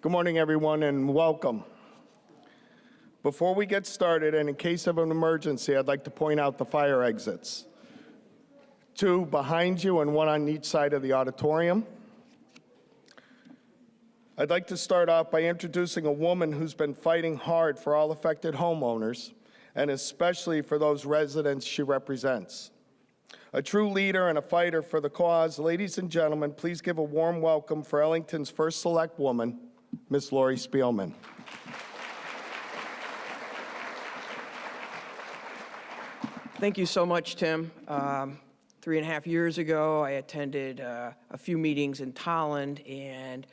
Good morning, everyone, and welcome. Before we get started, and in case of an emergency, I'd like to point out the fire exits. 2 behind you and 1 on each side of the auditorium. I'd like to start off by introducing a woman who's been fighting hard for all affected homeowners, and especially for those residents she represents. A true leader and a fighter for the cause. Ladies and gentlemen, please give a warm welcome for Ellington's first select woman, Ms. Lori Spielman. Thank you so much, Tim. 3.5 years ago, I attended a few meetings in Tolland, and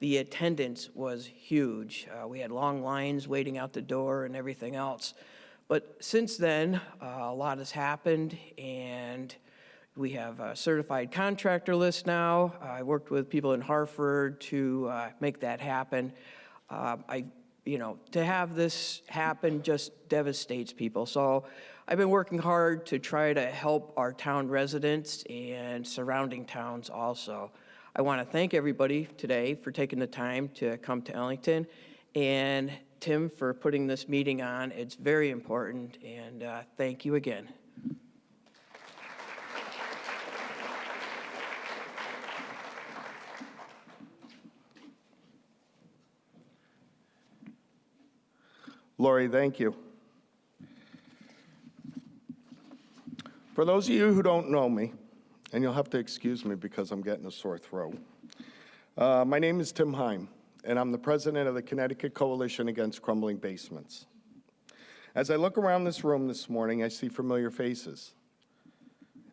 the attendance was huge. We had long lines waiting out the door and everything else. But since then, a lot has happened, and we have a certified contractor list now. I worked with people in Hartford to make that happen. To have this happen just devastates people. So I've been working hard to try to help our town residents and surrounding towns also. I want to thank everybody today for taking the time to come to Ellington, and Tim for putting this meeting on. It's very important, and thank you again. Lori, thank you. For those of you who don't know me, and you'll have to excuse me because I'm getting a sore throat, my name is Tim Heim, and I'm the president of the Connecticut Coalition Against Crumbling Basements. As I look around this room this morning, I see familiar faces,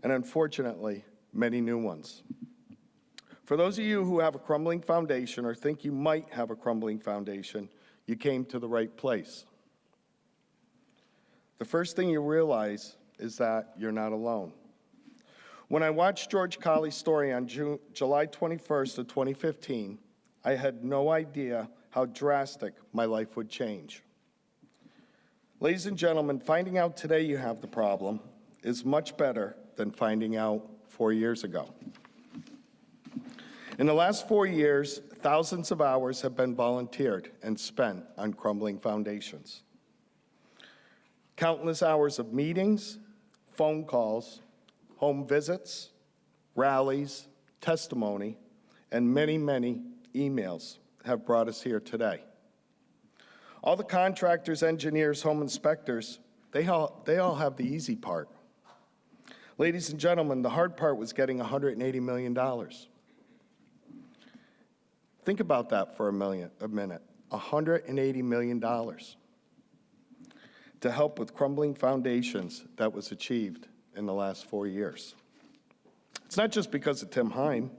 and unfortunately, many new ones. For those of you who have a crumbling foundation or think you might have a crumbling foundation, you came to the right place. The first thing you realize is that you're not alone. When I watched George Colley's story on July 21st of 2015, I had no idea how drastic my life would change. Ladies and gentlemen, finding out today you have the problem is much better than finding out 4 years ago. In the last 4 years, thousands of hours have been volunteered and spent on crumbling foundations. Countless hours of meetings, phone calls, home visits, rallies, testimony, and many, many emails have brought us here today. All the contractors, engineers, home inspectors, they all have the easy part. Ladies and gentlemen, the hard part was getting $180 million. Think about that for a minute. $180 million to help with crumbling foundations that was achieved in the last 4 years. It's not just because of Tim Heim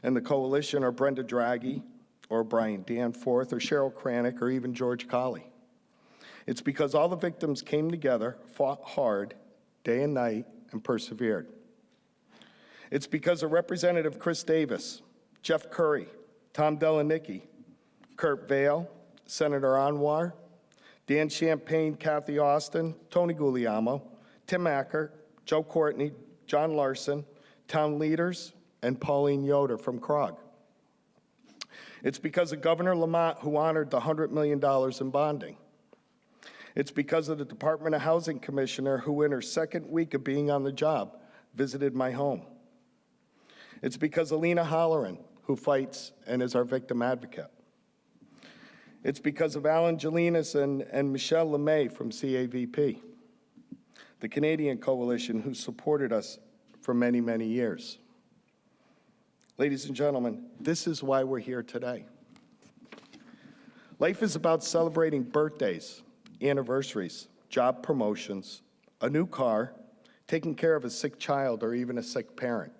and the coalition, or Brenda Draghi, or Brian Danforth, or Cheryl Cranick, or even George Colley. It's because all the victims came together, fought hard, day and night, and persevered. It's because of Representative Chris Davis, Jeff Curry, Tom Delanicki, Kurt Vail, Senator Anwar, Dan Champagne, Kathy Austin, Tony Guglielmo, Tim Acker, Joe Courtney, John Larson, town leaders, and Pauline Yoder from Krog. It's because of Governor Lamont, who honored the $100 million in bonding. It's because of the Department of Housing Commissioner, who in her second week of being on the job, visited my home. It's because of Lena Holleran, who fights and is our victim advocate. It's because of Alan Jelinas and Michelle LeMay from CAVP, the Canadian Coalition, who supported us for many, many years. Ladies and gentlemen, this is why we're here today. Life is about celebrating birthdays, anniversaries, job promotions, a new car, taking care of a sick child or even a sick parent.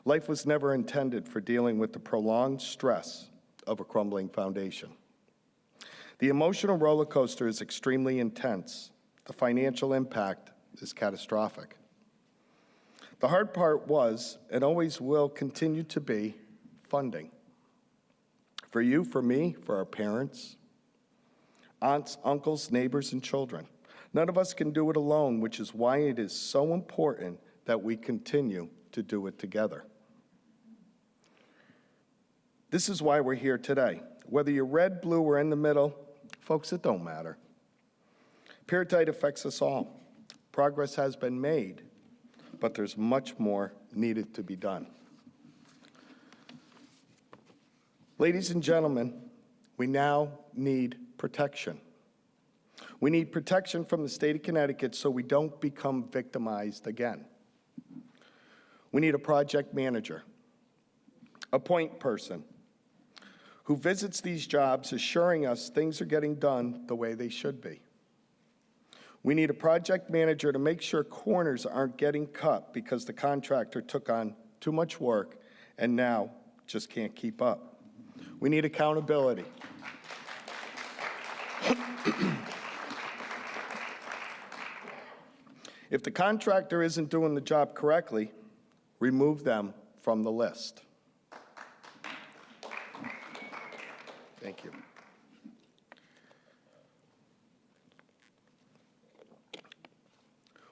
Life was never intended for dealing with the prolonged stress of a crumbling foundation. The emotional roller coaster is extremely intense. The financial impact is catastrophic. The hard part was, and always will continue to be, funding. For you, for me, for our parents, aunts, uncles, neighbors, and children. None of us can do it alone, which is why it is so important that we continue to do it together. This is why we're here today. whether you're red, blue, or in the middle, folks, it don't matter. Periodicite affects us all. Progress has been made, but there's much more needed to be done. Ladies and gentlemen, we now need protection. We need protection from the state of Connecticut so we don't become victimized again. We need a project manager, a point person, who visits these jobs assuring us things are getting done the way they should be. We need a project manager to make sure corners aren't getting cut because the contractor took on too much work and now just can't keep up. We need accountability. If the contractor isn't doing the job correctly, remove them from the list. Thank you.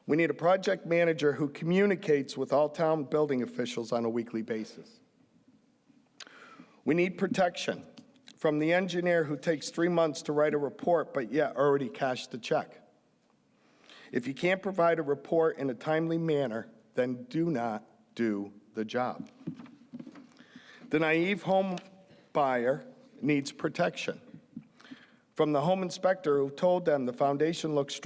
We need a project manager who communicates with all town building officials on a weekly basis. We need protection from the engineer who takes 3 months to write a report but yet already cashed the check. If you can't provide a report in a timely manner, then do not do the job. The naive home buyer needs protection from the home inspector who told them the foundation looks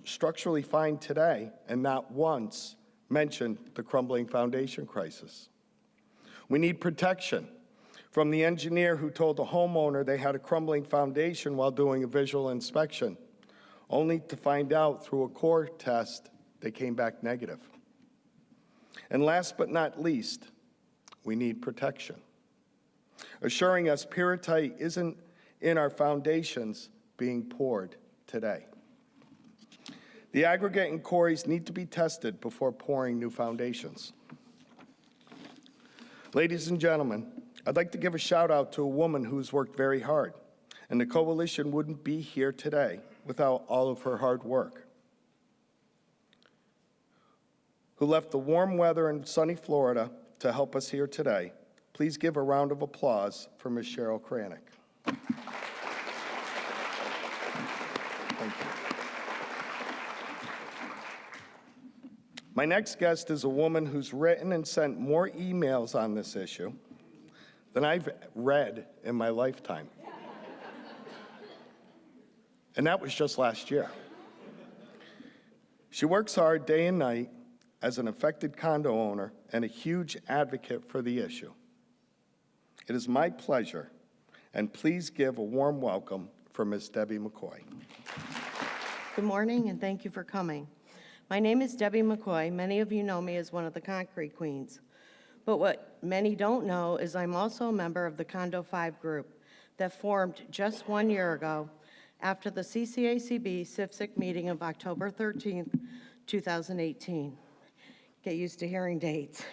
structurally fine today and not once mentioned the crumbling foundation crisis. We need protection from the engineer who told the homeowner they had a crumbling foundation while doing a visual inspection, only to find out through a core test they came back negative. And last but not least, we need protection, assuring us periodicite isn't in our foundations being poured today. The aggregate and quarries need to be tested before pouring new foundations. Ladies and gentlemen, I'd like to give a shout out to a woman who's worked very hard, and the coalition wouldn't be here today without all of her hard work, who left the warm weather in sunny Florida to help us here today. Please give a round of applause for Ms. Cheryl Kranick. Thank you. My next guest is a woman who's written and sent more emails on this issue than I've read in my lifetime. And that was just last year. She works hard day and night as an affected condo owner and a huge advocate for the issue. It is my pleasure, and please give a warm welcome for Ms. Debbie McCoy. Good morning, and thank you for coming. My name is Debbie McCoy. Many of you know me as one of the Concrete Queens. But what many don't know is I'm also a member of the Condo 5 group that formed just 1 year ago after the CCACB CIFSIC meeting of October 13th, 2018. Get used to hearing dates.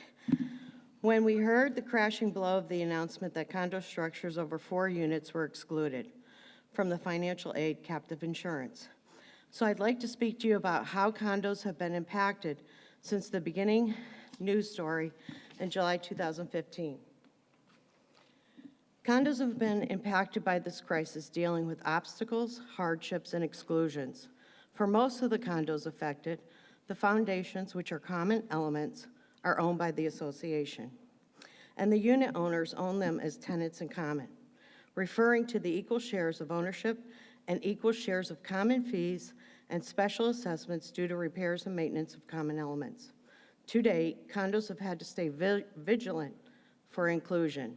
When we heard the crashing blow of the announcement that condo structures over 4 units were excluded from the financial aid captive insurance. So I'd like to speak to you about how condos have been impacted since the beginning news story in July 2015. Condos have been impacted by this crisis, dealing with obstacles, hardships, and exclusions. For most of the condos affected, the foundations, which are common elements, are owned by the association, and the unit owners own them as tenants in common, referring to the equal shares of ownership and equal shares of common fees and special assessments due to repairs and maintenance of common elements. To date, condos have had to stay vigilant for inclusion.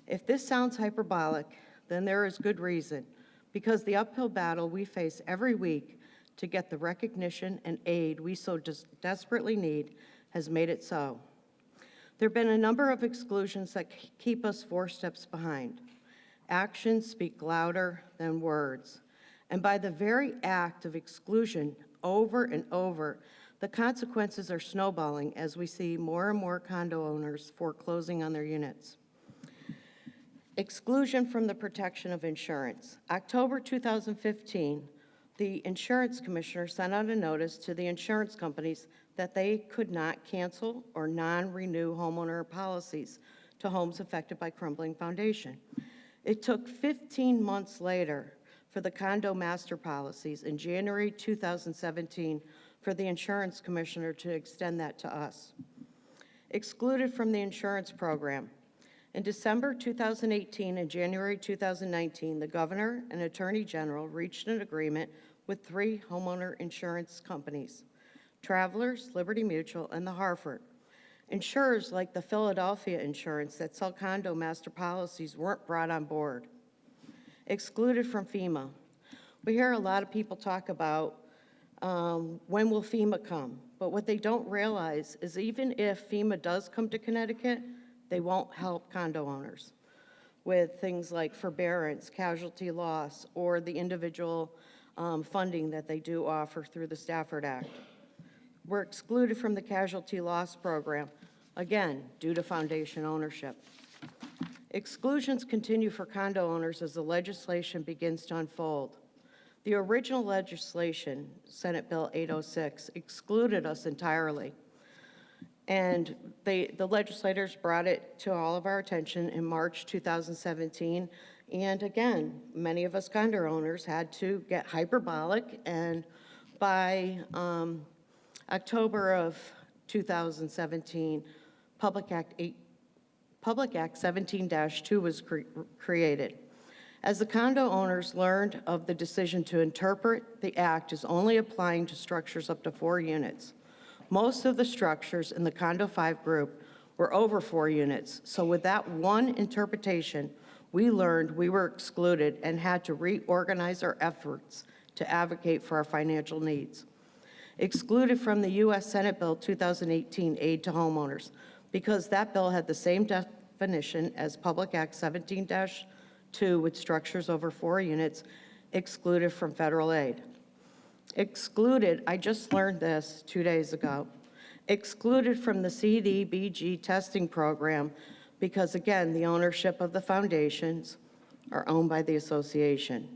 If this sounds hyperbolic, then there is good reason, because the uphill battle we face every week to get the recognition and aid we so desperately need has made it so. There have been a number of exclusions that keep us 4 steps behind. Actions speak louder than words. And by the very act of exclusion over and over, the consequences are snowballing as we see more and more condo owners foreclosing on their units. Exclusion from the protection of insurance. October 2015, the insurance commissioner sent out a notice to the insurance companies that they could not cancel or non-renew homeowner policies to homes affected by crumbling foundation. It took 15 months later for the condo master policies in January 2017 for the insurance commissioner to extend that to us. Excluded from the insurance program. In December 2018 and January 2019, the governor and attorney general reached an agreement with 3 homeowner insurance companies, Travelers, Liberty Mutual, and the Hartford. Insurers like the Philadelphia Insurance that sell condo master policies weren't brought on board. Excluded from FEMA. We hear a lot of people talk about when will FEMA come? But what they don't realize is even if FEMA does come to Connecticut, they won't help condo owners with things like forbearance, casualty loss, or the individual funding that they do offer through the Stafford Act. We're excluded from the casualty loss program, again, due to foundation ownership. Exclusions continue for condo owners as the legislation begins to unfold. The original legislation, Senate Bill 806, excluded us entirely. And the legislators brought it to all of our attention in March 2017. And again, many of us condo owners had to get hyperbolic, and by October of 2017, Public Act 17-2 was created. As the condo owners learned of the decision to interpret the act as only applying to structures up to 4 units, most of the structures in the Condo 5 group were over 4 units. So with that one interpretation, we learned we were excluded and had to reorganize our efforts to advocate for our financial needs. Excluded from the U.S. Senate Bill 2018 Aid to Homeowners, because that bill had the same definition as Public Act 17-2 with structures over 4 units, excluded from federal aid. Excluded, I just learned this 2 days ago, excluded from the CDBG testing program because, again, the ownership of the foundations are owned by the association.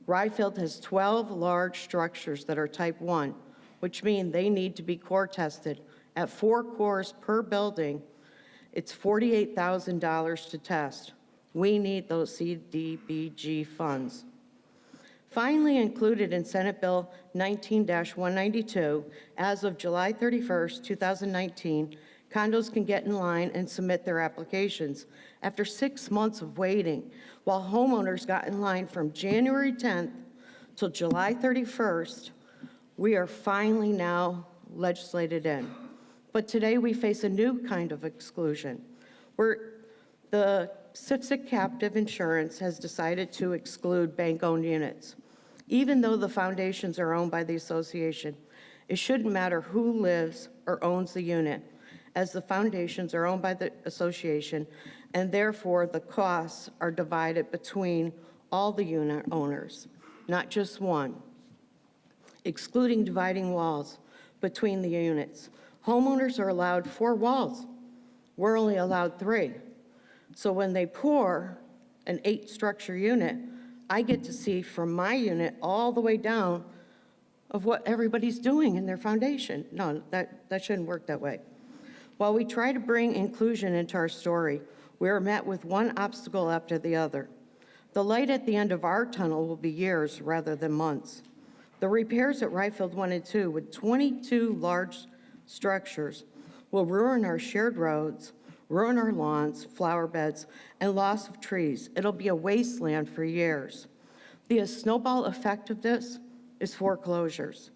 Ryefield has 12 large structures that are type 1, which mean they need to be core tested. At 4 cores per building, it's $48,000 to test. We need those CDBG funds. Finally included in Senate Bill 19-192, as of July 31st, 2019, condos can get in line and submit their applications after 6 months of waiting, while homeowners got in line from January 10th till July 31st. We are finally now legislated in. But today we face a new kind of exclusion, where the SIFSIC captive insurance has decided to exclude bank-owned units. Even though the foundations are owned by the association, it shouldn't matter who lives or owns the unit, as the foundations are owned by the association, and therefore the costs are divided between all the unit owners, not just one. Excluding dividing walls between the units. Homeowners are allowed 4 walls. We're only allowed 3. So when they pour an 8-structure unit, I get to see from my unit all the way down of what everybody's doing in their foundation. No, that shouldn't work that way. While we try to bring inclusion into our story, we are met with one obstacle after the other. The light at the end of our tunnel will be years rather than months. The repairs at Ryefield 1 and 2 with 22 large structures will ruin our shared roads, ruin our lawns, flower beds, and loss of trees. It'll be a wasteland for years. The snowball effect of this is foreclosures.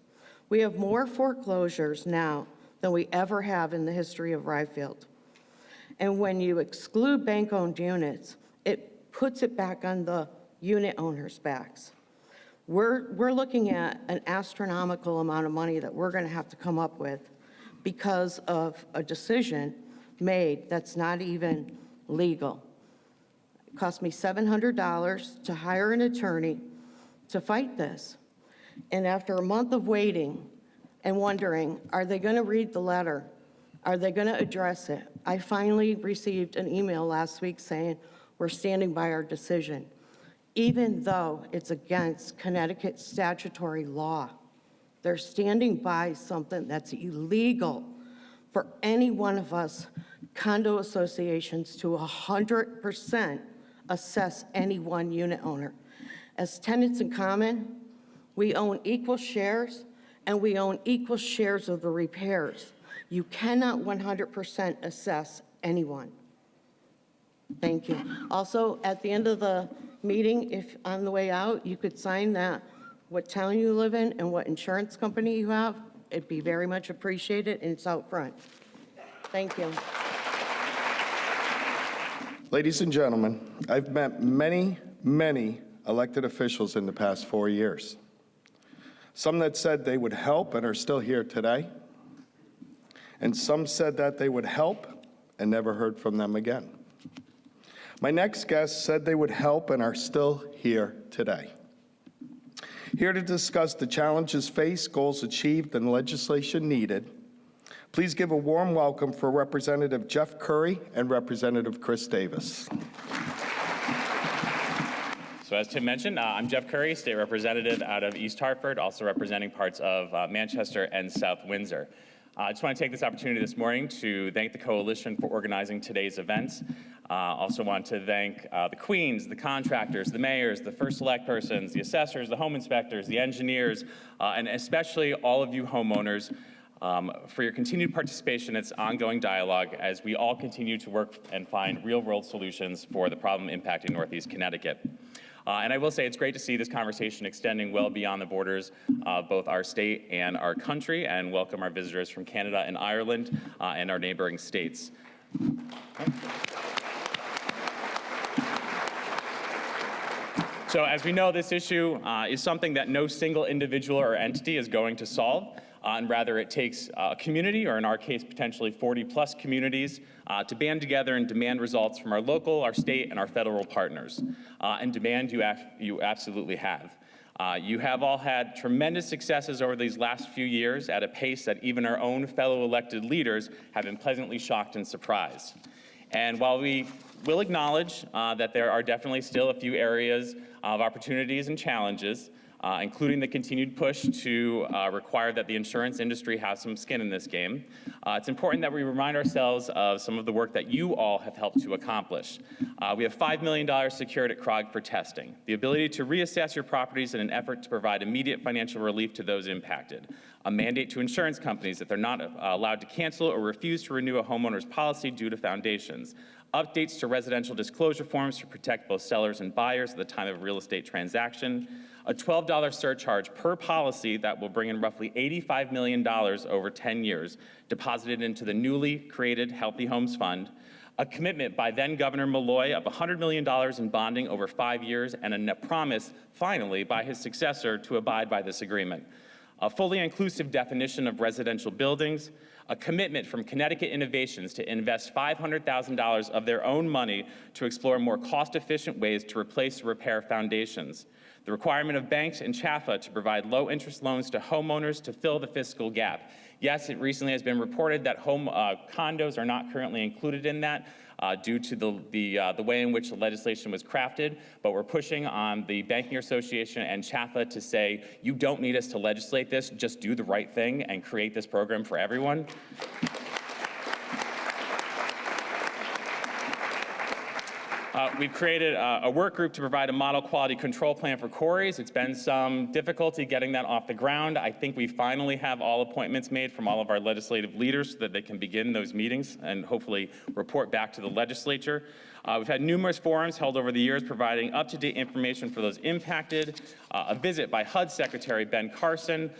We have more foreclosures now than we ever have in the history of Ryefield. And when you exclude bank-owned units, it puts it back on the unit owners' backs. We're looking at an astronomical amount of money that we're going to have to come up with because of a decision made that's not even legal. It cost me $700 to hire an attorney to fight this. And after a month of waiting and wondering, are they going to read the letter? Are they going to address it? I finally received an email last week saying, we're standing by our decision, even though it's against Connecticut statutory law. They're standing by something that's illegal for any one of us condo associations to 100% assess any one unit owner. As tenants in common, we own equal shares, and we own equal shares of the repairs. You cannot 100% assess anyone. Thank you. Also, at the end of the meeting, if on the way out, you could sign that, what town you live in and what insurance company you have, it'd be very much appreciated, and it's out front. Thank you. Ladies and gentlemen, I've met many, many elected officials in the past 4 years. Some that said they would help and are still here today, and some said that they would help and never heard from them again. My next guest said they would help and are still here today. Here to discuss the challenges faced, goals achieved, and legislation needed, please give a warm welcome for Representative Jeff Curry and Representative Chris Davis. So as Tim mentioned, I'm Jeff Curry, state representative out of East Hartford, also representing parts of Manchester and South Windsor. I just want to take this opportunity this morning to thank the coalition for organizing today's events. Also want to thank the queens, the contractors, the mayors, the first select persons, the assessors, the home inspectors, the engineers, and especially all of you homeowners for your continued participation in this ongoing dialogue as we all continue to work and find real-world solutions for the problem impacting Northeast Connecticut. And I will say it's great to see this conversation extending well beyond the borders of both our state and our country, and welcome our visitors from Canada and Ireland and our neighboring states. So as we know, this issue is something that no single individual or entity is going to solve. And rather it takes a community, or in our case, potentially 40+ communities, to band together and demand results from our local, our state, and our federal partners. And demand you absolutely have. You have all had tremendous successes over these last few years at a pace that even our own fellow elected leaders have been pleasantly shocked and surprised. And while we will acknowledge that there are definitely still a few areas of opportunities and challenges, including the continued push to require that the insurance industry have some skin in this game. It's important that we remind ourselves of some of the work that you all have helped to accomplish. We have $5 million secured at CROG for testing, the ability to reassess your properties in an effort to provide immediate financial relief to those impacted, a mandate to insurance companies that they're not allowed to cancel or refuse to renew a homeowner's policy due to foundations, updates to residential disclosure forms to protect both sellers and buyers at the time of a real estate transaction, a $12 surcharge per policy that will bring in roughly $85 million over 10 years, deposited into the newly created Healthy Homes Fund, a commitment by then Governor Malloy of $100 million in bonding over 5 years, and a promise, finally, by his successor to abide by this agreement. A fully inclusive definition of residential buildings, a commitment from Connecticut Innovations to invest $500,000 of their own money to explore more cost-efficient ways to replace and repair foundations, the requirement of banks and CHFA to provide low-interest loans to homeowners to fill the fiscal gap. Yes, it recently has been reported that condos are not currently included in that due to the way in which the legislation was crafted, but we're pushing on the Banking Association and CHFA to say, you don't need us to legislate this, just do the right thing and create this program for everyone. We've created a work group to provide a model quality control plan for quarries. It's been some difficulty getting that off the ground. I think we finally have all appointments made from all of our legislative leaders so that they can begin those meetings and hopefully report back to the legislature. We've had numerous forums held over the years providing up-to-date information for those impacted. A visit by HUD Secretary Ben Carson,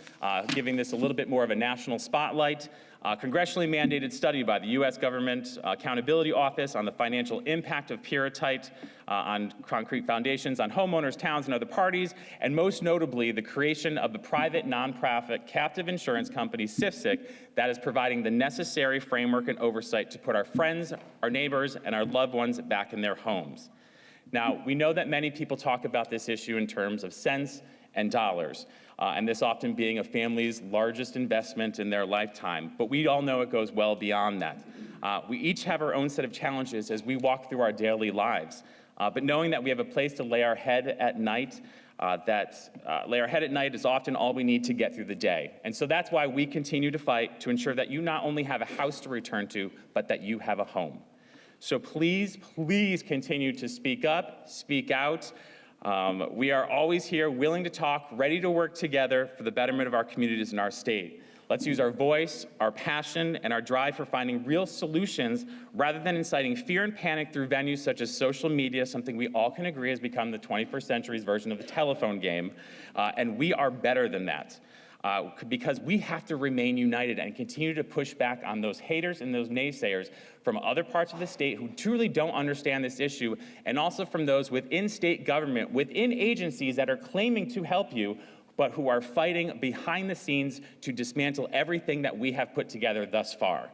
giving this a little bit more of a national spotlight. Congressionally mandated study by the U.S. Government Accountability Office on the financial impact of pyrrhotite on concrete foundations, on homeowners, towns, and other parties, and most notably, the creation of the private nonprofit captive insurance company, SIFSIC, that is providing the necessary framework and oversight to put our friends, our neighbors, and our loved ones back in their homes. Now, we know that many people talk about this issue in terms of cents and dollars, and this often being a family's largest investment in their lifetime. But we all know it goes well beyond that. We each have our own set of challenges as we walk through our daily lives. But knowing that we have a place to lay our head at night, is often all we need to get through the day. And so that's why we continue to fight to ensure that you not only have a house to return to, but that you have a home. So please, please continue to speak up, speak out. We are always here, willing to talk, ready to work together for the betterment of our communities and our state. Let's use our voice, our passion, and our drive for finding real solutions rather than inciting fear and panic through venues such as social media, something we all can agree has become the 21st century's version of the telephone game. And we are better than that. Because we have to remain united and continue to push back on those haters and those naysayers from other parts of the state who truly don't understand this issue, and also from those within state government, within agencies that are claiming to help you, but who are fighting behind the scenes to dismantle everything that we have put together thus far.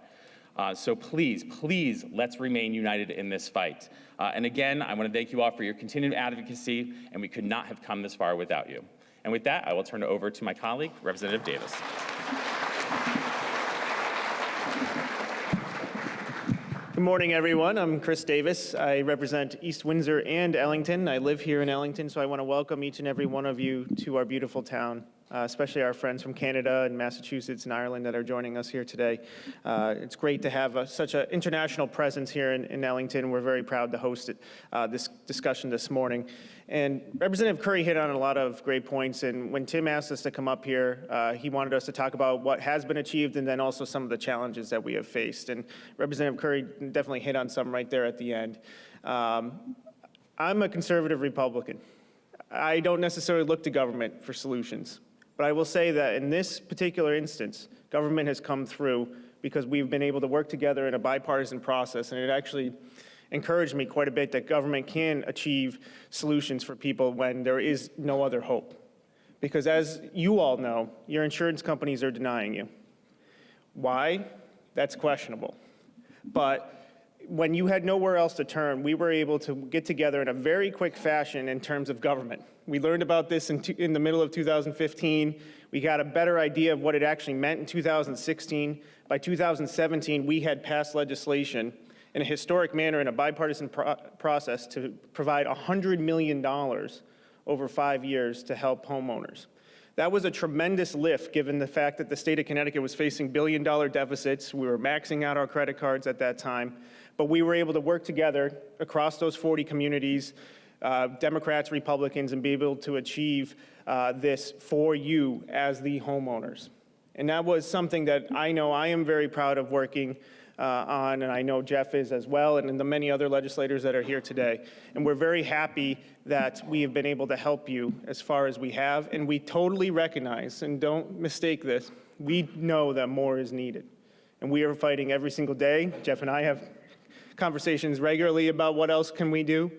So please, please, let's remain united in this fight. And again, I want to thank you all for your continued advocacy, and we could not have come this far without you. And with that, I will turn it over to my colleague, Representative Davis. Good morning, everyone. I'm Chris Davis. I represent East Windsor and Ellington. I live here in Ellington, so I want to welcome each and every one of you to our beautiful town, especially our friends from Canada and Massachusetts and Ireland that are joining us here today. It's great to have such an international presence here in Ellington. We're very proud to host this discussion this morning. And Representative Curry hit on a lot of great points, and when Tim asked us to come up here, he wanted us to talk about what has been achieved and then also some of the challenges that we have faced. And Representative Curry definitely hit on some right there at the end. I'm a conservative Republican. I don't necessarily look to government for solutions, but I will say that in this particular instance, government has come through because we've been able to work together in a bipartisan process, and it actually encouraged me quite a bit that government can achieve solutions for people when there is no other hope. Because as you all know, your insurance companies are denying you. Why? That's questionable. But when you had nowhere else to turn, we were able to get together in a very quick fashion in terms of government. We learned about this in the middle of 2015. We got a better idea of what it actually meant in 2016. By 2017, we had passed legislation in a historic manner in a bipartisan process to provide $100 million over 5 years to help homeowners. That was a tremendous lift given the fact that the state of Connecticut was facing billion-dollar deficits. We were maxing out our credit cards at that time, but we were able to work together across those 40 communities, Democrats, Republicans, and be able to achieve this for you as the homeowners. And that was something that I know I am very proud of working on, and I know Jeff is as well, and the many other legislators that are here today. And we're very happy that we have been able to help you as far as we have, and we totally recognize, and don't mistake this, we know that more is needed. And we are fighting every single day. Jeff and I have conversations regularly about what else can we do.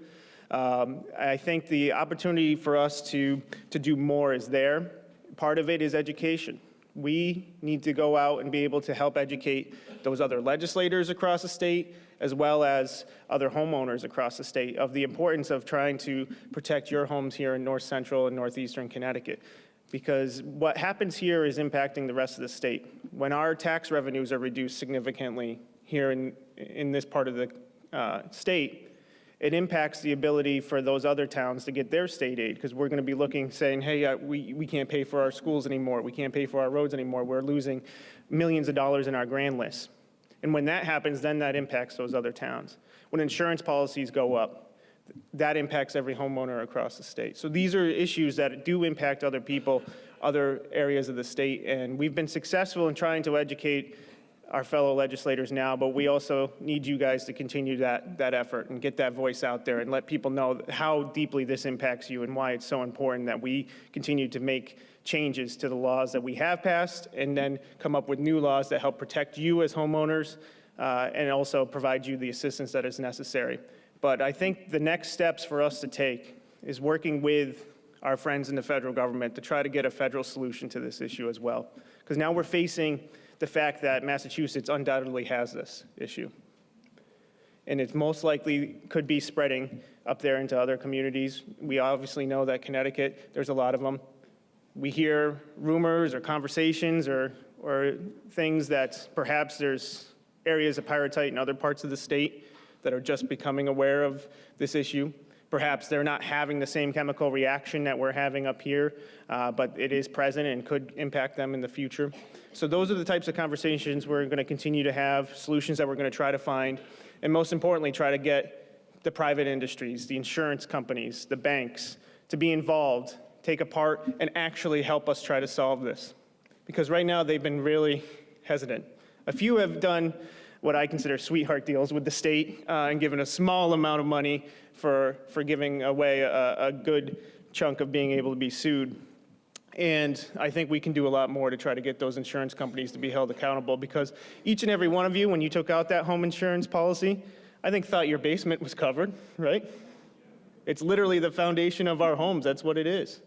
I think the opportunity for us to do more is there. Part of it is education. We need to go out and be able to help educate those other legislators across the state, as well as other homeowners across the state, of the importance of trying to protect your homes here in North Central and Northeastern Connecticut. Because what happens here is impacting the rest of the state. When our tax revenues are reduced significantly here in this part of the state, it impacts the ability for those other towns to get their state aid, because we're going to be looking, saying, hey, we can't pay for our schools anymore. We can't pay for our roads anymore. We're losing millions of dollars in our grant list. And when that happens, then that impacts those other towns. When insurance policies go up, that impacts every homeowner across the state. So these are issues that do impact other people, other areas of the state. And we've been successful in trying to educate our fellow legislators now, but we also need you guys to continue that effort and get that voice out there and let people know how deeply this impacts you and why it's so important that we continue to make changes to the laws that we have passed and then come up with new laws that help protect you as homeowners and also provide you the assistance that is necessary. But I think the next steps for us to take is working with our friends in the federal government to try to get a federal solution to this issue as well. Because now we're facing the fact that Massachusetts undoubtedly has this issue. And it most likely could be spreading up there into other communities. We obviously know that Connecticut, there's a lot of them. We hear rumors or conversations or things that perhaps there's areas of pyrrhotite in other parts of the state that are just becoming aware of this issue. Perhaps they're not having the same chemical reaction that we're having up here, but it is present and could impact them in the future. So those are the types of conversations we're going to continue to have, solutions that we're going to try to find, and most importantly, try to get the private industries, the insurance companies, the banks, to be involved, take a part, and actually help us try to solve this. Because right now, they've been really hesitant. A few have done what I consider sweetheart deals with the state and given a small amount of money for giving away a good chunk of being able to be sued. And I think we can do a lot more to try to get those insurance companies to be held accountable, because each and every one of you, when you took out that home insurance policy, I think thought your basement was covered, right? It's literally the foundation of our homes. That's what it is.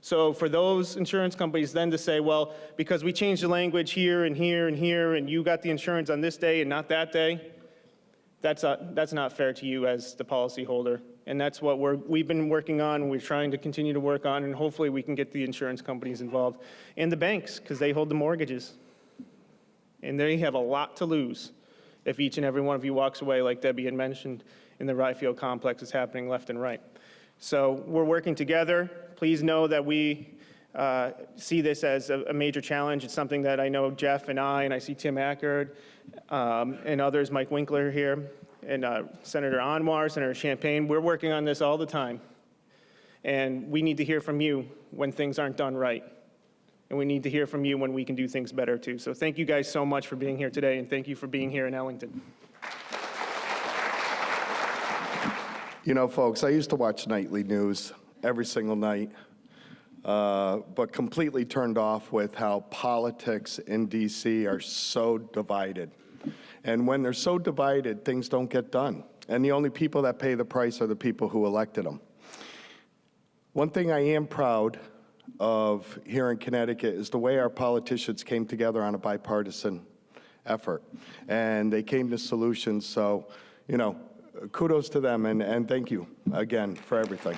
So for those insurance companies then to say, well, because we changed the language here and here and here, and you got the insurance on this day and not that day, that's not fair to you as the policyholder. And that's what we've been working on, we're trying to continue to work on, and hopefully we can get the insurance companies involved. And the banks, because they hold the mortgages. And they have a lot to lose if each and every one of you walks away, like Debbie had mentioned, in the Ryfield complex is happening left and right. So we're working together. Please know that we see this as a major challenge. It's something that I know Jeff and I see Tim Ackerd and others, Mike Winkler here, and Senator Anwar, Senator Champagne, we're working on this all the time. And we need to hear from you when things aren't done right. And we need to hear from you when we can do things better too. So thank you guys so much for being here today, and thank you for being here in Ellington. You know, folks, I used to watch nightly news every single night, but completely turned off with how politics in DC are so divided. And when they're so divided, things don't get done. And the only people that pay the price are the people who elected them. One thing I am proud of here in Connecticut is the way our politicians came together on a bipartisan effort. And they came to solutions. So, you know, kudos to them, and thank you again for everything.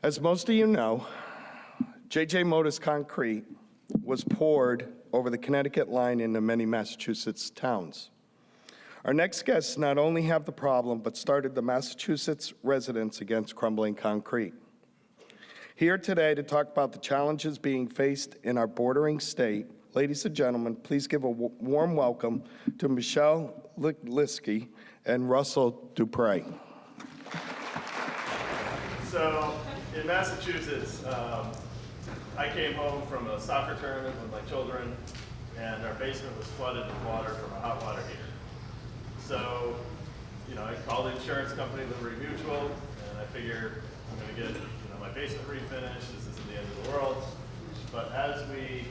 As most of you know, J.J. Motors concrete was poured over the Connecticut line into many Massachusetts towns. Our next guests not only have the problem, but started the Massachusetts residents against crumbling concrete. Here today to talk about the challenges being faced in our bordering state, ladies and gentlemen, please give a warm welcome to Michelle Liskey and Russell Dupre. So in Massachusetts, I came home from a soccer tournament with my children, and our basement was flooded with water from a hot water heater. So, you know, I called the insurance company, Liberty Mutual, and I figured I'm going to get, my basement refinished. This isn't the end of the world. But as we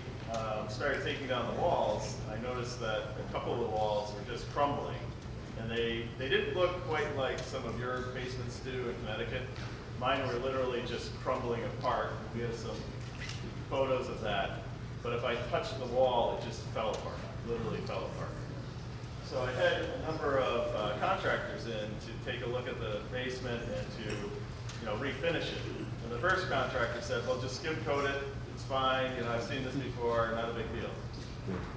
started taking down the walls, I noticed that a couple of the walls were just crumbling, and they didn't look quite like some of your basements do in Connecticut. Mine were literally just crumbling apart. We have some photos of that. But if I touched the wall, it just fell apart, literally fell apart. So I had a number of contractors in to take a look at the basement and to, refinish it. And the first contractor said, well, just skim coat it, it's fine, I've seen this before, not a big deal.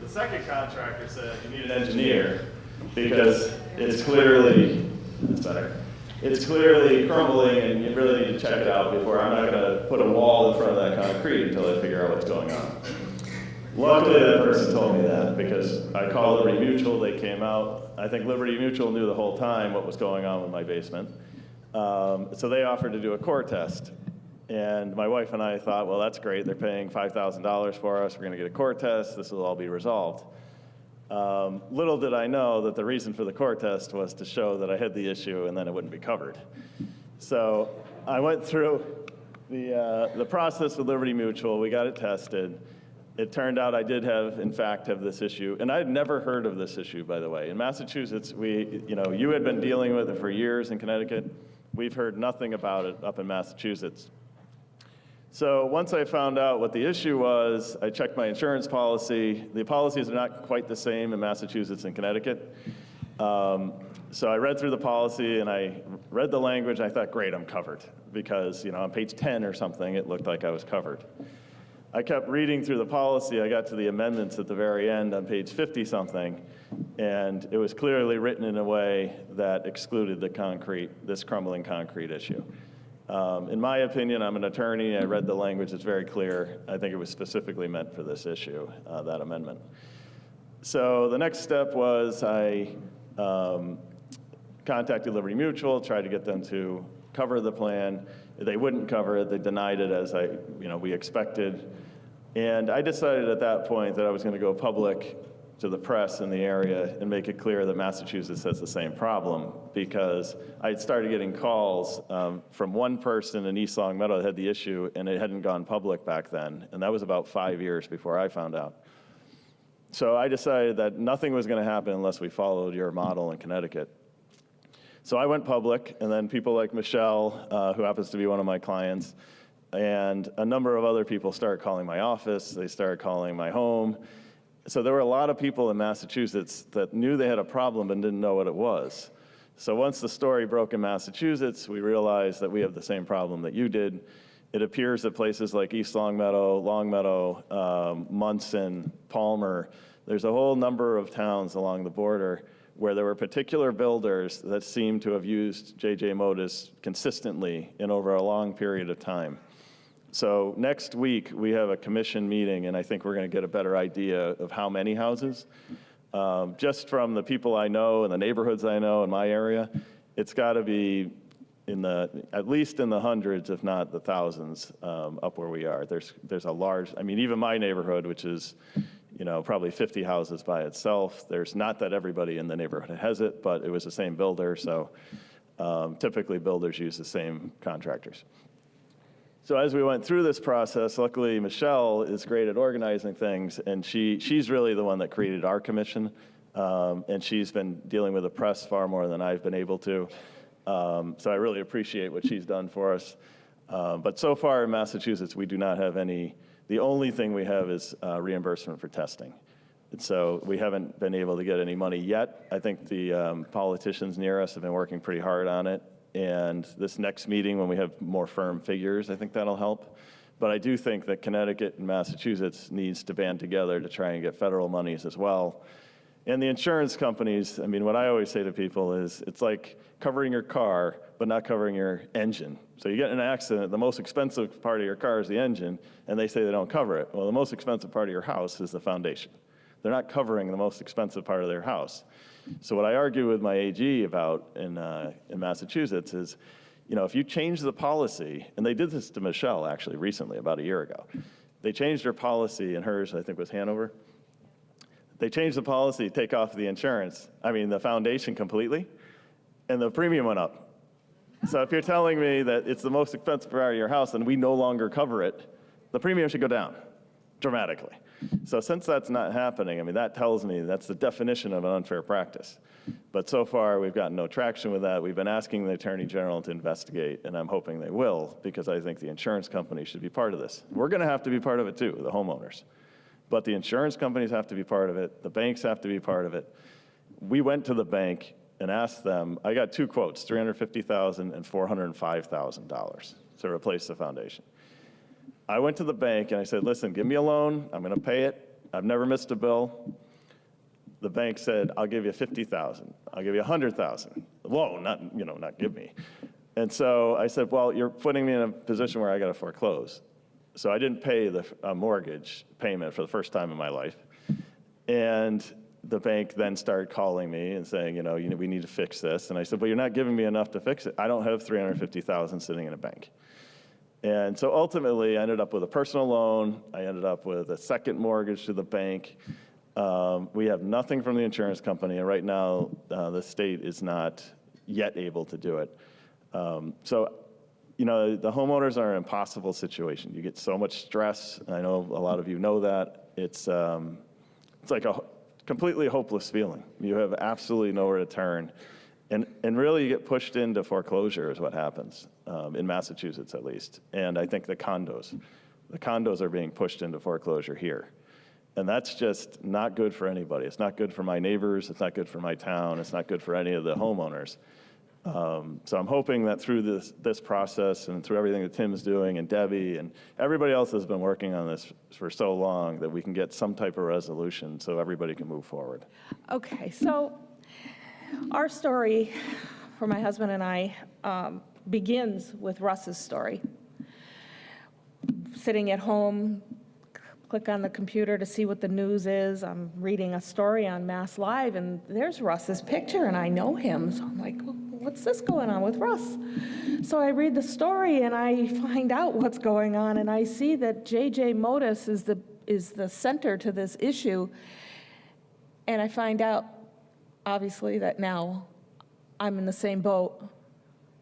The second contractor said, you need an engineer because it's clearly, that's better. It's clearly crumbling and you really need to check it out before. I'm not gonna put a wall in front of that concrete until I figure out what's going on. Luckily, that person told me that because I called Liberty Mutual, they came out. I think Liberty Mutual knew the whole time what was going on with my basement. So they offered to do a core test. And my wife and I thought, well, that's great. They're paying $5,000 for us. We're going to get a core test. This will all be resolved. Little did I know that the reason for the core test was to show that I had the issue and then it wouldn't be covered. So I went through the process with Liberty Mutual. We got it tested. It turned out I did in fact have this issue. And I had never heard of this issue, by the way. In Massachusetts, you had been dealing with it for years in Connecticut. We've heard nothing about it up in Massachusetts. So once I found out what the issue was, I checked my insurance policy. The policies are not quite the same in Massachusetts and Connecticut. So I read through the policy and I read the language. I thought, great, I'm covered. Because, on page 10 or something, it looked like I was covered. I kept reading through the policy. I got to the amendments at the very end on page 50-something, and it was clearly written in a way that excluded this crumbling concrete issue. In my opinion, I'm an attorney. I read the language. It's very clear. I think it was specifically meant for this issue, that amendment. So the next step was I contacted Liberty Mutual, tried to get them to cover the plan. They wouldn't cover it. They denied it as we expected. And I decided at that point that I was going to go public to the press in the area and make it clear that Massachusetts has the same problem, because I had started getting calls from one person in East Long Meadow that had the issue, and it hadn't gone public back then. And that was about 5 years before I found out. So I decided that nothing was going to happen unless we followed your model in Connecticut. So I went public, and then people like Michelle, who happens to be one of my clients, and a number of other people started calling my office. They started calling my home. So there were a lot of people in Massachusetts that knew they had a problem and didn't know what it was. So once the story broke in Massachusetts, we realized that we have the same problem that you did. It appears that places like East Long Meadow, Munson, Palmer, there's a whole number of towns along the border where there were particular builders that seemed to have used J.J. Modis consistently and over a long period of time. So next week, we have a commission meeting, and I think we're going to get a better idea of how many houses. Just from the people I know and the neighborhoods I know in my area, it's got to be at least in the hundreds, if not the thousands, up where we are. There's a large, even my neighborhood, which is probably 50 houses by itself. There's not that everybody in the neighborhood has it, but it was the same builder, so typically builders use the same contractors. So as we went through this process, luckily Michelle is great at organizing things, and she's really the one that created our commission, and she's been dealing with the press far more than I've been able to. So I really appreciate what she's done for us. But so far in Massachusetts, we do not have any. The only thing we have is reimbursement for testing. And so we haven't been able to get any money yet. I think the politicians near us have been working pretty hard on it. And this next meeting, when we have more firm figures, I think that'll help. But I do think that Connecticut and Massachusetts needs to band together to try and get federal monies as well. And the insurance companies, what I always say to people is, it's like covering your car, but not covering your engine. So you get in an accident, the most expensive part of your car is the engine, and they say they don't cover it. Well, the most expensive part of your house is the foundation. They're not covering the most expensive part of their house. So what I argue with my AG about in Massachusetts is, if you change the policy, and they did this to Michelle actually recently, about a year ago. They changed their policy, and hers, I think, was Hanover. They changed the policy, take off the insurance, the foundation completely, and the premium went up. So if you're telling me that it's the most expensive part of your house and we no longer cover it, the premium should go down dramatically. So since that's not happening, that tells me that's the definition of an unfair practice. But so far, we've gotten no traction with that. We've been asking the Attorney General to investigate, and I'm hoping they will, because I think the insurance companies should be part of this. We're going to have to be part of it too, the homeowners. But the insurance companies have to be part of it. The banks have to be part of it. We went to the bank and asked them, I got two quotes, $350,000 and $405,000 to replace the foundation. I went to the bank and I said, listen, give me a loan. I'm going to pay it. I've never missed a bill. The bank said, I'll give you $50,000. I'll give you $100,000. Loan, not give me. And so I said, well, you're putting me in a position where I got to foreclose. So I didn't pay the mortgage payment for the first time in my life. And the bank then started calling me and saying, we need to fix this. And I said, well, you're not giving me enough to fix it. I don't have $350,000 sitting in a bank. And so ultimately, I ended up with a personal loan. I ended up with a second mortgage to the bank. We have nothing from the insurance company. And right now, the state is not yet able to do it. So the homeowners are in an impossible situation. You get so much stress. I know a lot of you know that. It's like a completely hopeless feeling. You have absolutely nowhere to turn. And really, you get pushed into foreclosure is what happens, in Massachusetts at least. And I think the condos are being pushed into foreclosure here. And that's just not good for anybody. It's not good for my neighbors. It's not good for my town. It's not good for any of the homeowners. So I'm hoping that through this process and through everything that Tim's doing and Debbie and everybody else has been working on this for so long that we can get some type of resolution so everybody can move forward. Okay, so our story for my husband and I begins with Russ's story. Sitting at home, click on the computer to see what the news is. I'm reading a story on Mass Live, and there's Russ's picture, and I know him. So I'm like, well, what's this going on with Russ? So I read the story, and I find out what's going on, and I see that J.J. Modis is the center to this issue. And I find out, obviously, that now I'm in the same boat.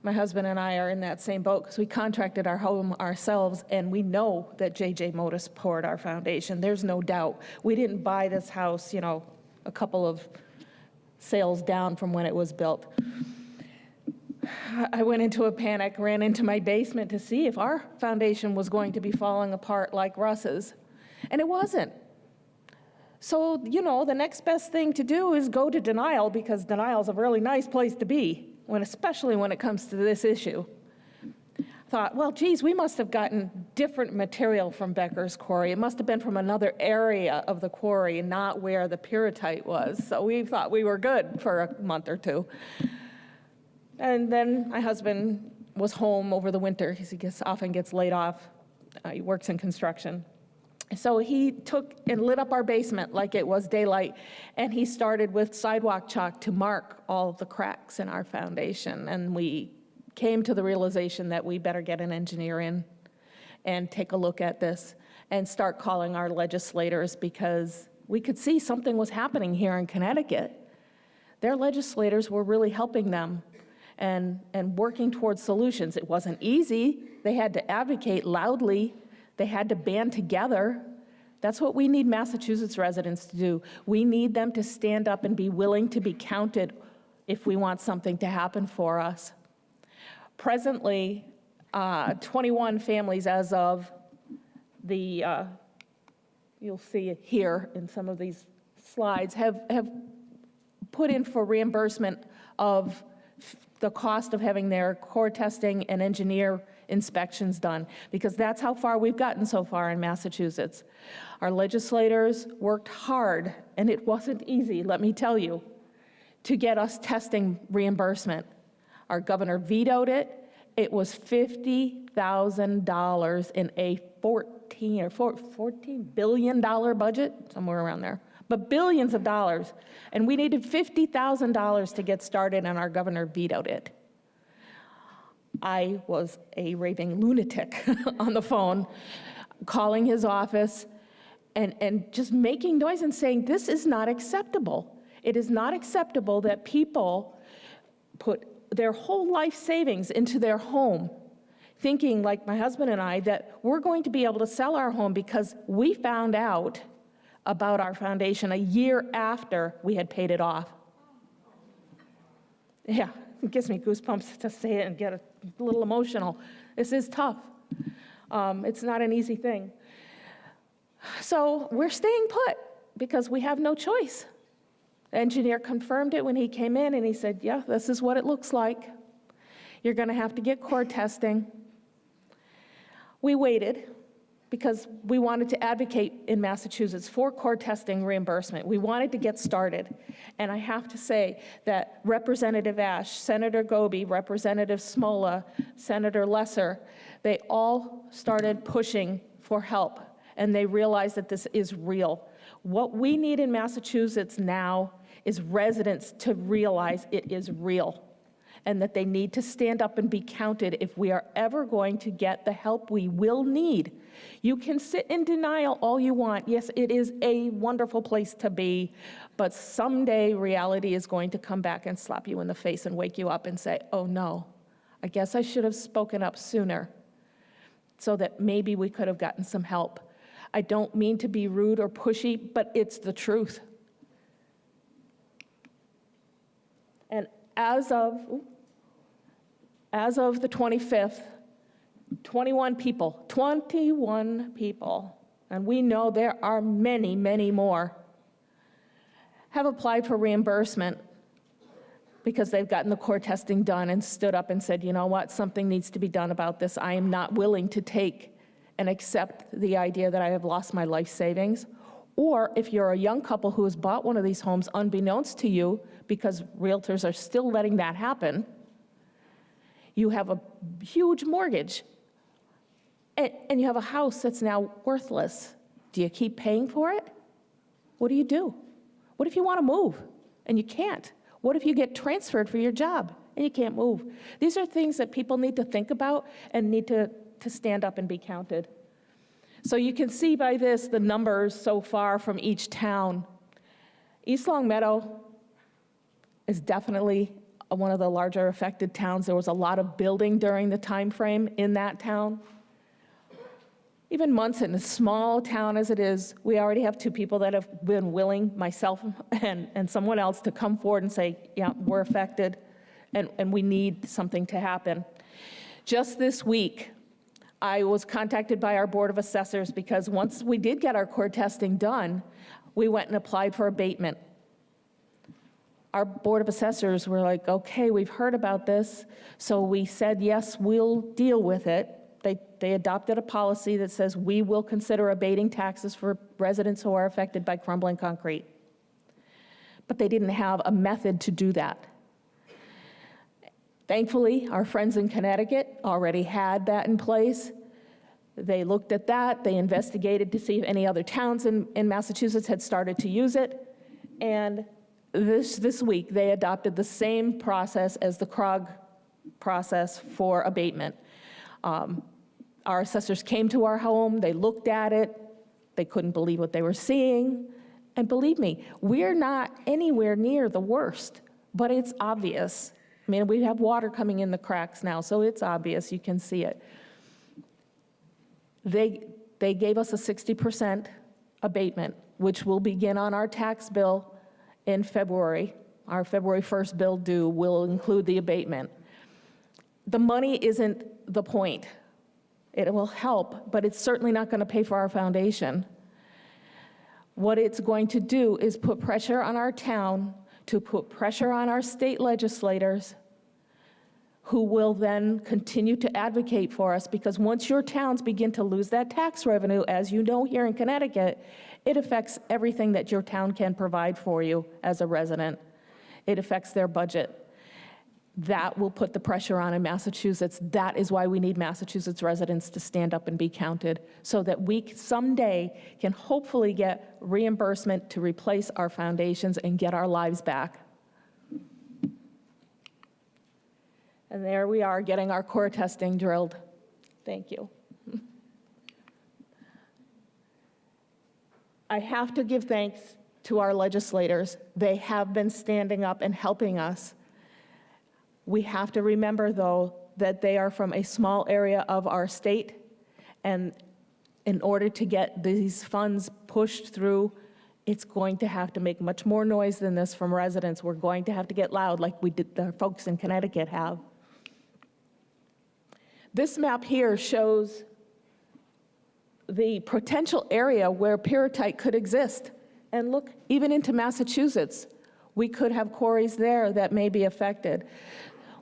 My husband and I are in that same boat because we contracted our home ourselves, and we know that J.J. Modis poured our foundation. There's no doubt. We didn't buy this house, a couple of sales down from when it was built. I went into a panic, ran into my basement to see if our foundation was going to be falling apart like Russ's, and it wasn't. So, the next best thing to do is go to denial, because denial is a really nice place to be, especially when it comes to this issue. Thought, well, geez, we must have gotten different material from Becker's quarry. It must have been from another area of the quarry, not where the pyrrhotite was. So we thought we were good for a month or two. And then my husband was home over the winter because he often gets laid off. He works in construction. So he took and lit up our basement like it was daylight, and he started with sidewalk chalk to mark all the cracks in our foundation. And we came to the realization that we better get an engineer in and take a look at this and start calling our legislators, because we could see something was happening here in Connecticut. Their legislators were really helping them and working towards solutions. It wasn't easy. They had to advocate loudly. They had to band together. That's what we need Massachusetts residents to do. We need them to stand up and be willing to be counted if we want something to happen for us. Presently, 21 families as of the, you'll see it here in some of these slides, have put in for reimbursement of the cost of having their core testing and engineer inspections done, because that's how far we've gotten so far in Massachusetts. Our legislators worked hard, and it wasn't easy, let me tell you, to get us testing reimbursement. Our governor vetoed it. It was $50,000 in a $14 billion budget, somewhere around there, but billions of dollars. And we needed $50,000 to get started, and our governor vetoed it. I was a raving lunatic on the phone, calling his office and just making noise and saying, this is not acceptable. It is not acceptable that people put their whole life savings into their home, thinking, like my husband and I, that we're going to be able to sell our home because we found out about our foundation a year after we had paid it off. Yeah, it gives me goosebumps to say it and get a little emotional. This is tough. It's not an easy thing. So we're staying put because we have no choice. The engineer confirmed it when he came in, and he said, yeah, this is what it looks like. You're going to have to get core testing. We waited because we wanted to advocate in Massachusetts for core testing reimbursement. We wanted to get started. And I have to say that Representative Ash, Senator Goby, Representative Smola, Senator Lesser, they all started pushing for help, and they realized that this is real. What we need in Massachusetts now is residents to realize it is real, and that they need to stand up and be counted if we are ever going to get the help we will need. You can sit in denial all you want. Yes, it is a wonderful place to be, but someday reality is going to come back and slap you in the face and wake you up and say, oh no, I guess I should have spoken up sooner so that maybe we could have gotten some help. I don't mean to be rude or pushy, but it's the truth. And as of the 25th, 21 people and we know there are many, many more, have applied for reimbursement because they've gotten the core testing done and stood up and said, you know what, something needs to be done about this. I am not willing to take and accept the idea that I have lost my life savings. Or if you're a young couple who has bought one of these homes unbeknownst to you, because realtors are still letting that happen, you have a huge mortgage, and you have a house that's now worthless. Do you keep paying for it? What do you do? What if you want to move and you can't? What if you get transferred for your job and you can't move? These are things that people need to think about and need to stand up and be counted. So you can see by this the numbers so far from each town. East Longmeadow is definitely one of the larger affected towns. There was a lot of building during the time frame in that town. Even Munson, a small town as it is, we already have 2 people that have been willing, myself and someone else, to come forward and say, yeah, we're affected and we need something to happen. Just this week, I was contacted by our Board of Assessors because once we did get our core testing done, we went and applied for abatement. Our Board of Assessors were like, okay, we've heard about this, so we said, yes, we'll deal with it. They adopted a policy that says we will consider abating taxes for residents who are affected by crumbling concrete. But they didn't have a method to do that. Thankfully, our friends in Connecticut already had that in place. They looked at that, they investigated to see if any other towns in Massachusetts had started to use it, and this week they adopted the same process as the CROG process for abatement. Our assessors came to our home, they looked at it, they couldn't believe what they were seeing, and believe me, we're not anywhere near the worst, but it's obvious. I mean, we have water coming in the cracks now, so it's obvious, you can see it. They gave us a 60% abatement, which will begin on our tax bill in February. Our February 1st bill due will include the abatement. The money isn't the point. It will help, but it's certainly not going to pay for our foundation. What it's going to do is put pressure on our town, to put pressure on our state legislators, who will then continue to advocate for us, because once your towns begin to lose that tax revenue, as you know here in Connecticut, it affects everything that your town can provide for you as a resident. It affects their budget. That will put the pressure on in Massachusetts. That is why we need Massachusetts residents to stand up and be counted, so that we someday can hopefully get reimbursement to replace our foundations and get our lives back. And there we are, getting our core testing drilled. Thank you. I have to give thanks to our legislators. They have been standing up and helping us. We have to remember, though, that they are from a small area of our state, and in order to get these funds pushed through, it's going to have to make much more noise than this from residents. We're going to have to get loud like we did, the folks in Connecticut have. This map here shows the potential area where pyrrhotite could exist. And look, even into Massachusetts, we could have quarries there that may be affected.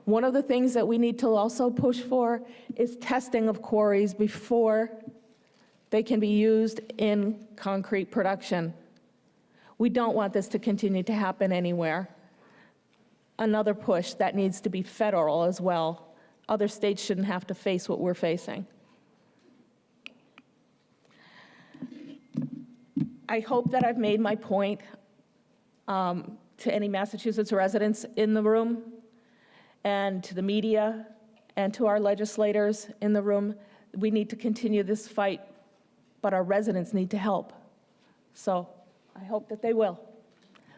One of the things that we need to also push for is testing of quarries before they can be used in concrete production. We don't want this to continue to happen anywhere. Another push that needs to be federal as well. Other states shouldn't have to face what we're facing. I hope that I've made my point to any Massachusetts residents in the room, and to the media, and to our legislators in the room. We need to continue this fight, but our residents need to help. So I hope that they will.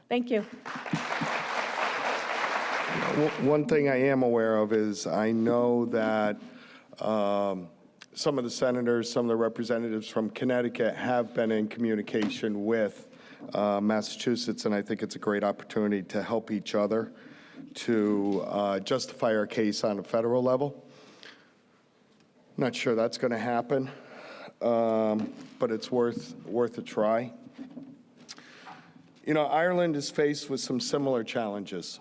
Thank you. One thing I am aware of is I know that some of the senators, some of the representatives from Connecticut have been in communication with Massachusetts, and I think it's a great opportunity to help each other to justify our case on a federal level. Not sure that's going to happen. but it's worth a try. You know, Ireland is faced with some similar challenges.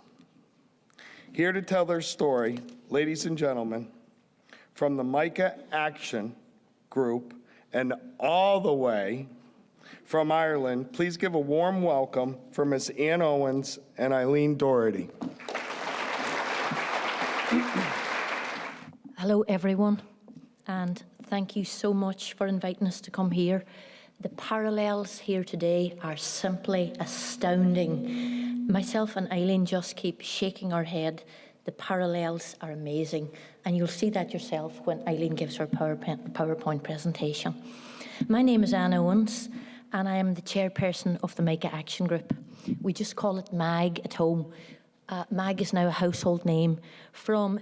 Here to tell their story, ladies and gentlemen, from the MICA Action Group and all the way from Ireland, please give a warm welcome for Ms. Ann Owens and Eileen Doherty. Hello, everyone, and thank you so much for inviting us to come here. The parallels here today are simply astounding. Myself and Eileen just keep shaking our head. The parallels are amazing, and you'll see that yourself when Eileen gives her PowerPoint presentation. My name is Ann Owens, and I am the chairperson of the MICA Action Group. We just call it MAG at home. MAG is now a household name from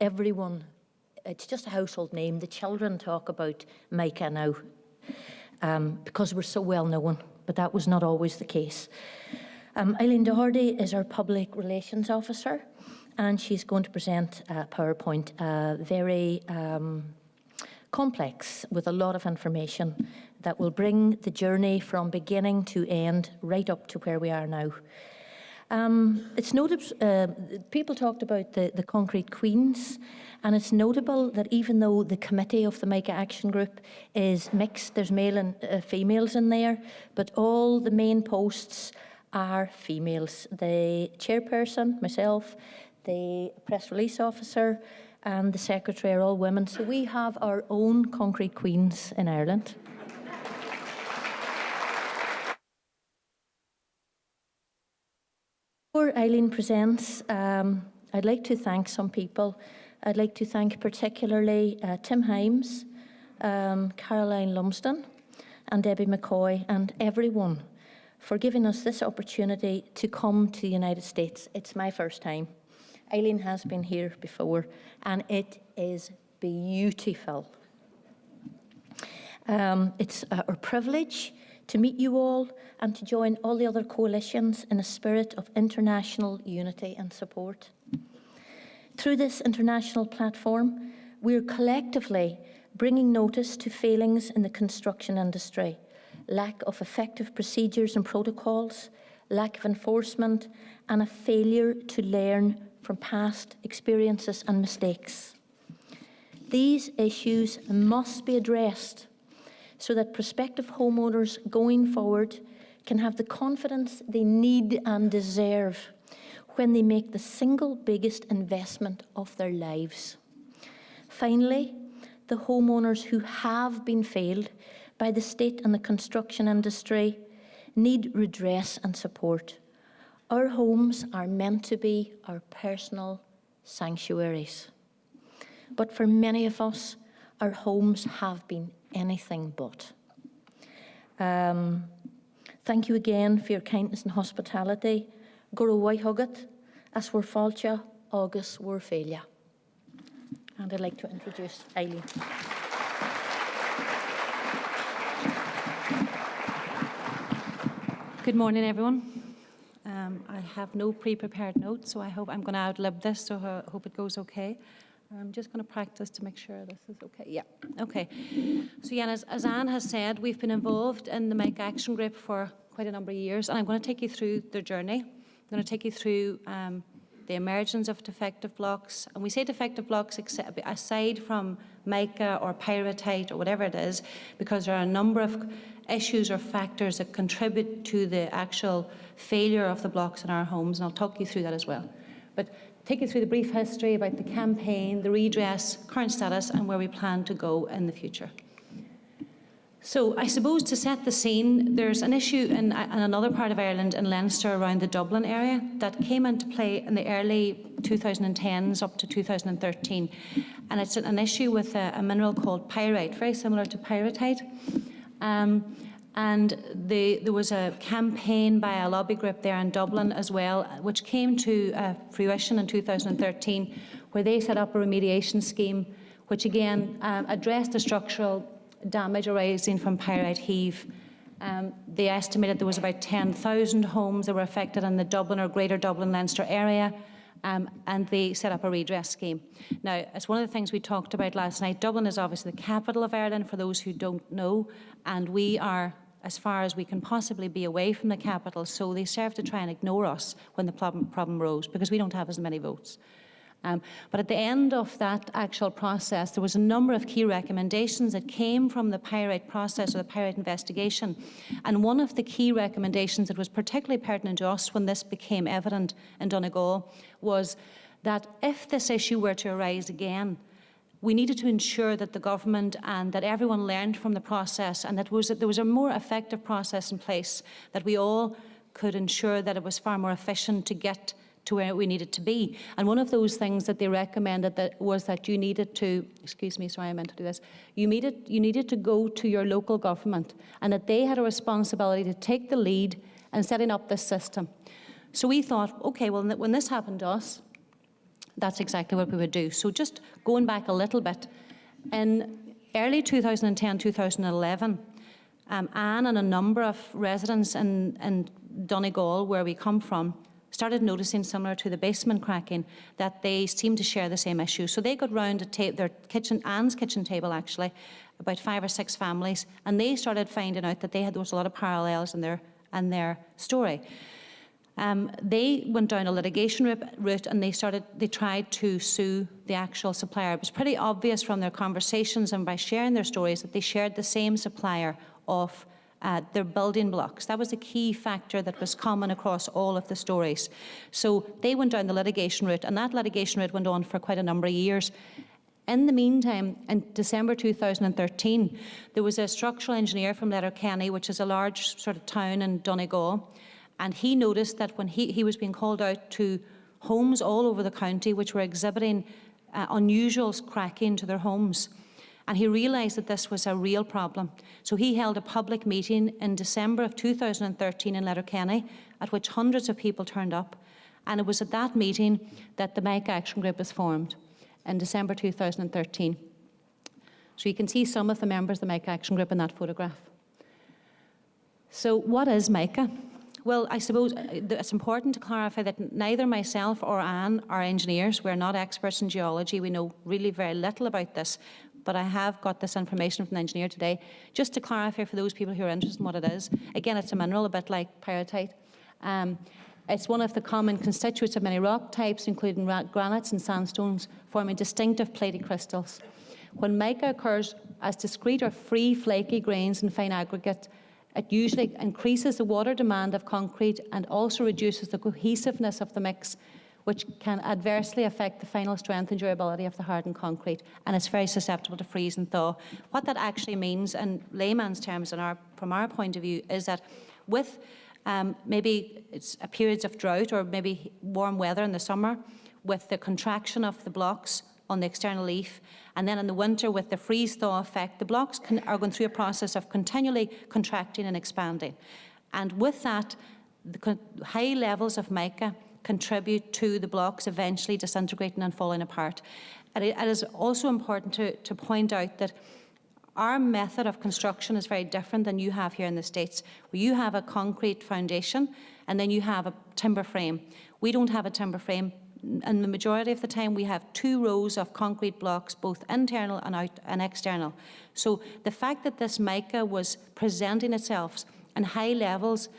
everyone. It's just a household name. The children talk about MICA now because we're so well known, but that was not always the case. Eileen Doherty is our Public Relations Officer, and she's going to present a PowerPoint, very complex with a lot of information that will bring the journey from beginning to end right up to where we are now. It's notable, people talked about the concrete queens, and it's notable that even though the committee of the MICA Action Group is mixed, there's male and females in there, but all the main posts are females. The chairperson, myself, the press release officer, and the secretary are all women. So we have our own concrete queens in Ireland. Before Eileen presents, I'd like to thank some people. I'd like to thank particularly Tim Hymes, Caroline Lumsden, and Debbie McCoy, and everyone for giving us this opportunity to come to the United States. It's my first time. Eileen has been here before, and it is beautiful. It's our privilege to meet you all and to join all the other coalitions in a spirit of international unity and support. Through this international platform, we're collectively bringing notice to failings in the construction industry, lack of effective procedures and protocols, lack of enforcement, and a failure to learn from past experiences and mistakes. These issues must be addressed so that prospective homeowners going forward can have the confidence they need and deserve when they make the single biggest investment of their lives. Finally, the homeowners who have been failed by the state and the construction industry need redress and support. Our homes are meant to be our personal sanctuaries. But for many of us, our homes have been anything but. Thank you again for your kindness and hospitality. Guru Waihugat, as we're falcha, August we're failure. And I'd like to introduce Eileen. Good morning, everyone. I have no pre-prepared notes, so I hope I'm going to outlive this, so I hope it goes okay. I'm just going to practice to make sure this is okay. Yeah, okay. So yeah, as Anne has said, we've been involved in the MICA Action Group for quite a number of years, and I'm going to take you through their journey. I'm going to take you through the emergence of defective blocks. And we say defective blocks aside from mica or pyrite or whatever it is, because there are a number of issues or factors that contribute to the actual failure of the blocks in our homes, and I'll talk you through that as well. But take you through the brief history about the campaign, the redress, current status, and where we plan to go in the future. So I suppose to set the scene, there's an issue in another part of Ireland, in Leinster, around the Dublin area, that came into play in the early 2010s up to 2013. And it's an issue with a mineral called pyrite, very similar to pyrite. And there was a campaign by a lobby group there in Dublin as well, which came to fruition in 2013, where they set up a remediation scheme, which again addressed the structural damage arising from pyrite heave. They estimated there was about 10,000 homes that were affected in the Dublin or Greater Dublin Leinster area, and they set up a redress scheme. Now, it's one of the things we talked about last night. Dublin is obviously the capital of Ireland, for those who don't know, and we are as far as we can possibly be away from the capital, so they serve to try and ignore us when the problem rose, because we don't have as many votes. But at the end of that actual process, there was a number of key recommendations that came from the pyrite process, or the pyrite investigation. And one of the key recommendations that was particularly pertinent to us when this became evident in Donegal was that if this issue were to arise again, we needed to ensure that the government and that everyone learned from the process, and that there was a more effective process in place, that we all could ensure that it was far more efficient to get to where we needed to be. And one of those things that they recommended was that you needed to, excuse me, sorry, I meant to do this, you needed to go to your local government, and that they had a responsibility to take the lead in setting up this system. So we thought, okay, well, when this happened to us, that's exactly what we would do. So just going back a little bit, in early 2010, 2011, Anne and a number of residents in Donegal, where we come from, started noticing, similar to the basement cracking, that they seemed to share the same issue. So they got round their kitchen, Anne's kitchen table actually, about 5 or 6 families, and they started finding out that there was a lot of parallels in their story. They went down a litigation route, and they tried to sue the actual supplier. It was pretty obvious from their conversations and by sharing their stories that they shared the same supplier of their building blocks. That was a key factor that was common across all of the stories. So they went down the litigation route, and that litigation route went on for quite a number of years. In the meantime, in December 2013, there was a structural engineer from Letterkenny, which is a large sort of town in Donegal, and he noticed that when he was being called out to homes all over the county which were exhibiting unusual cracking to their homes, and he realised that this was a real problem. So he held a public meeting in December of 2013 in Letterkenny, at which hundreds of people turned up, and it was at that meeting that the Mica Action Group was formed in December 2013. So you can see some of the members of the Mica Action Group in that photograph. So what is Mica? Well, I suppose it's important to clarify that neither myself or Anne are engineers. We're not experts in geology. We know really very little about this, but I have got this information from the engineer today. Just to clarify for those people who are interested in what it is, again, it's a mineral a bit like pyrite. It's one of the common constituents of many rock types, including granites and sandstones, forming distinctive plated crystals. When mica occurs as discrete or free flaky grains in fine aggregate, it usually increases the water demand of concrete and also reduces the cohesiveness of the mix, which can adversely affect the final strength and durability of the hardened concrete, and it's very susceptible to freeze and thaw. What that actually means, in layman's terms, from our point of view, is that with maybe it's periods of drought or maybe warm weather in the summer, with the contraction of the blocks on the external leaf, and then in the winter with the freeze-thaw effect, the blocks are going through a process of continually contracting and expanding. And with that, the high levels of mica contribute to the blocks eventually disintegrating and falling apart. And it is also important to point out that our method of construction is very different than you have here in the States, where you have a concrete foundation and then you have a timber frame. We don't have a timber frame. And the majority of the time we have 2 rows of concrete blocks, both internal and external. So the fact that this mica was presenting itself in high levels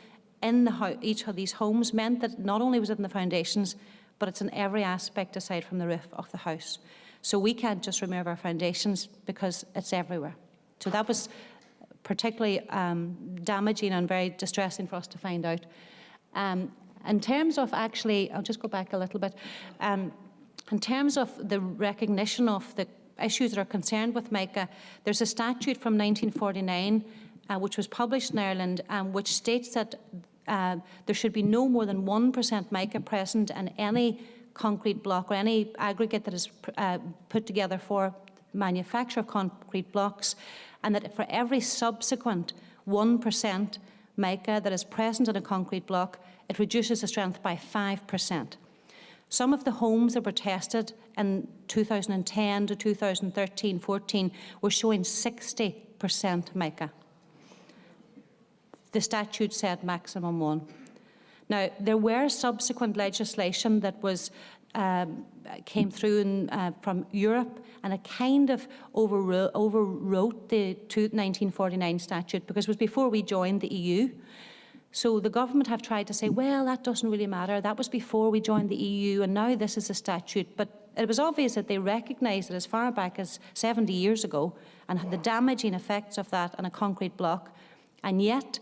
in each of these homes meant that not only was it in the foundations, but it's in every aspect aside from the roof of the house. So we can't just remove our foundations because it's everywhere. So that was particularly damaging and very distressing for us to find out. In terms of actually, I'll just go back a little bit. In terms of the recognition of the issues that are concerned with mica, there's a statute from 1949 which was published in Ireland, which states that there should be no more than 1% mica present in any concrete block or any aggregate that is put together for manufacture of concrete blocks, and that for every subsequent 1% mica that is present in a concrete block, it reduces the strength by 5%. Some of the homes that were tested in 2010 to 2013-14 were showing 60% mica. The statute said maximum 1. Now, there were subsequent legislation that was came through from Europe, and it kind of overwrote the 1949 statute because it was before we joined the EU. So the government have tried to say, well, that doesn't really matter. That was before we joined the EU, and now this is a statute. But it was obvious that they recognised it as far back as 70 years ago and had the damaging effects of that on a concrete block. And yet,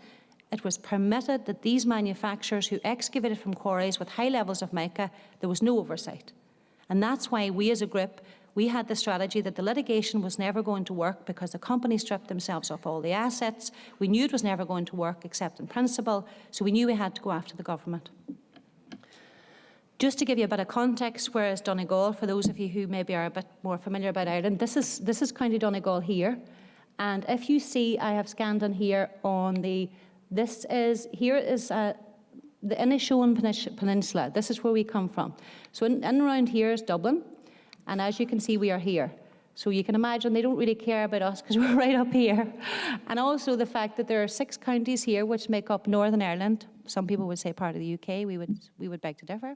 it was permitted that these manufacturers who excavated from quarries with high levels of mica, there was no oversight. And that's why we as a group, we had the strategy that the litigation was never going to work because the company stripped themselves of all the assets. We knew it was never going to work except in principle, so we knew we had to go after the government. Just to give you a bit of context, where is Donegal, for those of you who maybe are a bit more familiar about Ireland, this is County Donegal here. And if you see, I have scanned on here on the, here is the Inishowen Peninsula. This is where we come from. So in and around here is Dublin. And as you can see, we are here. So you can imagine they don't really care about us because we're right up here. And also the fact that there are 6 counties here which make up Northern Ireland. Some people would say part of the UK. We would beg to differ.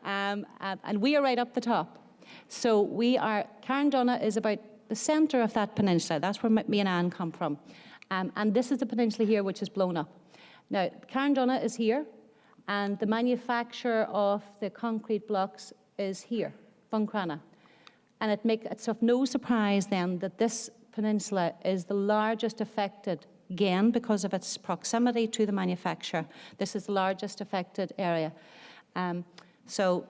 And we are right up the top. So we are, Carndonagh is about the centre of that peninsula. That's where me and Anne come from. And this is the peninsula here which is blown up. Now, Carndonagh is here, and the manufacturer of the concrete blocks is here, Buncrana. And it's of no surprise then that this peninsula is the largest affected, again, because of its proximity to the manufacturer. This is the largest affected area. So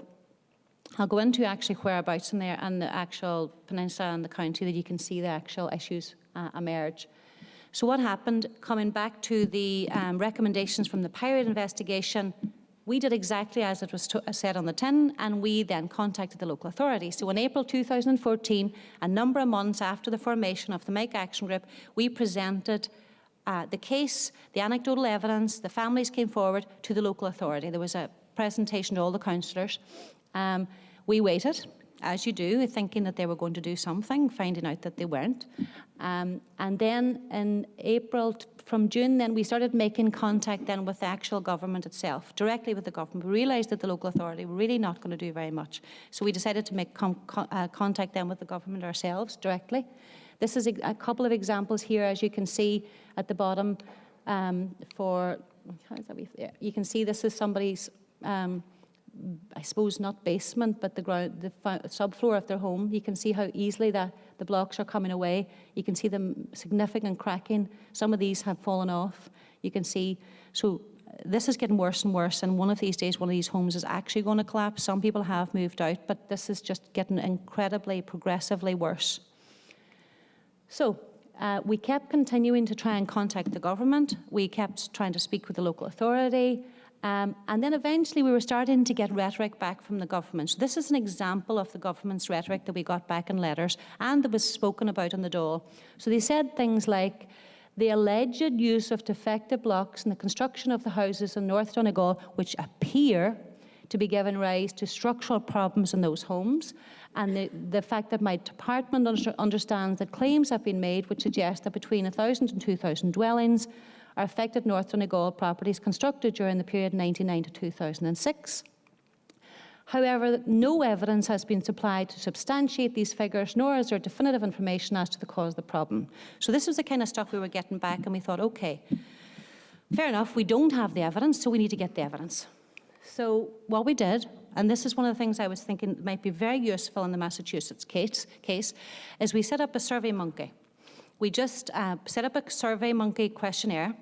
I'll go into actually whereabouts in there and the actual peninsula and the county that you can see the actual issues emerge. So what happened, coming back to the recommendations from the pirate investigation, we did exactly as it was said on the tin, and we then contacted the local authorities. So in April 2014, a number of months after the formation of the Make Action Group, we presented the case, the anecdotal evidence, the families came forward to the local authority. There was a presentation to all the councillors. We waited, as you do, thinking that they were going to do something, finding out that they weren't. And then in April, from June, then we started making contact then with the actual government itself, directly with the government. We realised that the local authority were really not going to do very much. So we decided to make contact then with the government ourselves directly. This is a couple of examples here, as you can see at the bottom. You can see this is somebody's, I suppose not basement, but the subfloor of their home. You can see how easily the blocks are coming away. You can see the significant cracking. Some of these have fallen off. You can see, so this is getting worse and worse, and one of these days, one of these homes is actually going to collapse. Some people have moved out, but this is just getting incredibly, progressively worse. So we kept continuing to try and contact the government. We kept trying to speak with the local authority. And then eventually we were starting to get rhetoric back from the government. So this is an example of the government's rhetoric that we got back in letters and that was spoken about in the Dáil. So they said things like, the alleged use of defective blocks in the construction of the houses in North Donegal, which appear to be giving rise to structural problems in those homes, and the fact that my department understands that claims have been made which suggest that between 1,000 and 2,000 dwellings are affected North Donegal properties constructed during the period 1999 to 2006. However, no evidence has been supplied to substantiate these figures, nor is there definitive information as to the cause of the problem. So this was the kind of stuff we were getting back, and we thought, okay, fair enough, we don't have the evidence, so we need to get the evidence. So what we did, and this is one of the things I was thinking might be very useful in the Massachusetts case is we set up a SurveyMonkey. We just set up a SurveyMonkey questionnaire,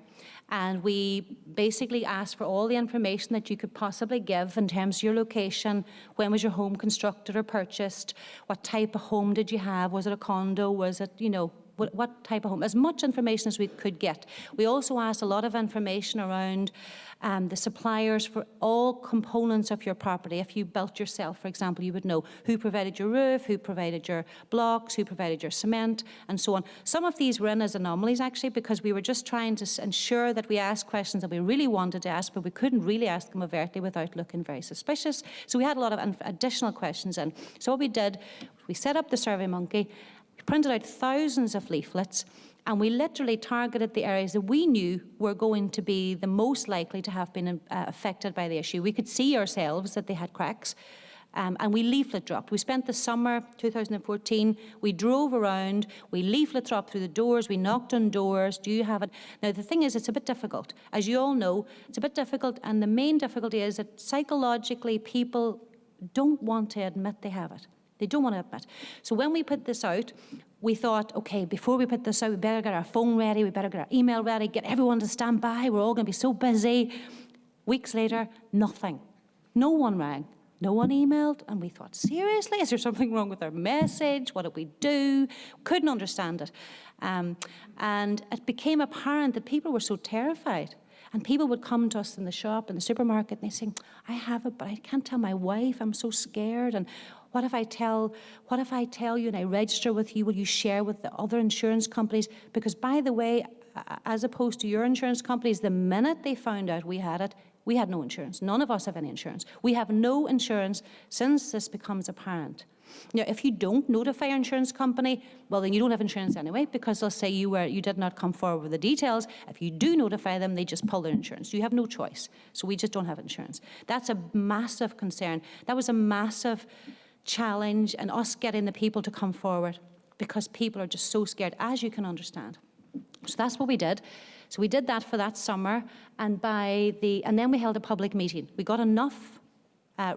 and we basically asked for all the information that you could possibly give in terms of your location, when was your home constructed or purchased, what type of home did you have, was it a condo, was it, what type of home, as much information as we could get. We also asked a lot of information around the suppliers for all components of your property. If you built yourself, for example, you would know who provided your roof, who provided your blocks, who provided your cement, and so on. Some of these were in as anomalies, actually, because we were just trying to ensure that we asked questions that we really wanted to ask, but we couldn't really ask them overtly without looking very suspicious. So we had a lot of additional questions in. So what we did, we set up the SurveyMonkey, printed out thousands of leaflets, And we literally targeted the areas that we knew were going to be the most likely to have been affected by the issue. We could see ourselves that they had cracks. And we leaflet dropped. We spent the summer 2014, we drove around, we leaflet dropped through the doors, we knocked on doors, do you have it? Now the thing is, it's a bit difficult. As you all know, it's a bit difficult, and the main difficulty is that psychologically people don't want to admit they have it. They don't want to admit. So when we put this out, we thought, okay, before we put this out, we better get our phone ready, we better get our email ready, get everyone to stand by, we're all going to be so busy. Weeks later, nothing. No one rang. No one emailed, and we thought, seriously, is there something wrong with our message? What did we do? Couldn't understand it. And it became apparent that people were so terrified. And people would come to us in the shop, in the supermarket, and they say, I have it, but I can't tell my wife, I'm so scared. And what if I tell you and I register with you, will you share with the other insurance companies? Because by the way, as opposed to your insurance companies, the minute they found out we had it, we had no insurance. None of us have any insurance. We have no insurance since this becomes apparent. Now, if you don't notify your insurance company, well, then you don't have insurance anyway, because they'll say you did not come forward with the details. If you do notify them, they just pull their insurance. You have no choice. So we just don't have insurance. That's a massive concern. That was a massive challenge, and us getting the people to come forward, because people are just so scared, as you can understand. So that's what we did. So we did that for that summer, and then we held a public meeting. We got enough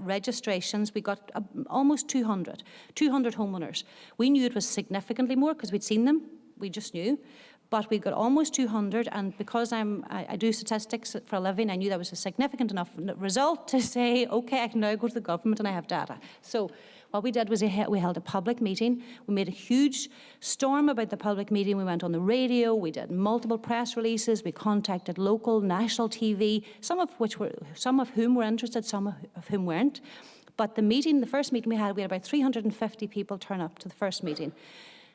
registrations. We got almost 200 homeowners. We knew it was significantly more because we'd seen them. We just knew. But we got almost 200, and because I do statistics for a living, I knew that was a significant enough result to say, okay, I can now go to the government and I have data. So what we did was we held a public meeting. We made a huge storm about the public meeting. We went on the radio. We did multiple press releases. We contacted local, national TV, some of whom were interested, some of whom weren't. But the first meeting we had about 350 people turn up to the first meeting.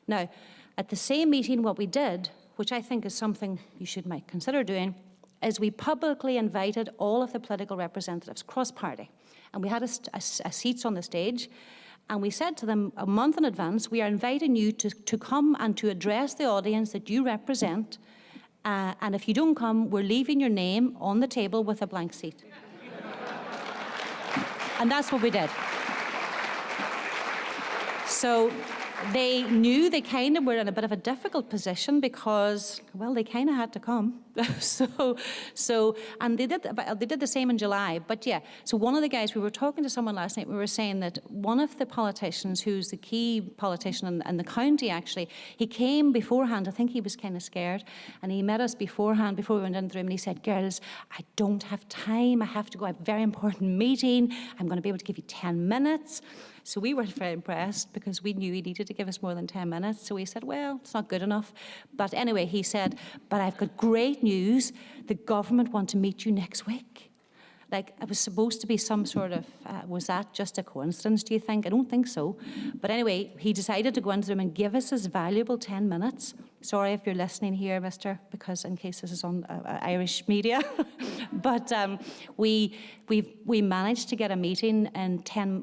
Now, at the same meeting, what we did, which I think is something you might consider doing, is we publicly invited all of the political representatives, cross-party, and we had a seats on the stage. And we said to them a month in advance, we are inviting you to come and to address the audience that you represent. And if you don't come, we're leaving your name on the table with a blank seat. And that's what we did. So they knew they kind of were in a bit of a difficult position because, well, they kind of had to come. And they did the same in July. But yeah, so one of the guys, we were talking to someone last night, we were saying that one of the politicians, who's the key politician in the county actually, he came beforehand. I think he was kind of scared, and he met us beforehand, before we went into the room, and he said, girls, I don't have time. I have to go. I have a very important meeting. I'm going to be able to give you 10 minutes. So we weren't very impressed because we knew he needed to give us more than 10 minutes. So we said, well, it's not good enough. But anyway, he said, but I've got great news. The government want to meet you next week. Like, it was supposed to be some sort of, was that just a coincidence, do you think? I don't think so. But anyway, he decided to go into them and give us his valuable 10 minutes. Sorry if you're listening here, mister, because in case this is on Irish media. But we managed to get a meeting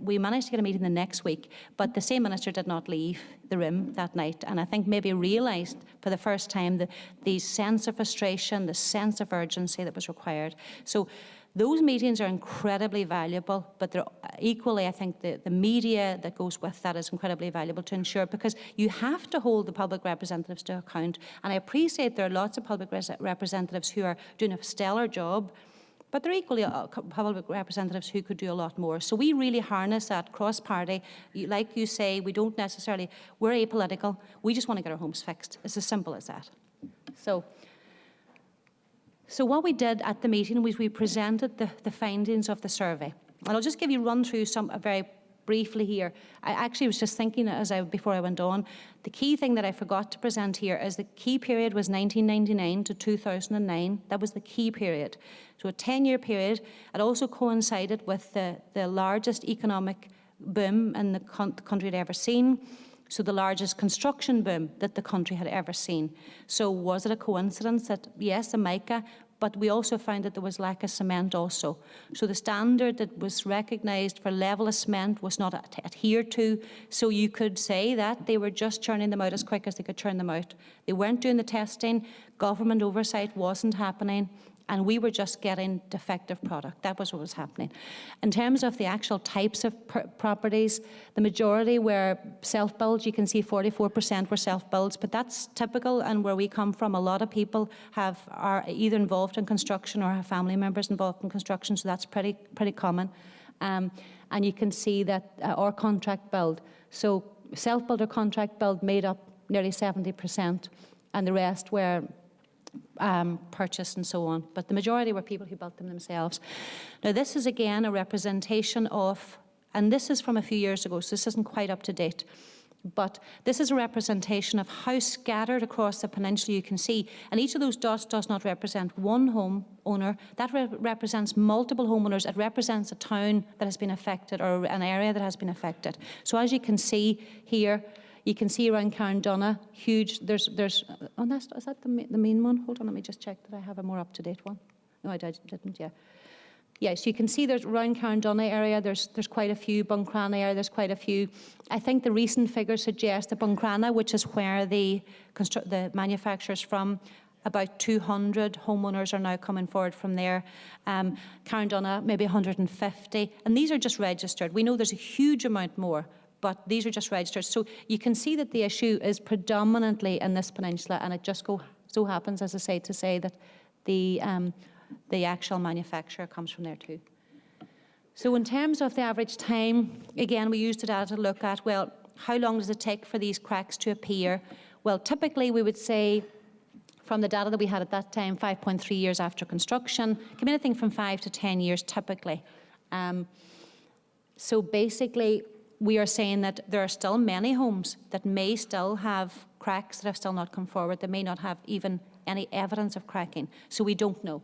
we managed to get a meeting the next week, but the same minister did not leave the room that night. And I think maybe realised for the first time the sense of frustration, the sense of urgency that was required. So those meetings are incredibly valuable, but they're equally, I think, the media that goes with that is incredibly valuable to ensure, because you have to hold the public representatives to account. And I appreciate there are lots of public representatives who are doing a stellar job, but there are equally public representatives who could do a lot more. So we really harness that cross-party. Like you say, we're apolitical. We just want to get our homes fixed. It's as simple as that. So what we did at the meeting was we presented the findings of the survey. And I'll just give you a run through some very briefly here. I actually was just thinking before I went on, the key thing that I forgot to present here is the key period was 1999 to 2009. That was the key period. So a 10-year period. It also coincided with the largest economic boom in the country had ever seen. So the largest construction boom that the country had ever seen. So was it a coincidence that, yes, the MICA, but we also found that there was lack of cement also. So the standard that was recognised for level of cement was not adhered to, so you could say that they were just churning them out as quick as they could churn them out. They weren't doing the testing, government oversight wasn't happening, and we were just getting defective product. That was what was happening. In terms of the actual types of properties, the majority were self-built. You can see 44% were self-built, but that's typical, and where we come from, a lot of people are either involved in construction or have family members involved in construction, so that's pretty common. And you can see that, or contract build. So self-built or contract build made up nearly 70%, and the rest were purchased and so on. But the majority were people who built them themselves. Now this is again a representation of, and this is from a few years ago, so this isn't quite up to date, but this is a representation of how scattered across the peninsula you can see. And each of those dots does not represent one home owner. That represents multiple homeowners. It represents a town that has been affected or an area that has been affected. So as you can see here, you can see around Carndonagh, huge, there's, is that the main one? Hold on, let me just check that I have a more up-to-date one. No, I didn't, yeah. Yeah, so you can see there's around Carndonagh area, there's quite a few, Buncrana area, there's quite a few. I think the recent figures suggest that Buncrana, which is where the manufacturer's from, about 200 homeowners are now coming forward from there. Carndonagh, maybe 150, and these are just registered. We know there's a huge amount more, but these are just registered. So you can see that the issue is predominantly in this peninsula, and it just so happens, as I say, to say that the actual manufacturer comes from there too. So in terms of the average time, again, we used the data to look at, well, how long does it take for these cracks to appear? Well, typically we would say, from the data that we had at that time, 5.3 years after construction, can be anything from 5 to 10 years typically. So basically, we are saying that there are still many homes that may still have cracks that have still not come forward. They may not have even any evidence of cracking, so we don't know.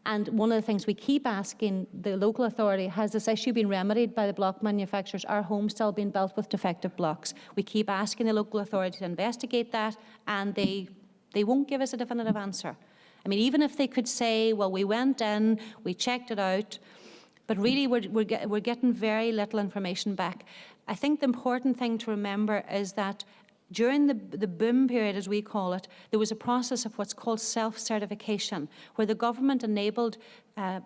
And one of the things we keep asking the local authority, has this issue been remedied by the block manufacturers? Are homes still being built with defective blocks? We keep asking the local authority to investigate that, and they won't give us a definitive answer. I mean, even if they could say, well, we went in, we checked it out, but really we're getting very little information back. I think the important thing to remember is that during the boom period, as we call it, there was a process of what's called self-certification, where the government enabled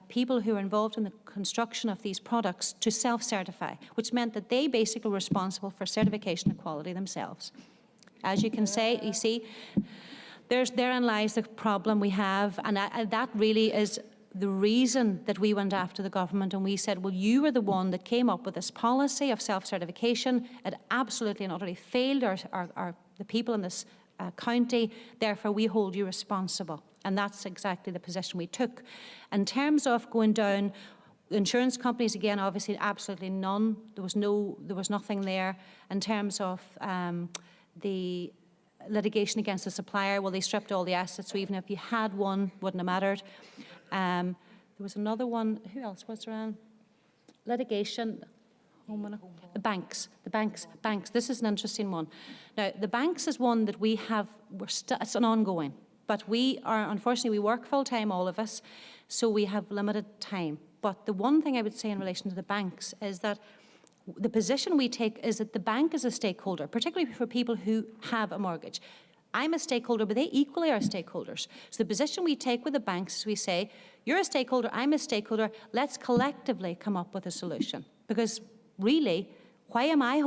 people who are involved in the construction of these products to self-certify, which meant that they basically were responsible for certification of quality themselves. As you can you see, therein lies the problem we have, and that really is the reason that we went after the government, and we said, well, you were the one that came up with this policy of self-certification. It absolutely and utterly failed the people in this county. Therefore, we hold you responsible. And that's exactly the position we took. In terms of going down, insurance companies, again, obviously, absolutely none. There was nothing there. In terms of the litigation against the supplier, well, they stripped all the assets, so even if you had one, wouldn't have mattered. There was another one. Who else was around? Litigation. The banks. This is an interesting one. Now, the banks is one that we have. It's an ongoing, but we are, unfortunately, we work full time, all of us, so we have limited time. But the one thing I would say in relation to the banks is that the position we take is that the bank is a stakeholder, particularly for people who have a mortgage. I'm a stakeholder, but they equally are stakeholders. So the position we take with the banks is we say, you're a stakeholder, I'm a stakeholder, let's collectively come up with a solution. Because really, why am I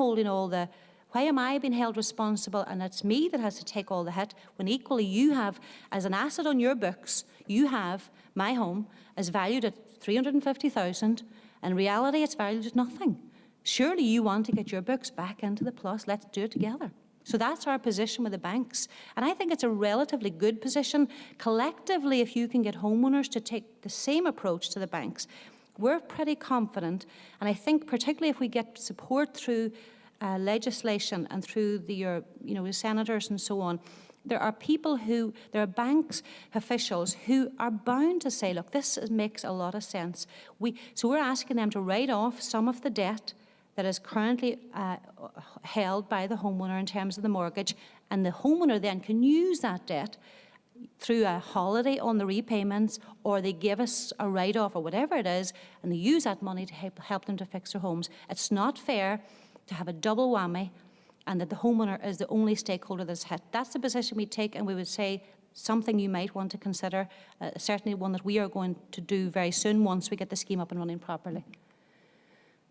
being held responsible and it's me that has to take all the hit when equally you have, as an asset on your books, you have my home is valued at $350,000. In reality, it's valued at nothing. Surely you want to get your books back into the plus, let's do it together. So that's our position with the banks. And I think it's a relatively good position. Collectively, if you can get homeowners to take the same approach to the banks, we're pretty confident. And I think particularly if we get support through legislation and through the senators and so on, there are banks officials who are bound to say, look, this makes a lot of sense. So we're asking them to write off some of the debt that is currently held by the homeowner in terms of the mortgage, and the homeowner then can use that debt through a holiday on the repayments, or they give us a write-off or whatever it is, and they use that money to help them to fix their homes. It's not fair to have a double whammy and that the homeowner is the only stakeholder that's hit. That's the position we take, and we would say something you might want to consider, certainly one that we are going to do very soon once we get the scheme up and running properly.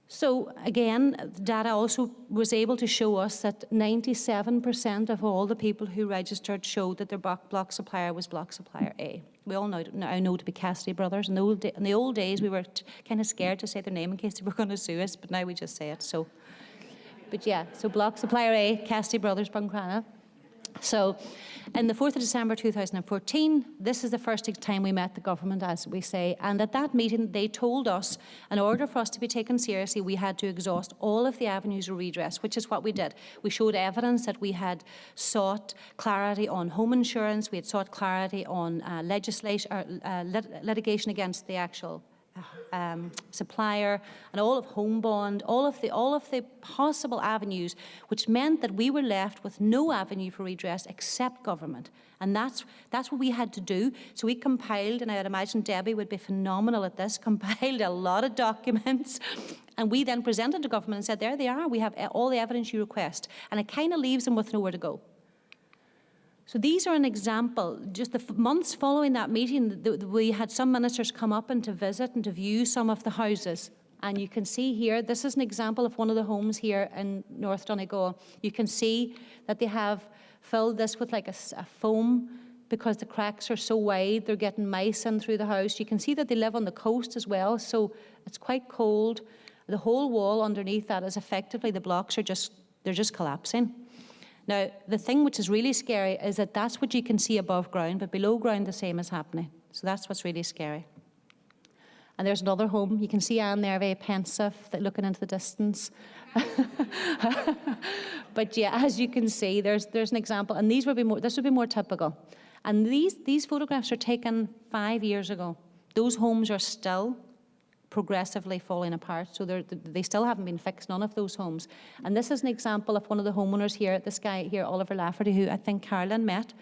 So again, data also was able to show us that 97% of all the people who registered showed that their block supplier was block supplier A. We all now know to be Cassidy Brothers. In the old days, we were kind of scared to say their name in case they were going to sue us, but now we just say it. So, but yeah, so block supplier A, Cassidy Brothers, Buncrana. So, on the 4th of December 2014, this is the first time we met the government, as we say, and at that meeting they told us in order for us to be taken seriously, we had to exhaust all of the avenues of redress, which is what we did. We showed evidence that we had sought clarity on home insurance, we had sought clarity on litigation against the actual supplier, and all of home bond, all of the possible avenues, which meant that we were left with no avenue for redress except government. And that's what we had to do. So we compiled, and I'd imagine Debbie would be phenomenal at this, compiled a lot of documents, and we then presented to government and said, there they are, we have all the evidence you request. And it kind of leaves them with nowhere to go. So these are an example. Just the months following that meeting, we had some ministers come up and to visit and to view some of the houses. And you can see here, this is an example of one of the homes here in North Donegal. You can see that they have filled this with like a foam because the cracks are so wide, they're getting mice in through the house. You can see that they live on the coast as well, so it's quite cold. The whole wall underneath that is effectively, the blocks are they're just collapsing. Now, the thing which is really scary is that that's what you can see above ground, but below ground the same is happening. So that's what's really scary. And there's another home. You can see Anne there, very pensive, looking into the distance. But yeah, as you can see, there's an example, and this would be more typical. And these photographs are taken 5 years ago. Those homes are still progressively falling apart, so they still haven't been fixed, none of those homes. And this is an example of one of the homeowners here, this guy here, Oliver Lafferty, who I think Carolyn met.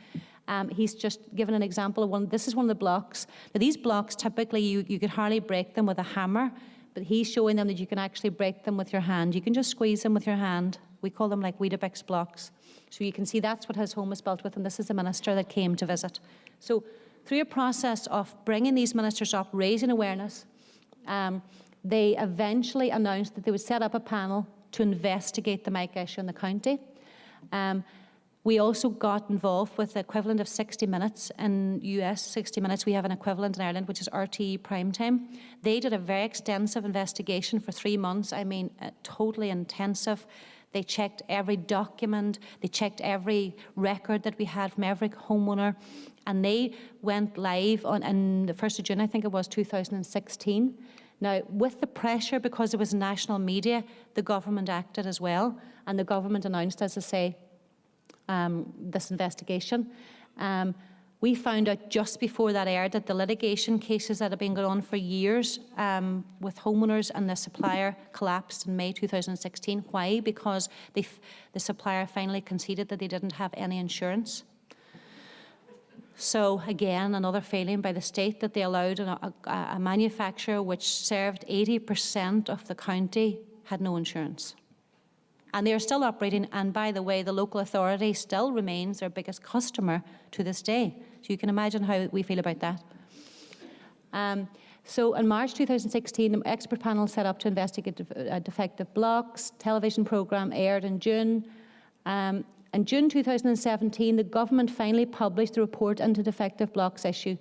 He's just given an example of one. This is one of the blocks. Now these blocks, typically you could hardly break them with a hammer, but he's showing them that you can actually break them with your hand. You can just squeeze them with your hand. We call them like Weetabix blocks. So you can see that's what his home is built with, and this is the minister that came to visit. So through a process of bringing these ministers up, raising awareness, they eventually announced that they would set up a panel to investigate the mica issue in the county. We also got involved with the equivalent of 60 Minutes in US, 60 Minutes. We have an equivalent in Ireland, which is RTE Primetime. They did a very extensive investigation for 3 months. I mean, totally intensive. They checked every document. They checked every record that we had from every homeowner. And they went live on the 1st of June, I think it was, 2016. Now, with the pressure, because it was national media, the government acted as well. And the government announced, as I say, this investigation. We found out just before that aired that the litigation cases that have been going on for years with homeowners and the supplier collapsed in May 2016. Why? Because the supplier finally conceded that they didn't have any insurance. So again, another failing by the state that they allowed a manufacturer which served 80% of the county had no insurance. And they are still operating, and by the way, the local authority still remains their biggest customer to this day. So you can imagine how we feel about that. So in March 2016, the expert panel set up to investigate defective blocks. Television programme aired in June. In June 2017, the government finally published the report into defective blocks issue.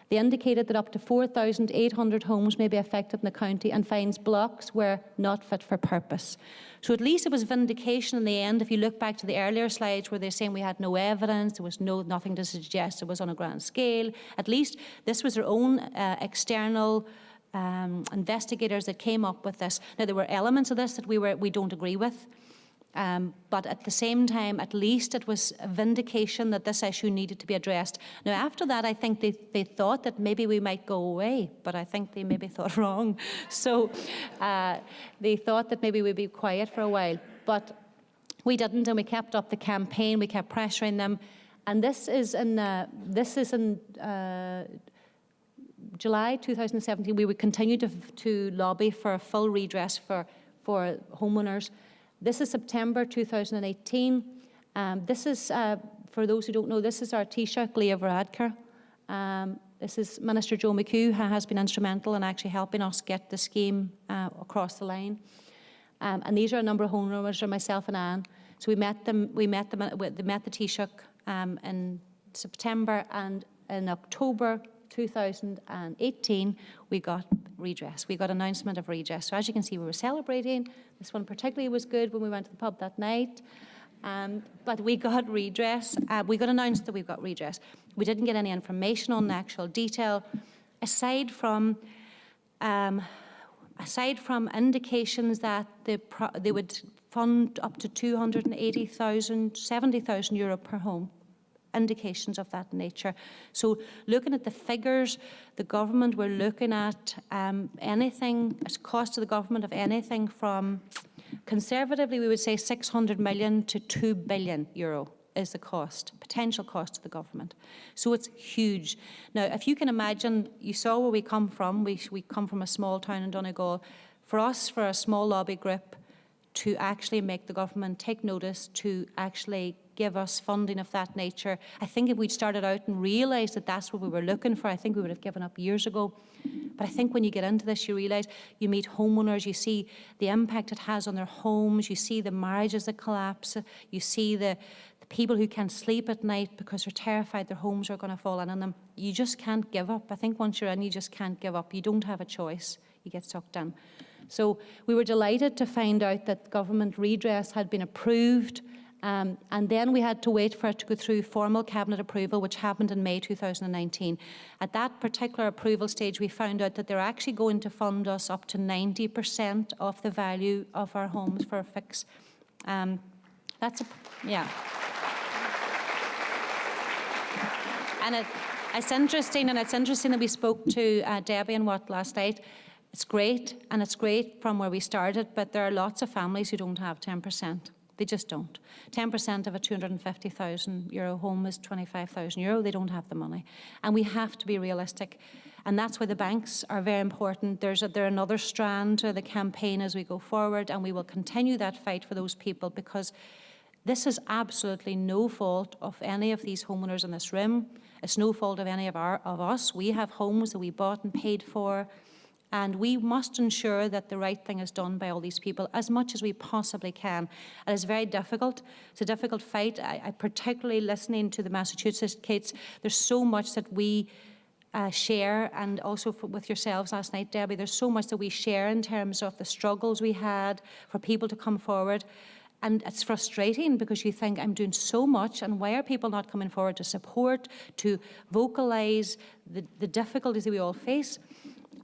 They indicated that up to 4,800 homes may be affected in the county and finds blocks were not fit for purpose. So at least it was vindication in the end. If you look back to the earlier slides where they're saying we had no evidence, there was nothing to suggest it was on a grand scale, at least this was their own external investigators that came up with this. Now there were elements of this that we don't agree with. But at the same time, at least it was a vindication that this issue needed to be addressed. Now, after that, I think they thought that maybe we might go away, but I think they maybe thought wrong. So they thought that maybe we'd be quiet for a while, but we didn't, and we kept up the campaign, we kept pressuring them, And this is in July 2017. We would continue to lobby for a full redress for homeowners. This is September 2018. This is, for those who don't know, this is our Taoiseach, Léa Varadkar. This is Minister Joe McHugh, who has been instrumental in actually helping us get the scheme across the line. And these are a number of homeowners, myself and Anne. So we met the Taoiseach in September, and in October 2018, we got redress. We got announcement of redress. So as you can see, we were celebrating. This one particularly was good when we went to the pub that night. But we got redress. We got announced that we got redress. We didn't get any information on the actual detail, aside from indications that they would fund up to 280,000, 70,000 euro per home. Indications of that nature. So looking at the figures, the government were looking at anything, as cost to the government of anything from, conservatively we would say 600 million to 2 billion euro is the cost, potential cost to the government. So it's huge. Now, if you can imagine, you saw where we come from. We come from a small town in Donegal. For us, for a small lobby group, to actually make the government take notice, to actually give us funding of that nature. I think if we'd started out and realised that that's what we were looking for, I think we would have given up years ago. But I think when you get into this, you realise, you meet homeowners, you see the impact it has on their homes, you see the marriages that collapse, you see the people who can't sleep at night because they're terrified their homes are going to fall in on them. You just can't give up. I think once you're in, you just can't give up. You don't have a choice. You get sucked in. So we were delighted to find out that government redress had been approved. And then we had to wait for it to go through formal cabinet approval, which happened in May 2019. At that particular approval stage, we found out that they're actually going to fund us up to 90% of the value of our homes for a fix. Yeah. And it's interesting that we spoke to Debbie and Watt last night. It's great, and it's great from where we started, but there are lots of families who don't have 10%. They just don't. 10% of a 250,000 euro home is 25,000 euro. They don't have the money. And we have to be realistic. And that's why the banks are very important. They're another strand to the campaign as we go forward, and we will continue that fight for those people, because this is absolutely no fault of any of these homeowners in this room. It's no fault of any of us. We have homes that we bought and paid for. And we must ensure that the right thing is done by all these people as much as we possibly can. And it's very difficult. It's a difficult fight. I particularly listening to the Massachusetts kids, there's so much that we share, and also with yourselves last night, Debbie, there's so much that we share in terms of the struggles we had for people to come forward. And it's frustrating because you think, I'm doing so much, and why are people not coming forward to support, to vocalise the difficulties that we all face?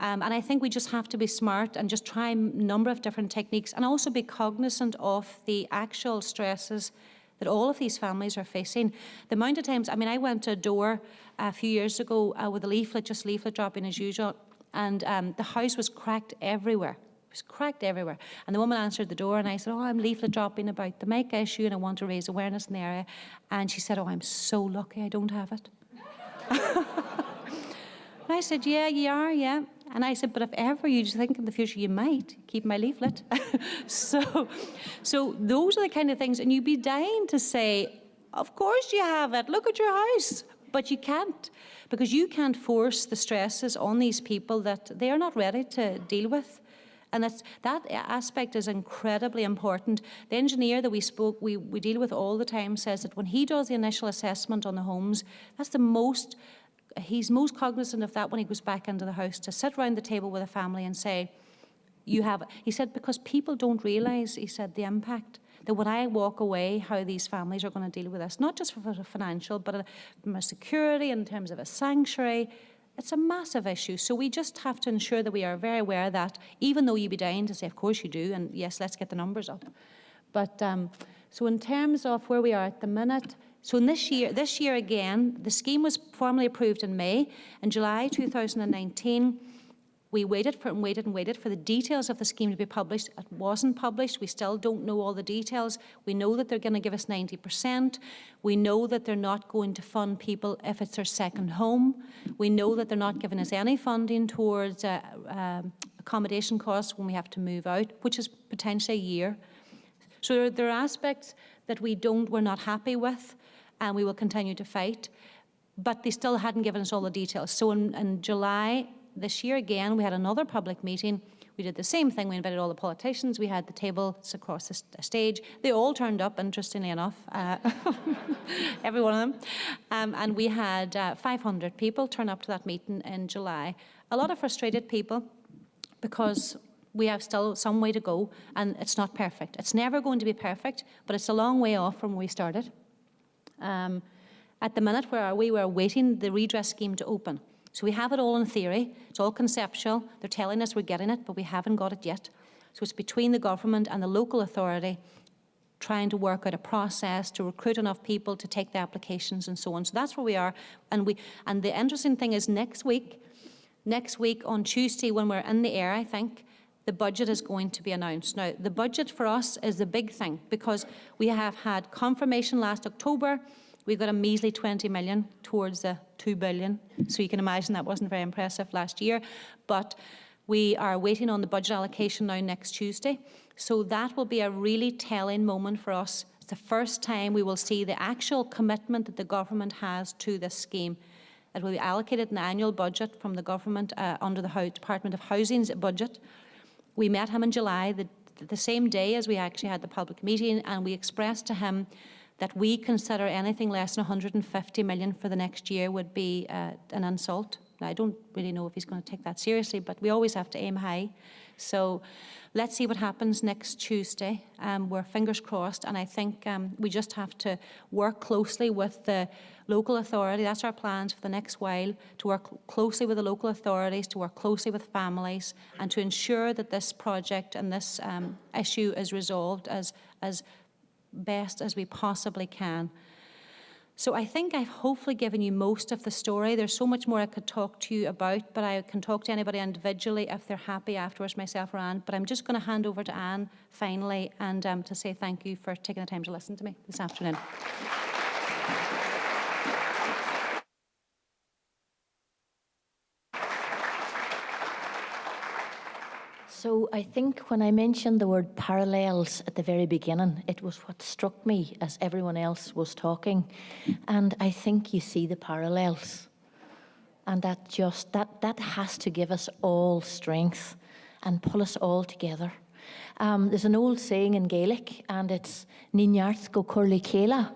And I think we just have to be smart and just try a number of different techniques, and also be cognizant of the actual stresses that all of these families are facing. The amount of times, I went to a door a few years ago with a leaflet, just leaflet dropping as usual, and the house was cracked everywhere. It was cracked everywhere. And the woman answered the door, and I said, I'm leaflet dropping about the mic issue, and I want to raise awareness in the area. And she said, I'm so lucky I don't have it. And I said, yeah, you are, yeah. And I said, but if ever you think in the future you might, keep my leaflet. So those are the kind of things, and you'd be dying to say, of course you have it, look at your house. But you can't, because you can't force the stresses on these people that they are not ready to deal with. And that aspect is incredibly important. The engineer that we deal with all the time says that when he does the initial assessment on the homes, he's most cognizant of that when he goes back into the house, to sit around the table with a family and say, he said, because people don't realise, he said, the impact, that when I walk away, how these families are going to deal with this, not just for the financial, but from a security, in terms of a sanctuary. It's a massive issue. So we just have to ensure that we are very aware of that, even though you'd be dying to say, of course you do, and yes, let's get the numbers up. But so in terms of where we are at the minute, so in this year again, the scheme was formally approved in May. In July 2019, We waited for it and waited and waited for the details of the scheme to be published. It wasn't published. We still don't know all the details. We know that they're going to give us 90%. We know that they're not going to fund people if it's their second home. We know that they're not giving us any funding towards accommodation costs when we have to move out, which is potentially a year. So there are aspects that we're not happy with, and we will continue to fight. But they still hadn't given us all the details. So in July this year, again, we had another public meeting. We did the same thing. We invited all the politicians. We had the tables across the stage. They all turned up, interestingly enough, every one of them. And we had 500 people turn up to that meeting in July. A lot of frustrated people because we have still some way to go, and it's not perfect. It's never going to be perfect, but it's a long way off from where we started. At the minute, where are we? We're waiting the redress scheme to open. So we have it all in theory. It's all conceptual. They're telling us we're getting it, but we haven't got it yet. So it's between the government and the local authority trying to work out a process to recruit enough people to take the applications and so on. So that's where we are. And the interesting thing is next week on Tuesday, when we're in the air, I think, the budget is going to be announced. Now, the budget for us is the big thing because we have had confirmation last October. We got a measly 20 million towards the 2 billion. So you can imagine that wasn't very impressive last year. But we are waiting on the budget allocation now next Tuesday. So that will be a really telling moment for us. It's the first time we will see the actual commitment that the government has to this scheme. It will be allocated in the annual budget from the government under the Department of Housing's budget. We met him in July, the same day as we actually had the public meeting, and we expressed to him that we consider anything less than 150 million for the next year would be an insult. Now, I don't really know if he's going to take that seriously, but we always have to aim high. So let's see what happens next Tuesday. We're fingers crossed, and I think we just have to work closely with the local authority. That's our plans for the next while, to work closely with the local authorities, to work closely with families, and to ensure that this project and this issue is resolved as best as we possibly can. So I think I've hopefully given you most of the story. There's so much more I could talk to you about, but I can talk to anybody individually if they're happy afterwards, myself or Anne. But I'm just going to hand over to Anne finally and to say thank you for taking the time to listen to me this afternoon. So I think when I mentioned the word parallels at the very beginning, it was what struck me as everyone else was talking. And I think you see the parallels. And that has to give us all strength and pull us all together. There's an old saying in Gaelic, and it's Ninart go curly kela.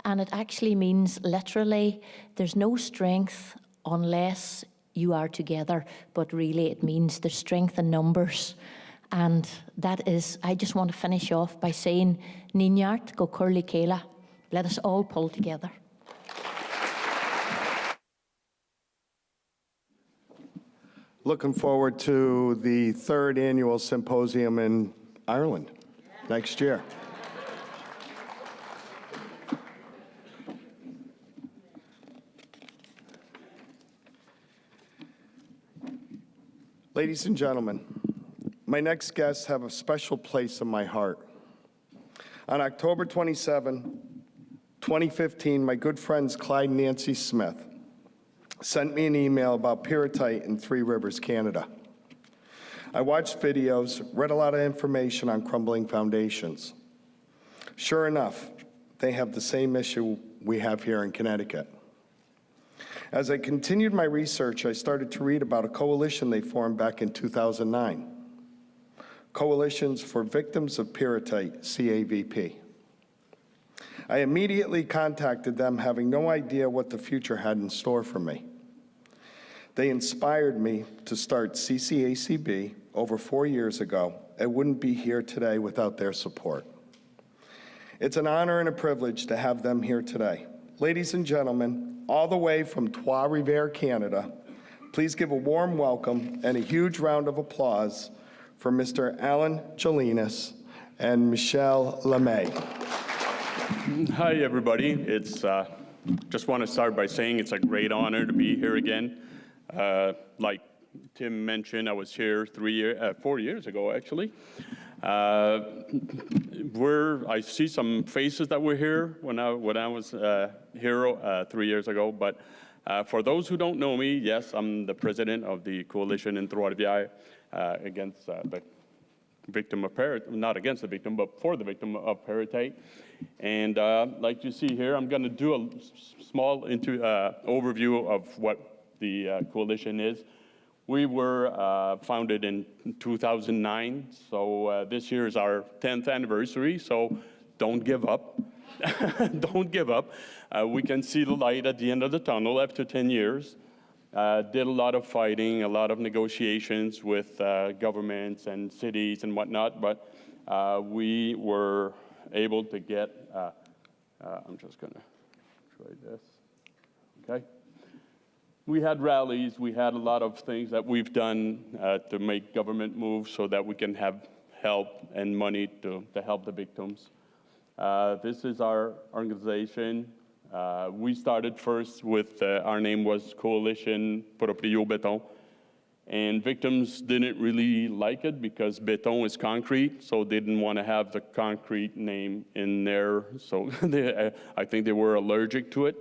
And it actually means literally, there's no strength unless you are together, but really it means there's strength in numbers. And that is, I just want to finish off by saying, Ninart go curly kela. Let us all pull together. Looking forward to the 3rd annual symposium in Ireland next year. Ladies and gentlemen, my next guests have a special place in my heart. On October 27, 2015, my good friends Clyde and Nancy Smith sent me an email about pyrrhotite in Three Rivers, Canada. I watched videos, read a lot of information on crumbling foundations. Sure enough, they have the same issue we have here in Connecticut. As I continued my research, I started to read about a coalition they formed back in 2009. Coalitions for Victims of Pyrrhotite, CAVP. I immediately contacted them, having no idea what the future had in store for me. They inspired me to start CCACB over 4 years ago. I wouldn't be here today without their support. It's an honor and a privilege to have them here today. Ladies and gentlemen, all the way from Trois-Rivières, Canada, please give a warm welcome and a huge round of applause for Mr. Alan Jelinas and Michelle LeMay. Hi, everybody. Just want to start by saying it's a great honor to be here again. Like Tim mentioned, I was here 4 years ago, actually. I see some faces that were here when I was here 3 years ago, but for those who don't know me, yes, I'm the president of the coalition in Trois-Rivières against the victim of not against the victim, but for the victim of parasite. And like you see here, I'm going to do a small overview of what the coalition is. We were founded in 2009, so this year is our 10th anniversary, so don't give up. Don't give up. We can see the light at the end of the tunnel after 10 years. Did a lot of fighting, a lot of negotiations with governments and cities and whatnot, but we were able to get, I'm just gonna try this, okay? We had rallies, we had a lot of things that we've done to make government move so that we can have help and money to help the victims. This is our organization. We started first with, our name was Coalition Propriété au Béton, and victims didn't really like it because béton is concrete, so they didn't want to have the concrete name in there, so I think they were allergic to it.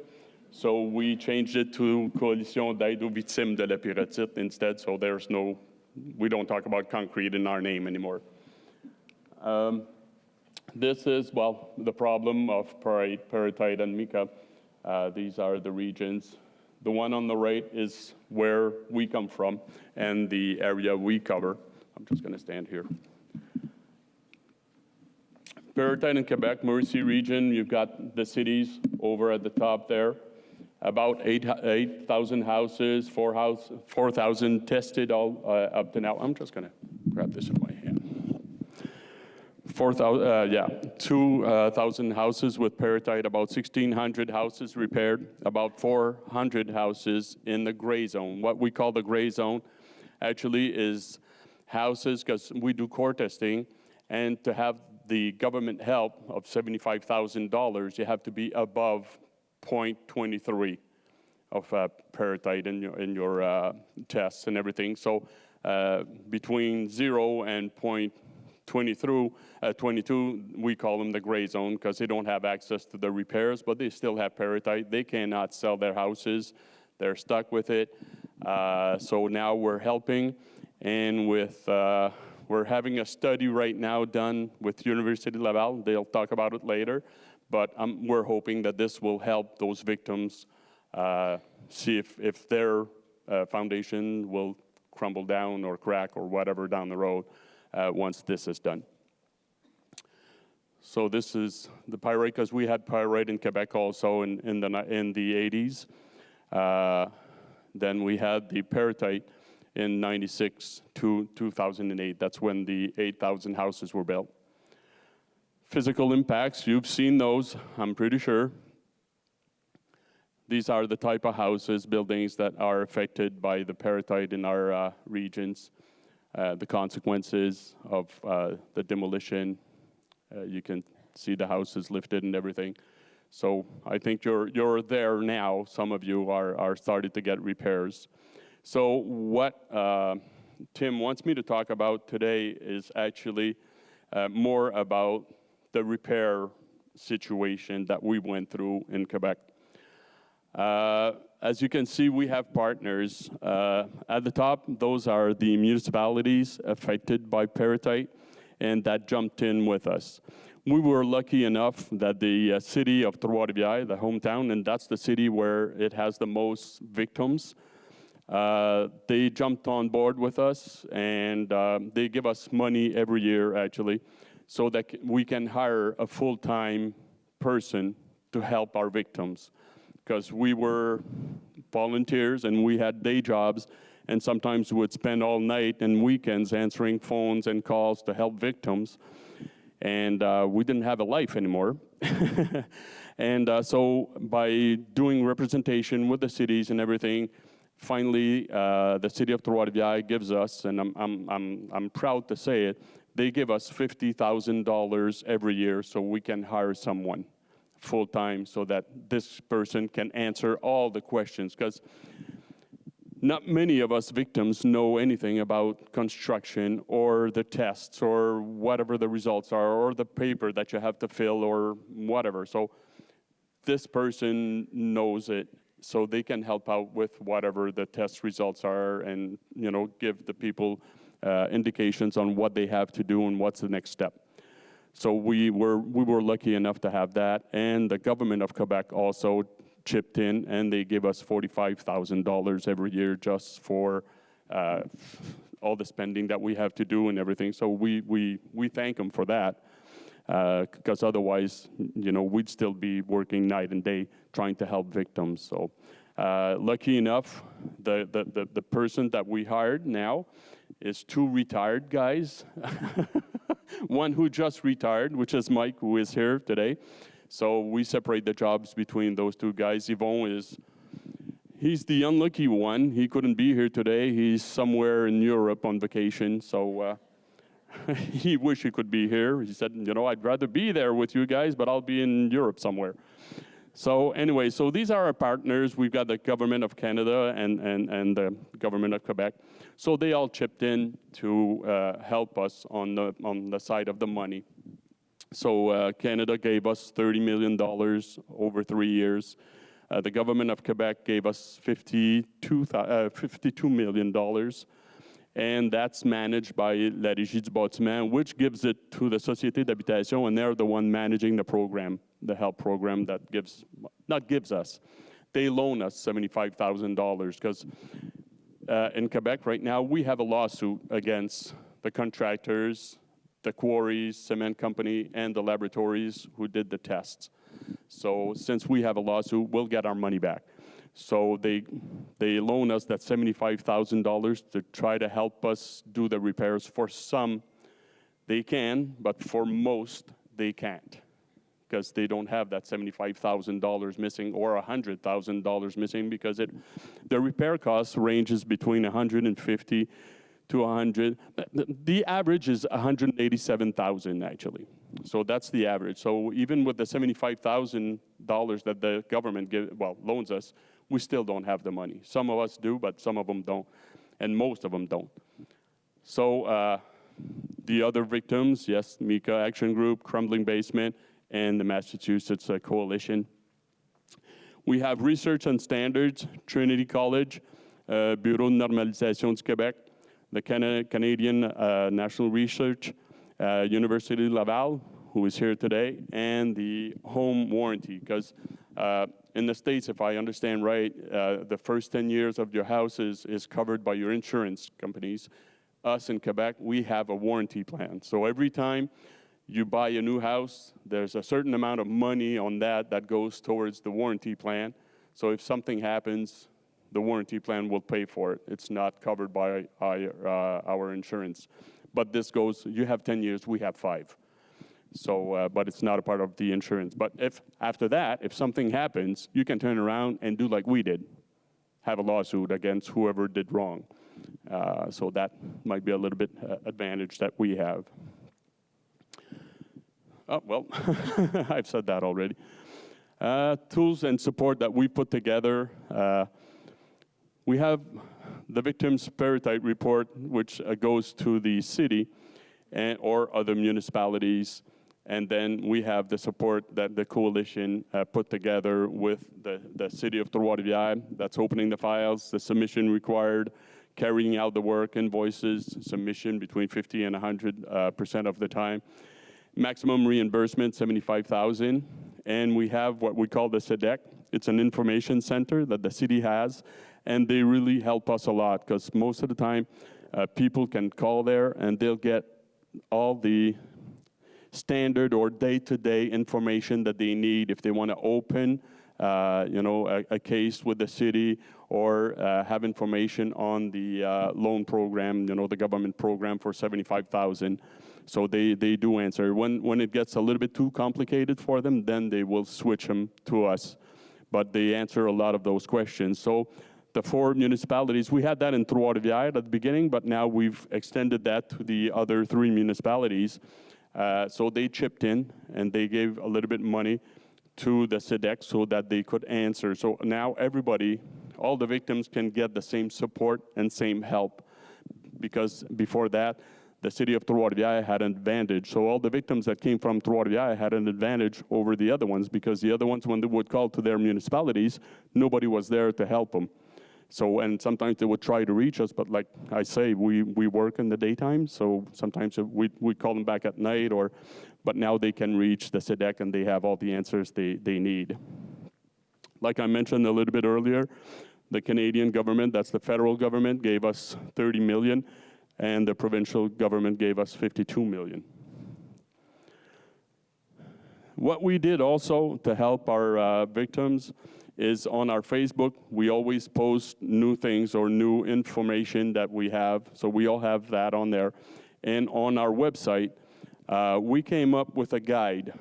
So we changed it to Coalition d'aide aux victimes de la pyrotite instead, so we don't talk about concrete in our name anymore. This is, well, the problem of Parasite and Mica. These are the regions. The one on the right is where we come from and the area we cover. I'm just going to stand here. Parasite in Quebec, Mercy region, you've got the cities over at the top there. About 8,000 houses, 4,000 tested all up to now. I'm just going to grab this in my hand. 2,000 houses with parasite, about 1,600 houses repaired, about 400 houses in the gray zone. What we call the gray zone actually is houses, because we do core testing, and to have the government help of $75,000, you have to be above 0.23 of parasite in your tests and everything. So between 0 and 22, we call them the gray zone because they don't have access to the repairs, but they still have parasite. They cannot sell their houses. They're stuck with it. So now we're helping, and we're having a study right now done with University of Laval. They'll talk about it later, but we're hoping that this will help those victims see if their foundation will crumble down or crack or whatever down the road once this is done. So this is the pyrite, because we had pyrite in Quebec also in the 80s. Then we had the parasite in 96 to 2008. That's when the 8,000 houses were built. Physical impacts, you've seen those, I'm pretty sure. These are the type of houses, buildings that are affected by the parasite in our regions. The consequences of the demolition. You can see the houses lifted and everything. So I think you're there now. Some of you are starting to get repairs. So what Tim wants me to talk about today is actually more about the repair situation that we went through in Quebec. As you can see, we have partners. At the top, those are the municipalities affected by parasite, and that jumped in with us. We were lucky enough that the city of Trois-Rivières, the hometown, and that's the city where it has the most victims, they jumped on board with us, and they give us money every year, actually, so that we can hire a full-time person to help our victims. Because we were volunteers and we had day jobs, and sometimes we would spend all night and weekends answering phones and calls to help victims, and we didn't have a life anymore. And so by doing representation with the cities and everything, finally the city of Trois-Rivières gives us, and I'm proud to say it, they give us $50,000 every year so we can hire someone full-time so that this person can answer all the questions. Because not many of us victims know anything about construction or the tests or whatever the results are or the paper that you have to fill or whatever. So this person knows it, so they can help out with whatever the test results are and, give the people indications on what they have to do and what's the next step. So we were lucky enough to have that, and the government of Quebec also chipped in, and they give us $45,000 every year just for all the spending that we have to do and everything. So we thank them for that, because otherwise, we'd still be working night and day trying to help victims. So lucky enough, the person that we hired now is two retired guys. One who just retired, which is Mike, who is here today. So we separate the jobs between those two guys. Yvon he's the unlucky one. He couldn't be here today. He's somewhere in Europe on vacation. So he wished he could be here. He said, I'd rather be there with you guys, but I'll be in Europe somewhere. So anyway, so these are our partners. We've got the government of Canada and the government of Quebec. So they all chipped in to help us on the side of the money. So Canada gave us $30 million over 3 years. The government of Quebec gave us $52 million. And that's managed by La Régie du Bâtiment, which gives it to the Société d'Habitation, and they're the one managing the program, the help program that they loan us $75,000, because in Quebec right now, we have a lawsuit against the contractors, the quarries, cement company, and the laboratories who did the tests. So since we have a lawsuit, we'll get our money back. So they loan us that $75,000 to try to help us do the repairs. For some, they can, but for most, they can't, because they don't have that $75,000 missing or $100,000 missing, because the repair cost ranges between $150 to $100. The average is $187,000 actually. So that's the average. So even with the $75,000 that the government loans us, we still don't have the money. Some of us do, but some of them don't, and most of them don't. So the other victims, yes, Mika Action Group, Crumbling Basement, and the Massachusetts Coalition. We have Research and Standards, Trinity College, Bureau de Normalisation du Québec, the Canadian National Research, University Laval, who is here today, and the home warranty, because in the States, if I understand right, the first 10 years of your house is covered by your insurance companies. Us in Quebec, we have a warranty plan. So every time you buy a new house, there's a certain amount of money on that goes towards the warranty plan. So if something happens, the warranty plan will pay for it. It's not covered by our insurance. But this goes, you have 10 years, we have 5. So, but it's not a part of the insurance. But if after that, if something happens, you can turn around and do like we did, have a lawsuit against whoever did wrong. So that might be a little bit advantage that we have. Oh, well, I've said that already. Tools and support that we put together. We have the Victims Parasite Report, which goes to the city or other municipalities. And then we have the support that the coalition put together with the city of Trois-Rivières. That's opening the files, the submission required, carrying out the work, invoices, submission between 50 and 100% of the time. Maximum reimbursement, $75,000. And we have what we call the SEDEC. It's an information center that the city has. And they really help us a lot, because most of the time, people can call there and they'll get all the standard or day-to-day information that they need if they want to open, a case with the city, or have information on the loan program, the government program for $75,000. So they do answer. When it gets a little bit too complicated for them, then they will switch them to us. But they answer a lot of those questions. So the 4 municipalities, we had that in Trois-Rivières at the beginning, but now we've extended that to the other 3 municipalities. So they chipped in, and they gave a little bit of money to the SEDEC so that they could answer. So now everybody all the victims can get the same support and same help. Because before that, the city of Trois-Rivières had an advantage. So all the victims that came from Trois-Rivières had an advantage over the other ones, because the other ones, when they would call to their municipalities, nobody was there to help them. So, and sometimes they would try to reach us, but like I say, we work in the daytime, so sometimes we call them back at night, but now they can reach the SEDEC and they have all the answers they need. Like I mentioned a little bit earlier, the Canadian government, that's the federal government, gave us $30 million, and the provincial government gave us $52 million. What we did also to help our victims is on our Facebook, we always post new things or new information that we have, so we all have that on there. And on our website, we came up with a guide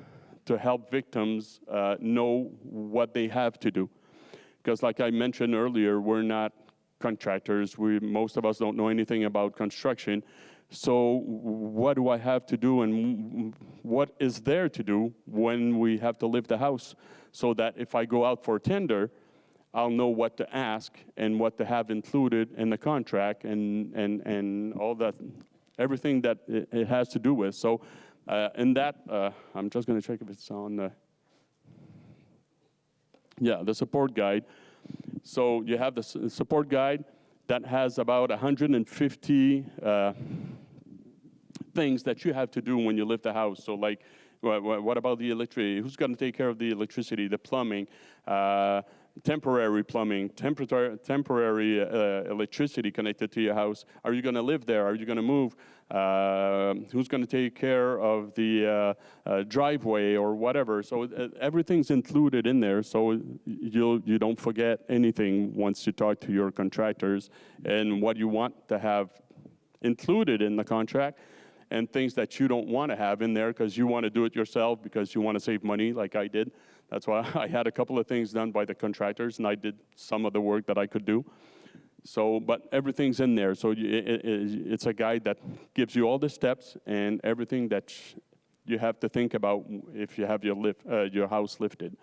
to help victims know what they have to do. Because like I mentioned earlier, we're not contractors. Most of us don't know anything about construction. So what do I have to do, and what is there to do when we have to lift the house? So that if I go out for tender, I'll know what to ask and what to have included in the contract and all that, everything that it has to do with. So in that, I'm just going to check if it's on the, yeah, the support guide. So you have the support guide that has about 150 things that you have to do when you lift a house. So like, what about the electricity? Who's going to take care of the electricity, the plumbing, temporary plumbing, temporary electricity connected to your house? Are you going to live there? Are you going to move? Who's going to take care of the driveway or whatever? So everything's included in there, so you don't forget anything once you talk to your contractors and what you want to have included in the contract, and things that you don't want to have in there because you want to do it yourself because you want to save money, like I did. That's why I had a couple of things done by the contractors, and I did some of the work that I could do. So, but everything's in there. So it's a guide that gives you all the steps and everything that you have to think about if you have your house lifted.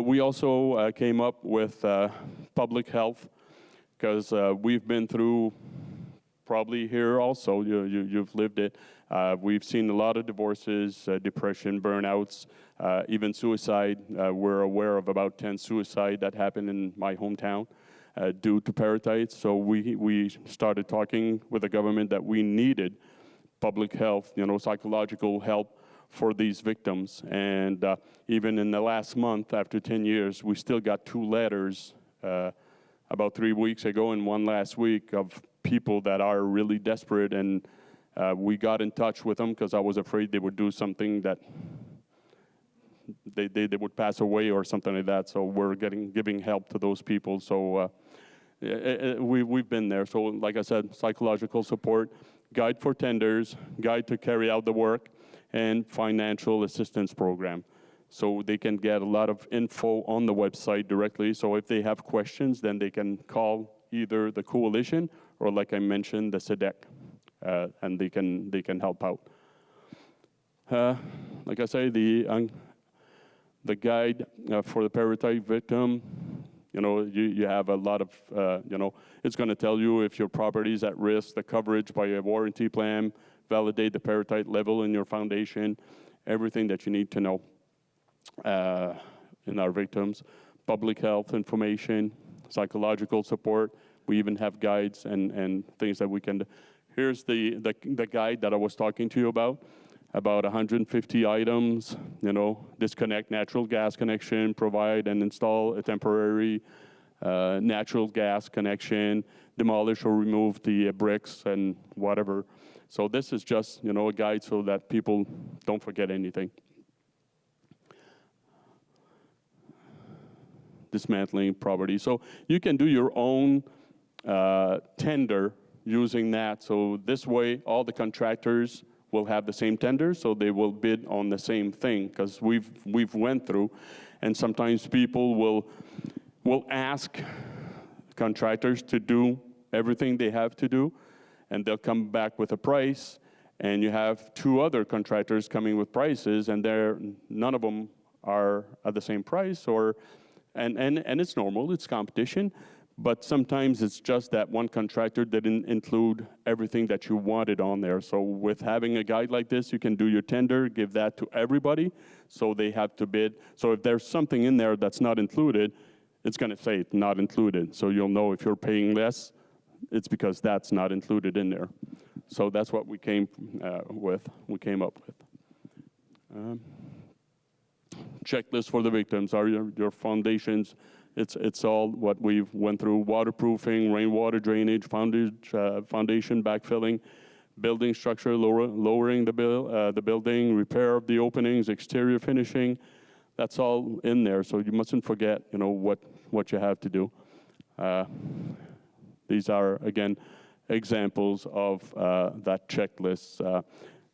We also came up with public health, because we've been through, probably here also, you've lived it. We've seen a lot of divorces, depression, burnouts, even suicide. We're aware of about 10 suicides that happened in my hometown due to parasites. So we started talking with the government that we needed public health, psychological help for these victims. And even in the last month, after 10 years, we still got 2 letters about 3 weeks ago and one last week of people that are really desperate, and we got in touch with them because I was afraid they would do something that they would pass away or something like that. So we're giving help to those people. So we've been there. So like I said, psychological support, guide for tenders, guide to carry out the work, and financial assistance program. So they can get a lot of info on the website directly. So if they have questions, then they can call either the coalition or, like I mentioned, the SEDEC, and they can help out. Like I say, the guide for the parasite victim, you have a lot of, it's going to tell you if your property is at risk, the coverage by a warranty plan, validate the parasite level in your foundation, everything that you need to know in our victims, public health information, psychological support. We even have guides and things that we can do. Here's the guide that I was talking to you about 150 items, disconnect natural gas connection, provide and install a temporary natural gas connection, demolish or remove the bricks and whatever. So this is just, a guide so that people don't forget anything. Dismantling property. So you can do your own tender using that. So this way, all the contractors will have the same tender, so they will bid on the same thing, because we've went through, and sometimes people will ask contractors to do everything they have to do, and they'll come back with a price, and you have 2 other contractors coming with prices, and none of them are at the same price, or and it's normal, it's competition, but sometimes it's just that one contractor didn't include everything that you wanted on there. So with having a guide like this, you can do your tender, give that to everybody, so they have to bid. So if there's something in there that's not included, it's gonna say it's not included. So you'll know if you're paying less, it's because that's not included in there. So that's what we came up with. Checklist for the victims are your foundations. It's all what we've went through: waterproofing, rainwater drainage, foundation backfilling, building structure, lowering the building, repair of the openings, exterior finishing. That's all in there. So you mustn't forget, what you have to do. These are, again, examples of that checklist.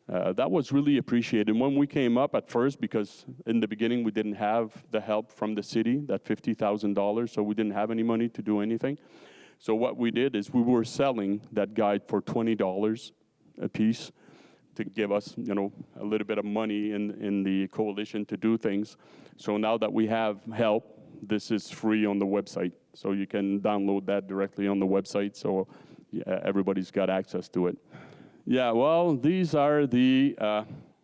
That was really appreciated when we came up at first, because in the beginning we didn't have the help from the city, that $50,000, so we didn't have any money to do anything. So what we did is we were selling that guide for $20 a piece to give us, a little bit of money in the coalition to do things. So now that we have help, this is free on the website. So you can download that directly on the website, so everybody's got access to it. Yeah, well, these are the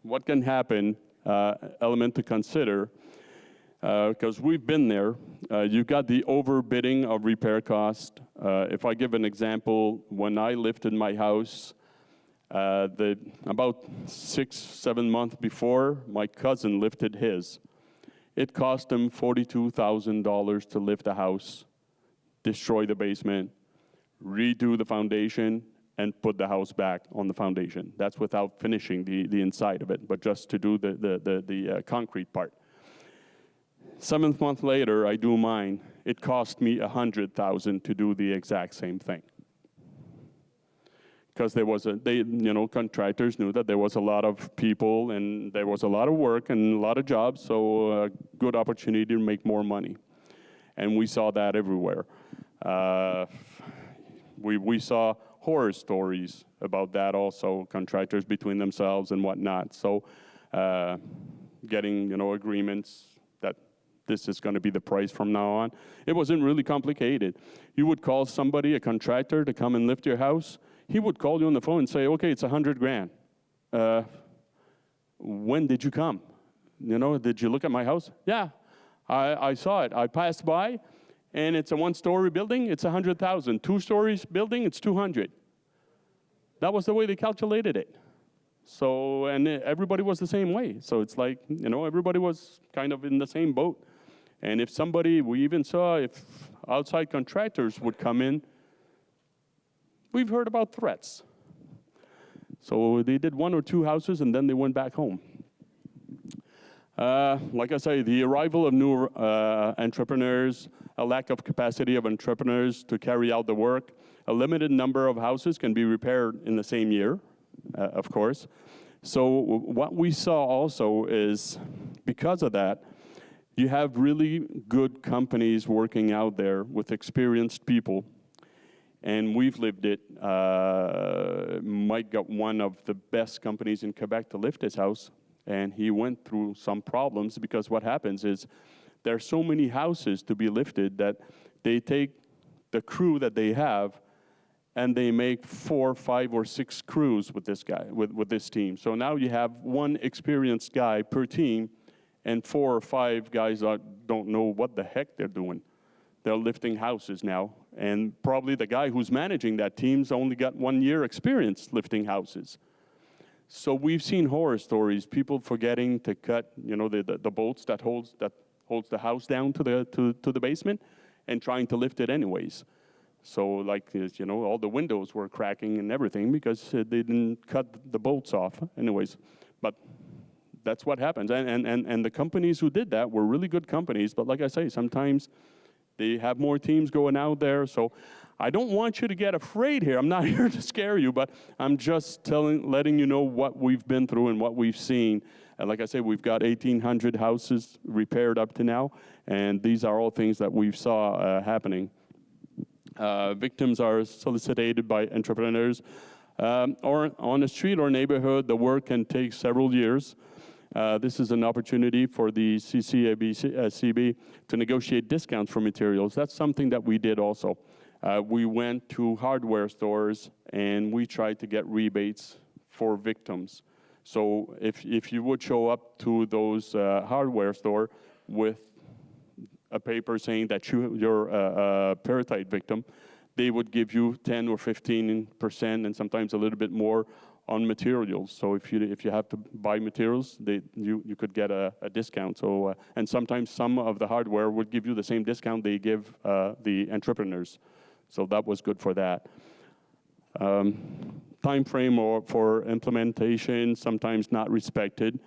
what can happen element to consider, because we've been there. You've got the overbidding of repair cost. If I give an example, when I lifted my house, about 6-7 months before, my cousin lifted his. It cost him $42,000 to lift the house, destroy the basement, redo the foundation, and put the house back on the foundation. That's without finishing the inside of it, but just to do the concrete part. 7th month later, I do mine. It cost me $100,000 to do the exact same thing. Because contractors knew that there was a lot of people and there was a lot of work and a lot of jobs, so a good opportunity to make more money. And we saw that everywhere. We saw horror stories about that also, contractors between themselves and whatnot. So getting, agreements that this is going to be the price from now on. It wasn't really complicated. You would call somebody, a contractor, to come and lift your house. He would call you on the phone and say, okay, it's $100,000. When did you come? Did you look at my house? Yeah, I saw it. I passed by, and it's a 1-story building, it's $100,000. 2 stories building, it's $200,000. That was the way they calculated it. So, and everybody was the same way. So it's like, everybody was kind of in the same boat. And if we even saw if outside contractors would come in, we've heard about threats. So they did 1 or 2 houses and then they went back home. Like I say, the arrival of new entrepreneurs, a lack of capacity of entrepreneurs to carry out the work, a limited number of houses can be repaired in the same year, of course. So what we saw also is, because of that, you have really good companies working out there with experienced people. And we've lived it. Mike got one of the best companies in Quebec to lift his house, and he went through some problems because what happens is there are so many houses to be lifted that they take the crew that they have and they make 4, 5, or 6 crews with this guy, with this team. So now you have one experienced guy per team and 4 or 5 guys that don't know what the heck they're doing. They're lifting houses now, and probably the guy who's managing that team's only got 1 year experience lifting houses. So we've seen horror stories, people forgetting to cut, the bolts that holds the house down to the basement, and trying to lift it anyways. So like, all the windows were cracking and everything because they didn't cut the bolts off anyways. But that's what happens. And the companies who did that were really good companies, but like I say, sometimes they have more teams going out there. So I don't want you to get afraid here. I'm not here to scare you, but I'm just letting you know what we've been through and what we've seen. And like I say, we've got 1,800 houses repaired up to now, and these are all things that we've saw happening. Victims are solicited by entrepreneurs or on the street or neighborhood. The work can take several years. This is an opportunity for the CCB to negotiate discounts for materials. That's something that we did also. We went to hardware stores and we tried to get rebates for victims. So if you would show up to those hardware store with a paper saying that you're a parasite victim, they would give you 10 or 15% and sometimes a little bit more on materials. So if you have to buy materials, you could get a discount. So and sometimes some of the hardware would give you the same discount they give the entrepreneurs. So that was good for that. Time frame for implementation sometimes not respected.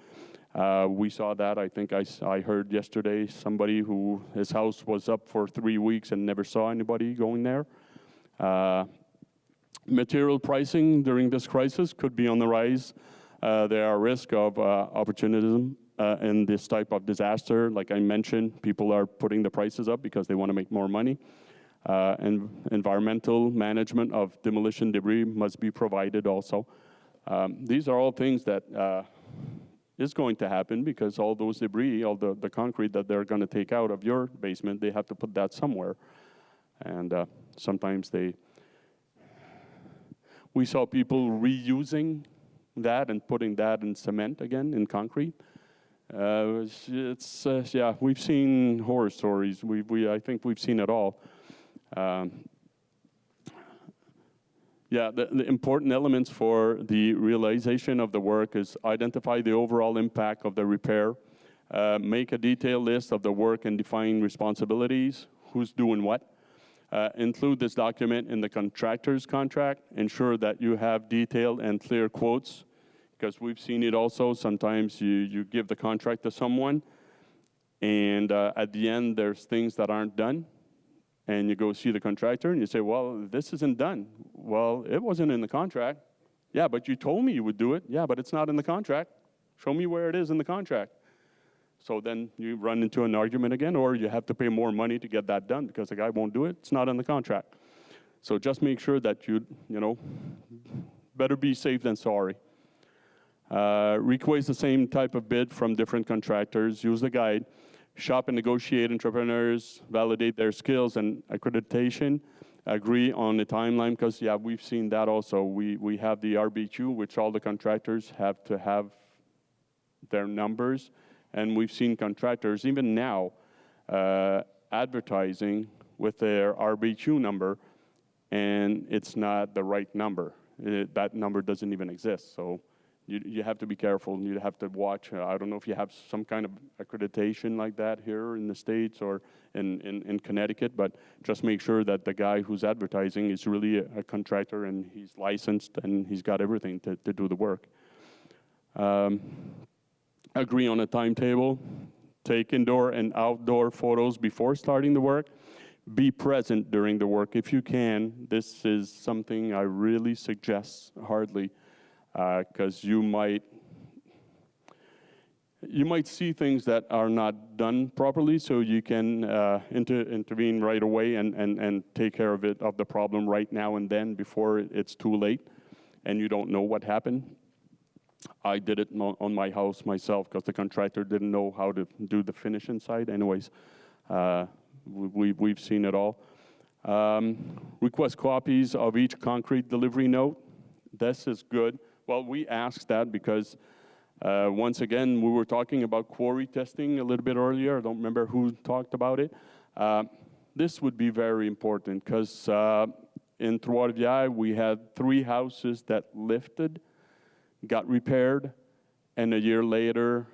We saw that. I think I heard yesterday somebody who his house was up for 3 weeks and never saw anybody going there. Material pricing during this crisis could be on the rise. There are risks of opportunism in this type of disaster. Like I mentioned, people are putting the prices up because they want to make more money. And environmental management of demolition debris must be provided also. These are all things that is going to happen because all those debris, all the concrete that they're going to take out of your basement, they have to put that somewhere. And sometimes we saw people reusing that and putting that in cement again, in concrete. Yeah, we've seen horror stories. I think we've seen it all. Yeah, the important elements for the realization of the work is identify the overall impact of the repair, make a detailed list of the work and define responsibilities, who's doing what, include this document in the contractor's contract, ensure that you have detailed and clear quotes, because we've seen it also. Sometimes you give the contract to someone, and at the end, there's things that aren't done. And you go see the contractor and you say, well, this isn't done. Well, it wasn't in the contract. Yeah, but you told me you would do it. Yeah, but it's not in the contract. Show me where it is in the contract. So then you run into an argument again, or you have to pay more money to get that done because the guy won't do it. It's not in the contract. So just make sure that you better be safe than sorry. Request the same type of bid from different contractors. Use the guide. Shop and negotiate entrepreneurs, validate their skills and accreditation, agree on the timeline, because, yeah, we've seen that also. We have the RBQ, which all the contractors have to have their numbers, and we've seen contractors, even now, advertising with their RBQ number, and it's not the right number. That number doesn't even exist, so you have to be careful. You have to watch. I don't know if you have some kind of accreditation like that here in the States or in Connecticut, but just make sure that the guy who's advertising is really a contractor and he's licensed and he's got everything to do the work. Agree on a timetable. Take indoor and outdoor photos before starting the work. Be present during the work if you can. This is something I really suggest hardly. Because you might see things that are not done properly, so you can intervene right away and take care of the problem right now and then before it's too late and you don't know what happened. I did it on my house myself because the contractor didn't know how to do the finish inside. Anyways, we've seen it all. Request copies of each concrete delivery note. This is good. Well, we asked that because, once again, we were talking about quarry testing a little bit earlier. I don't remember who talked about it. This would be very important because in Trois-Rivières, we had 3 houses that lifted, got repaired, and a year later,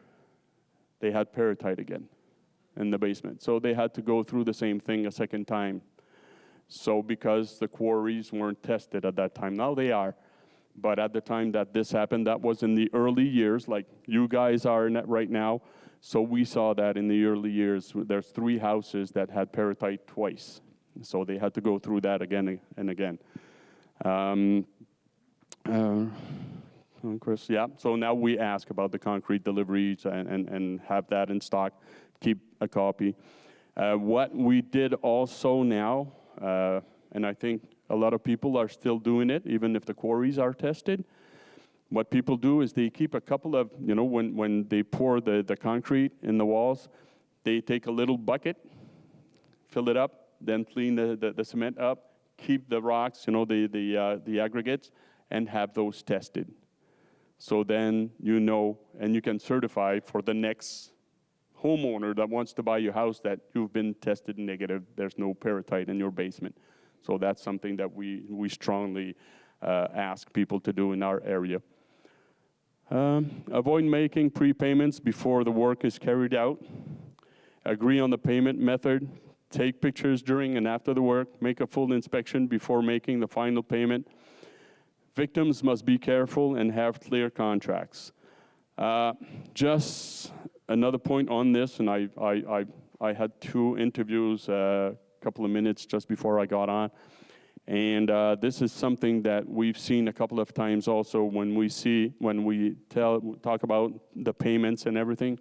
they had peritite again in the basement. So they had to go through the same thing a second time. So because the quarries weren't tested at that time, now they are. But at the time that this happened, that was in the early years, like you guys are in it right now. So we saw that in the early years. There's 3 houses that had peritite twice. So they had to go through that again and again. Chris, yeah. So now we ask about the concrete deliveries and have that in stock, keep a copy. What we did also now, and I think a lot of people are still doing it, even if the quarries are tested. what people do is they keep a couple of, when they pour the concrete in the walls, they take a little bucket, fill it up, then clean the cement up, keep the rocks, the aggregates, and have those tested. So then you know, and you can certify for the next homeowner that wants to buy your house that you've been tested negative, there's no peritite in your basement. So that's something that we strongly ask people to do in our area. Avoid making prepayments before the work is carried out. Agree on the payment method. Take pictures during and after the work. Make a full inspection before making the final payment. Victims must be careful and have clear contracts. Just another point on this, and I had 2 interviews a couple of minutes just before I got on. And this is something that we've seen a couple of times also when we talk about the payments and everything.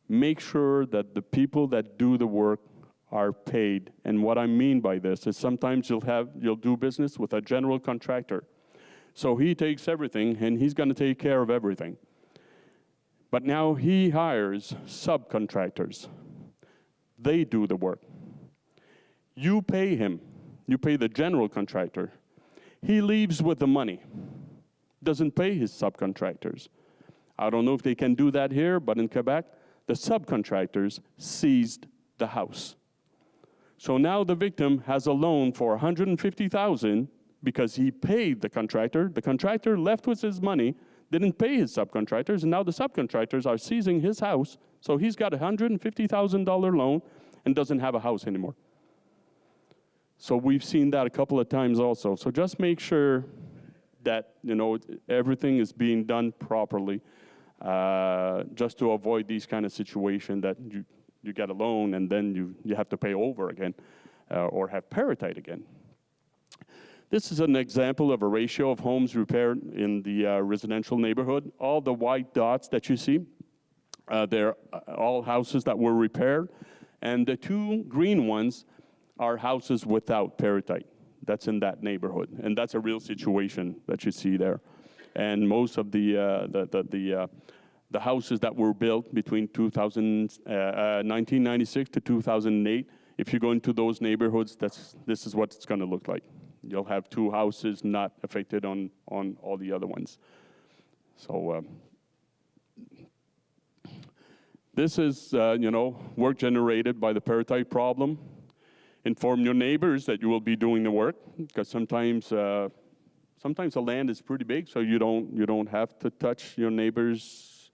Make sure that the people that do the work are paid. And what I mean by this is sometimes you'll do business with a general contractor. So he takes everything and he's going to take care of everything. But now he hires subcontractors. They do the work. You pay him. You pay the general contractor. He leaves with the money. Doesn't pay his subcontractors. I don't know if they can do that here, but in Quebec, the subcontractors seized the house. So now the victim has a loan for $150,000 because he paid the contractor. The contractor left with his money, didn't pay his subcontractors, and now the subcontractors are seizing his house. So he's got a $150,000 loan and doesn't have a house anymore. So we've seen that a couple of times also. So just make sure that everything is being done properly, just to avoid these kind of situations that you get a loan and then you have to pay over again or have peritite again. This is an example of a ratio of homes repaired in the residential neighborhood. All the white dots that you see, they're all houses that were repaired, and the 2 green ones are houses without peritite. That's in that neighborhood, and that's a real situation that you see there. And most of the houses that were built between 1996 to 2008, if you go into those neighborhoods, this is what it's going to look like. You'll have 2 houses not affected on all the other ones. So this is work generated by the peritite problem. Inform your neighbors that you will be doing the work, because sometimes the land is pretty big, so you don't have to touch your neighbor's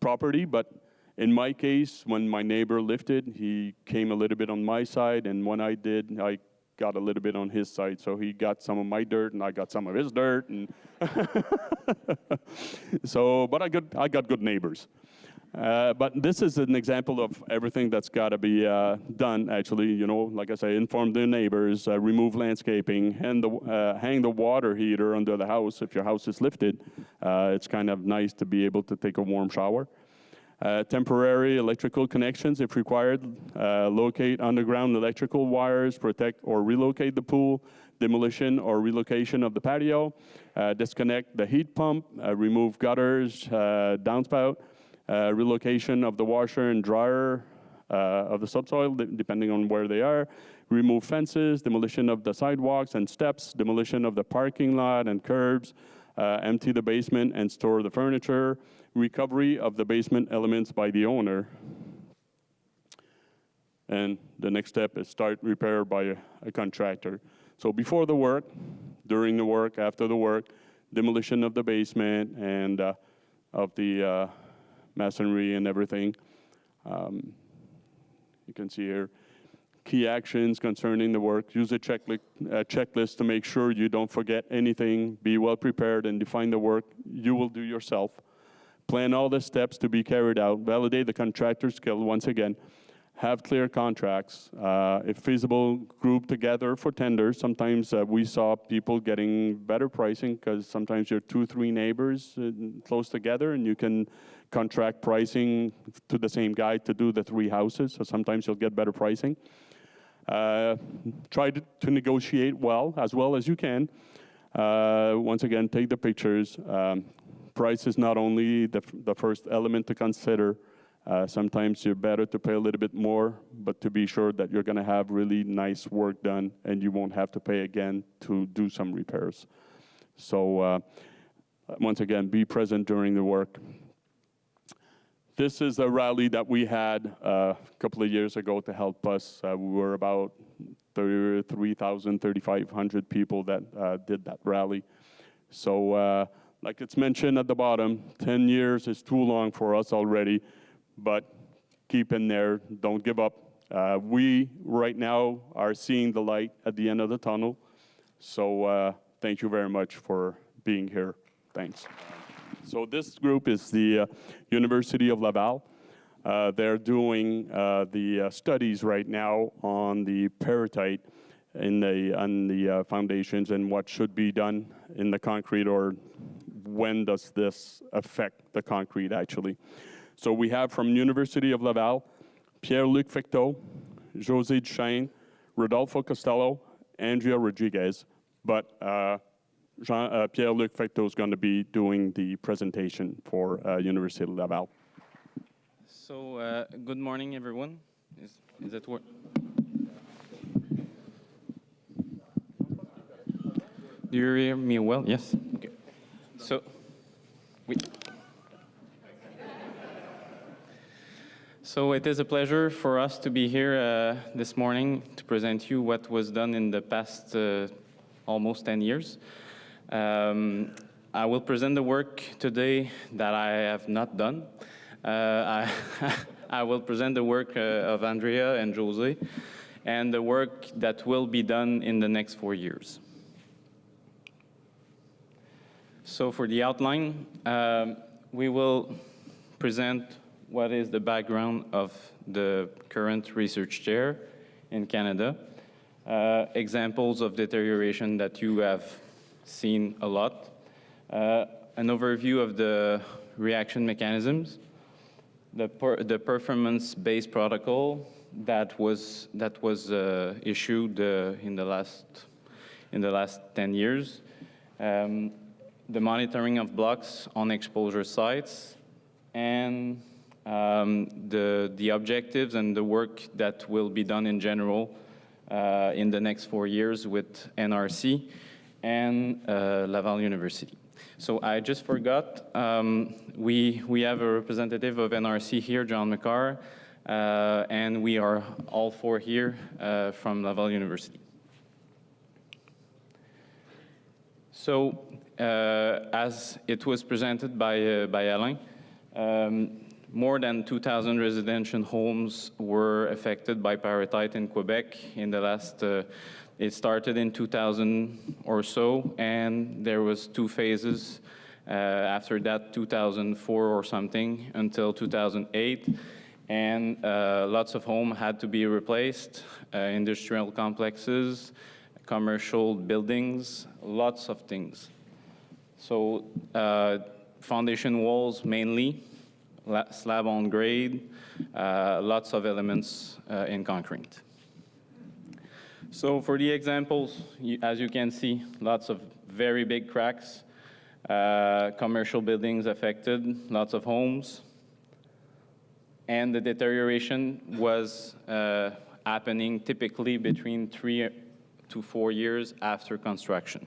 property. But in my case, when my neighbor lifted, he came a little bit on my side, and when I did, I got a little bit on his side. So he got some of my dirt, and I got some of his dirt, and but I got good neighbors. But this is an example of everything that's got to be done, actually. Like I say, inform the neighbors, remove landscaping, hang the water heater under the house if your house is lifted. It's kind of nice to be able to take a warm shower. Temporary electrical connections, if required. Locate underground electrical wires, protect or relocate the pool, demolition or relocation of the patio, disconnect the heat pump, remove gutters, downspout, relocation of the washer and dryer of the subsoil, depending on where they are, remove fences, demolition of the sidewalks and steps, demolition of the parking lot and curbs, empty the basement and store the furniture, recovery of the basement elements by the owner. And the next step is start repair by a contractor. So before the work, during the work, after the work, demolition of the basement and of the masonry and everything. You can see here, key actions concerning the work. Use a checklist to make sure you don't forget anything. Be well prepared and define the work you will do yourself. Plan all the steps to be carried out. Validate the contractor's skill once again. Have clear contracts. If feasible, group together for tenders. Sometimes we saw people getting better pricing because sometimes you're 2-3 neighbors close together and you can contract pricing to the same guy to do the 3 houses. So sometimes you'll get better pricing. Try to negotiate well as you can. Once again, take the pictures. Price is not only the first element to consider. Sometimes you're better to pay a little bit more, but to be sure that you're going to have really nice work done and you won't have to pay again to do some repairs. So once again, be present during the work. This is a rally that we had a couple of years ago to help us. We were about 3,000, 3,500 people that did that rally. So like it's mentioned at the bottom, 10 years is too long for us already, but keep in there, don't give up. We, right now, are seeing the light at the end of the tunnel. So thank you very much for being here. Thanks. So this group is the University of Laval. They're doing the studies right now on the peritite on the foundations and what should be done in the concrete, or when does this affect the concrete actually. So we have from University of Laval, Pierre-Luc Fecteau, José Duchesne, Rodolfo Costello, Andrea Rodriguez, but Pierre-Luc Fecteau is going to be doing the presentation for University of Laval. So good morning, everyone. Is that work? Do you hear me well? Yes. Okay. So, So it is a pleasure for us to be here this morning to present you what was done in the past almost 10 years. I will present the work today that I have not done. I will present the work of Andrea and Jose and the work that will be done in the next 4 years. So for the outline, we will present what is the background of the current research chair in Canada, examples of deterioration that you have seen a lot, an overview of the reaction mechanisms, the performance-based protocol that was issued in the last 10 years, the monitoring of blocks on exposure sites, and the objectives and the work that will be done in general in the next 4 years with NRC and Laval University. So I just forgot, we have a representative of NRC here, John McCarr, and we are all four here from Laval University. So as it was presented by Alain, more than 2,000 residential homes were affected by peritite in Quebec in the last, it started in 2000 or so, and there was 2 phases. After that, 2004 or something, until 2008. And lots of homes had to be replaced, industrial complexes, commercial buildings, lots of things. So foundation walls mainly, slab on grade, lots of elements in concrete. So for the examples, as you can see, lots of very big cracks, commercial buildings affected, lots of homes, and the deterioration was happening typically between 3 to 4 years after construction.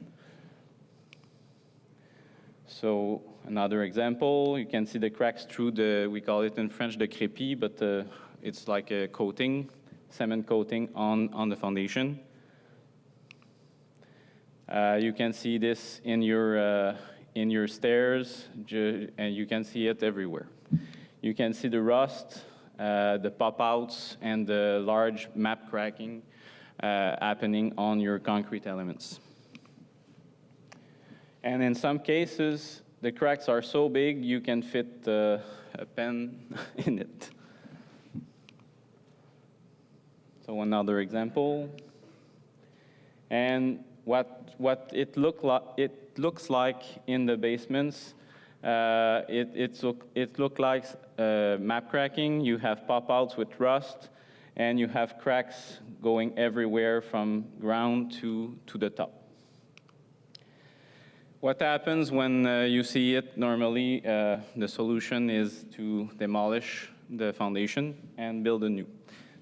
So another example, you can see the cracks through the, we call it in French the crépi, but it's like a coating, cement coating on the foundation. You can see this in your stairs, and you can see it everywhere. You can see the rust, the pop-outs, and the large map cracking happening on your concrete elements. And in some cases, the cracks are so big you can fit a pen in it. So another example. And what it looks like in the basements, it looks like map cracking. You have pop-outs with rust, and you have cracks going everywhere from ground to the top. What happens when you see it? Normally, the solution is to demolish the foundation and build a new.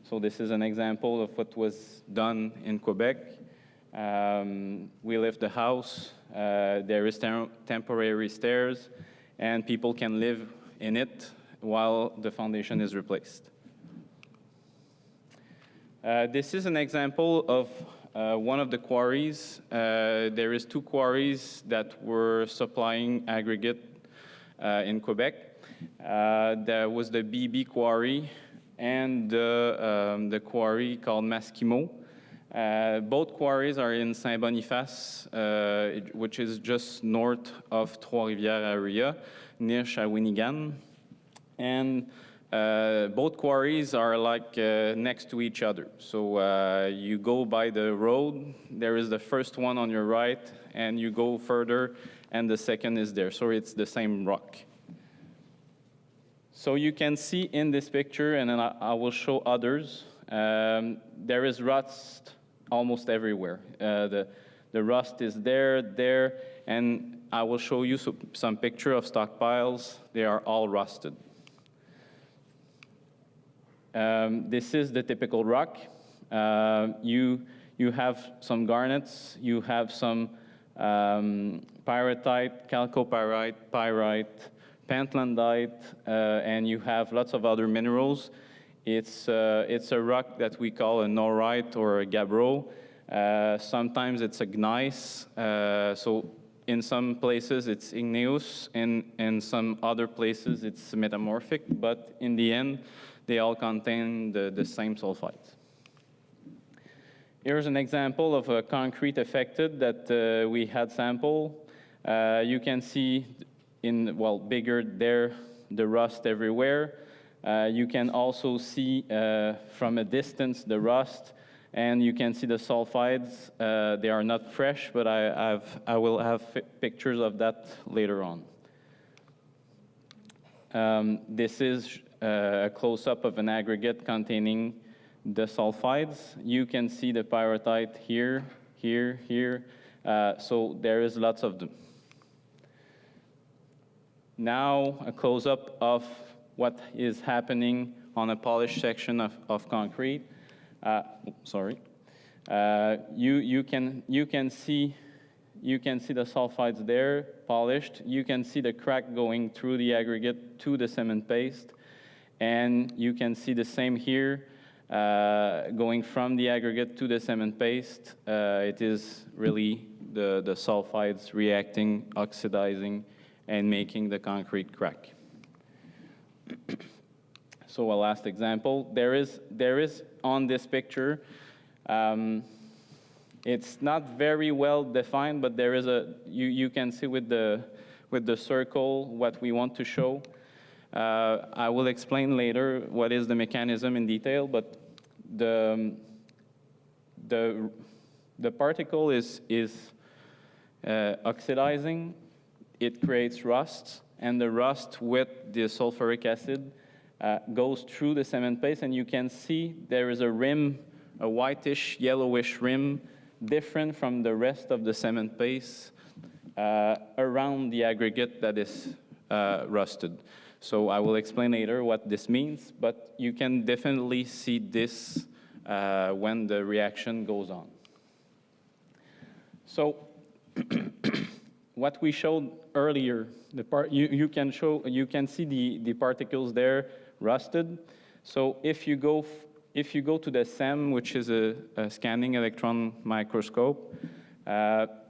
So this is an example of what was done in Quebec. We lift the house, there is temporary stairs, and people can live in it while the foundation is replaced. This is an example of one of the quarries. There is 2 quarries that were supplying aggregate in Quebec. There was the BB quarry and the quarry called Masquimo. Both quarries are in Saint-Boniface, which is just north of Trois-Rivières area, near Shawinigan. And both quarries are like next to each other. So you go by the road, there is the first one on your right, and you go further, and the second is there. So it's the same rock. So you can see in this picture, and then I will show others, there is rust almost everywhere. The rust is there, and I will show you some picture of stockpiles. They are all rusted. This is the typical rock. You have some garnets, you have some pyrite, chalcopyrite, pyrite, pentlandite, and you have lots of other minerals. It's a rock that we call a norite or a gabbro. Sometimes it's a gneiss. So in some places it's igneous, and in some other places it's metamorphic, but in the end, they all contain the same sulfides. Here's an example of a concrete affected that we had sampled. You can see bigger there, the rust everywhere. You can also see from a distance the rust, and you can see the sulfides. They are not fresh, but I will have pictures of that later on. This is a close-up of an aggregate containing the sulfides. You can see the pyrite here, here. So there is lots of them. Now a close-up of what is happening on a polished section of concrete. You can see the sulfides there, polished. You can see the crack going through the aggregate to the cement paste. And you can see the same here, going from the aggregate to the cement paste. It is really the sulfides reacting, oxidizing, and making the concrete crack. So a last example, there is on this picture, it's not very well defined, but there is you can see with the circle what we want to show. I will explain later what is the mechanism in detail, but the particle is oxidizing. It creates rust, and the rust with the sulfuric acid goes through the cement paste, and you can see there is a rim, a whitish, yellowish rim, different from the rest of the cement paste around the aggregate that is rusted. So I will explain later what this means, but you can definitely see this when the reaction goes on. So what we showed earlier, you can see the particles there rusted. So if you go to the SEM, which is a scanning electron microscope,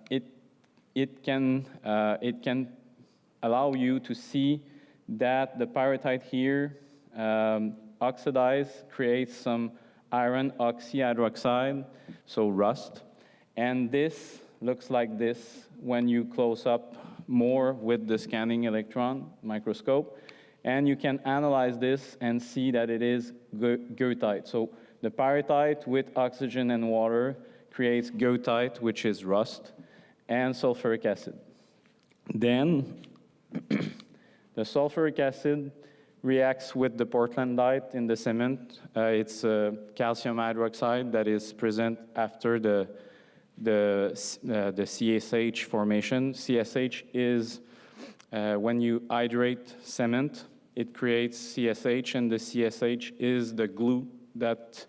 it can allow you to see that the pyrite here oxidize, creates some iron oxyhydroxide, so rust. And this looks like this when you close up more with the scanning electron microscope. And you can analyze this and see that it is goethite. So the pyrite with oxygen and water creates goethite, which is rust, and sulfuric acid. Then the sulfuric acid reacts with the portlandite in the cement. It's calcium hydroxide that is present after the CSH formation. CSH is when you hydrate cement, it creates CSH, and the CSH is the glue that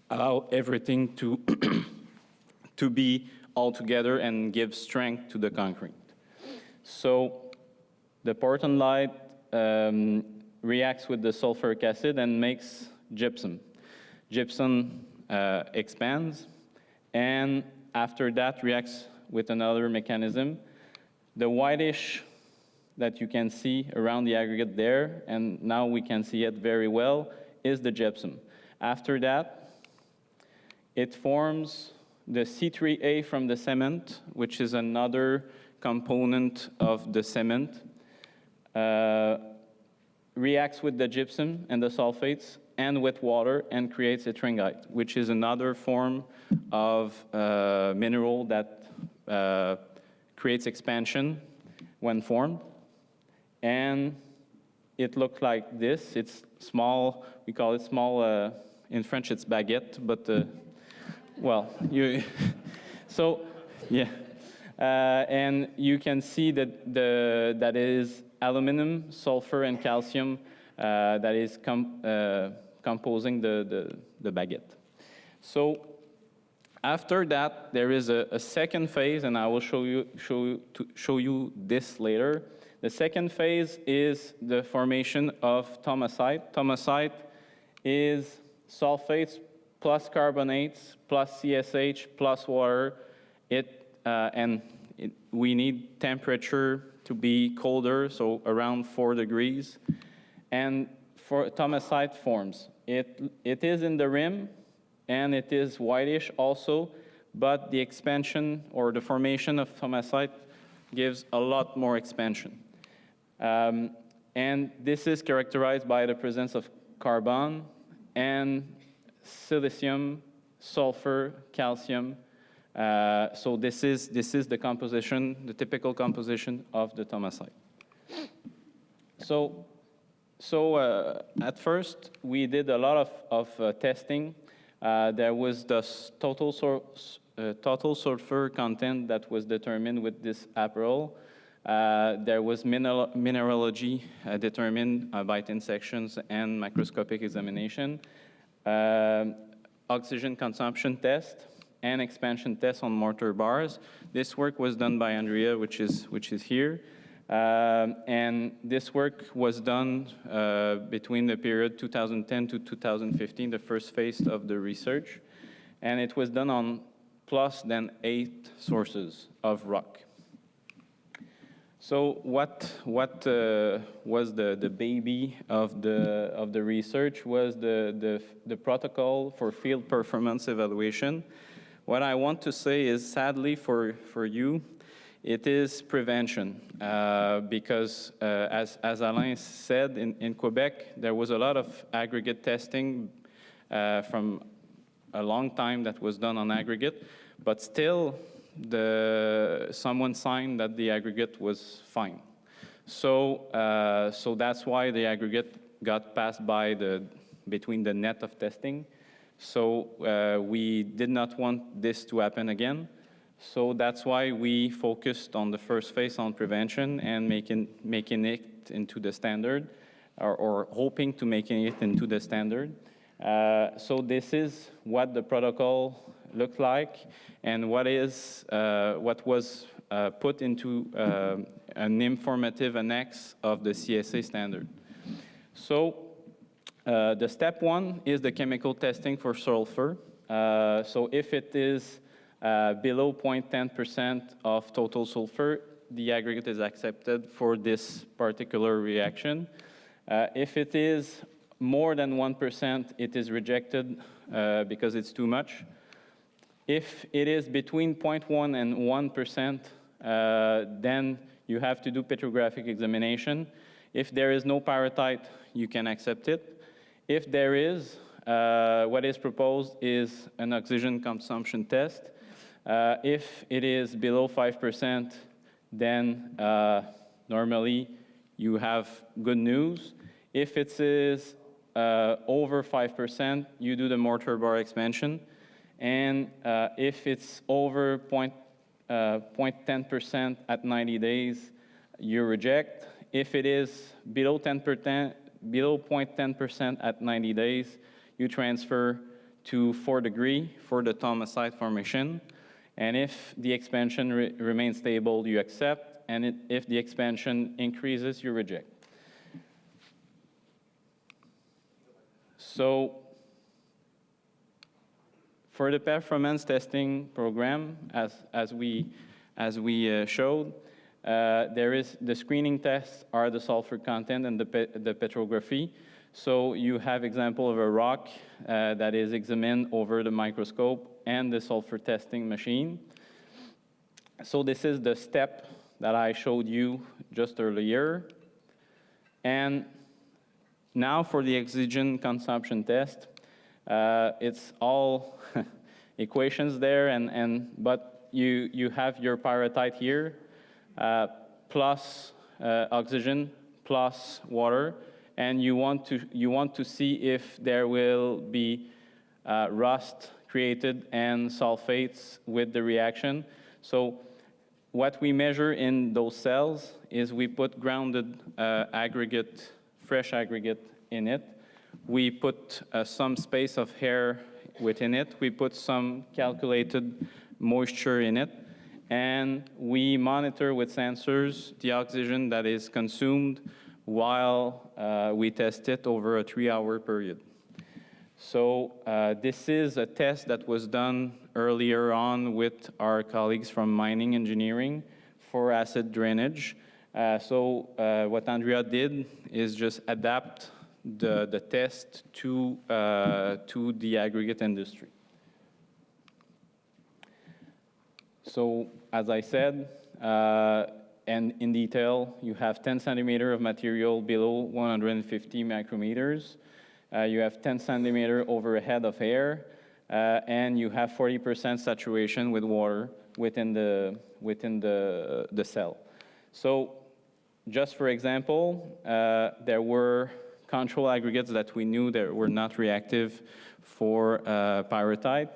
allow everything to to be all together and give strength to the concrete. So the Portland light reacts with the sulfuric acid and makes gypsum. Gypsum expands, and after that reacts with another mechanism. The whitish that you can see around the aggregate there, and now we can see it very well, is the gypsum. After that, it forms the C3A from the cement, which is another component of the cement, reacts with the gypsum and the sulfates and with water and creates a tringite, which is another form of mineral that creates expansion when formed. And it looked like this. It's small, we call it small, in French it's baguette, but well, so yeah. And you can see that that is aluminum, sulfur, and calcium that is composing the baguette. So after that, there is a second phase, and I will show you this later. The second phase is the formation of thaumasite. Thaumasite is sulfates plus carbonates plus CSH plus water. We need temperature to be colder, so around 4 degrees. And for thaumasite forms, it is in the rim, and it is whitish also, but the expansion or the formation of thaumasite gives a lot more expansion. And this is characterized by the presence of carbon and silicium, sulfur, calcium. So this is the composition, the typical composition of the thaumasite. So at first, we did a lot of testing. There was the total sulfur content that was determined with this apparel. There was mineralogy determined by tin sections and microscopic examination. Oxygen consumption test and expansion test on mortar bars. This work was done by Andrea, which is here. And this work was done between the period 2010 to 2015, the first phase of the research. And it was done on plus than 8 sources of rock. So what was the baby of the research was the protocol for field performance evaluation. What I want to say is, sadly for you, it is prevention, because as Alain said, in Quebec, there was a lot of aggregate testing from a long time that was done on aggregate, but still someone signed that the aggregate was fine. So that's why the aggregate got passed by between the net of testing. So we did not want this to happen again. So that's why we focused on the first phase on prevention and making it into the standard, or hoping to making it into the standard. So this is what the protocol looked like, and what was put into an informative annex of the CSA standard. So the step 1 is the chemical testing for sulfur. So if it is below 0.10% of total sulfur, the aggregate is accepted for this particular reaction. If it is more than 1%, it is rejected because it's too much. If it is between 0.1 and 1%, then you have to do petrographic examination. If there is no pyrrhotite, you can accept it. If there is, what is proposed is an oxygen consumption test. If it is below 5%, then normally you have good news. If it is over 5%, you do the mortar bar expansion. And if it's over 0.10% at 90 days, you reject. If it is below 10%, below 0.10% at 90 days, you transfer to 4 degree for the Thomasite formation. And if the expansion remains stable, you accept. And if the expansion increases, you reject. So for the performance testing program, as we showed, there is the screening tests are the sulfur content and the petrography. So you have example of a rock that is examined over the microscope and the sulfur testing machine. So this is the step that I showed you just earlier. And now for the oxygen consumption test, it's all equations there, but you have your pyrrhotite here, plus oxygen, plus water, and you want to see if there will be rust created and sulfates with the reaction. So what we measure in those cells is we put grounded aggregate, fresh aggregate in it. We put some space of air within it. We put some calculated moisture in it. And we monitor with sensors the oxygen that is consumed while we test it over a 3-hour period. So this is a test that was done earlier on with our colleagues from mining engineering for acid drainage. So what Andrea did is just adapt the test to the aggregate industry. So as I said, and in detail, you have 10 centimeter of material below 150 micrometers. You have 10 centimeter overhead of air, and you have 40% saturation with water within the cell. So just for example, there were control aggregates that we knew that were not reactive for pyrrhotite,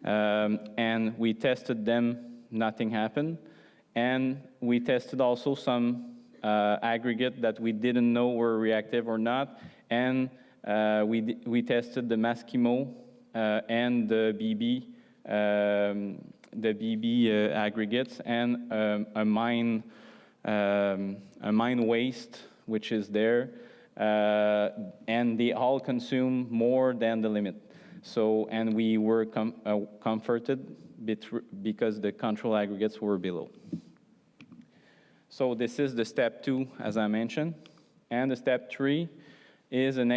and we tested them, nothing happened. And we tested also some aggregate that we didn't know were reactive or not, and we tested the Maskimo and the BB aggregates and a mine waste, which is there, and they all consume more than the limit. So, and we were comforted because the control aggregates were below. So this is the step 2, as I mentioned, and the step 3 is an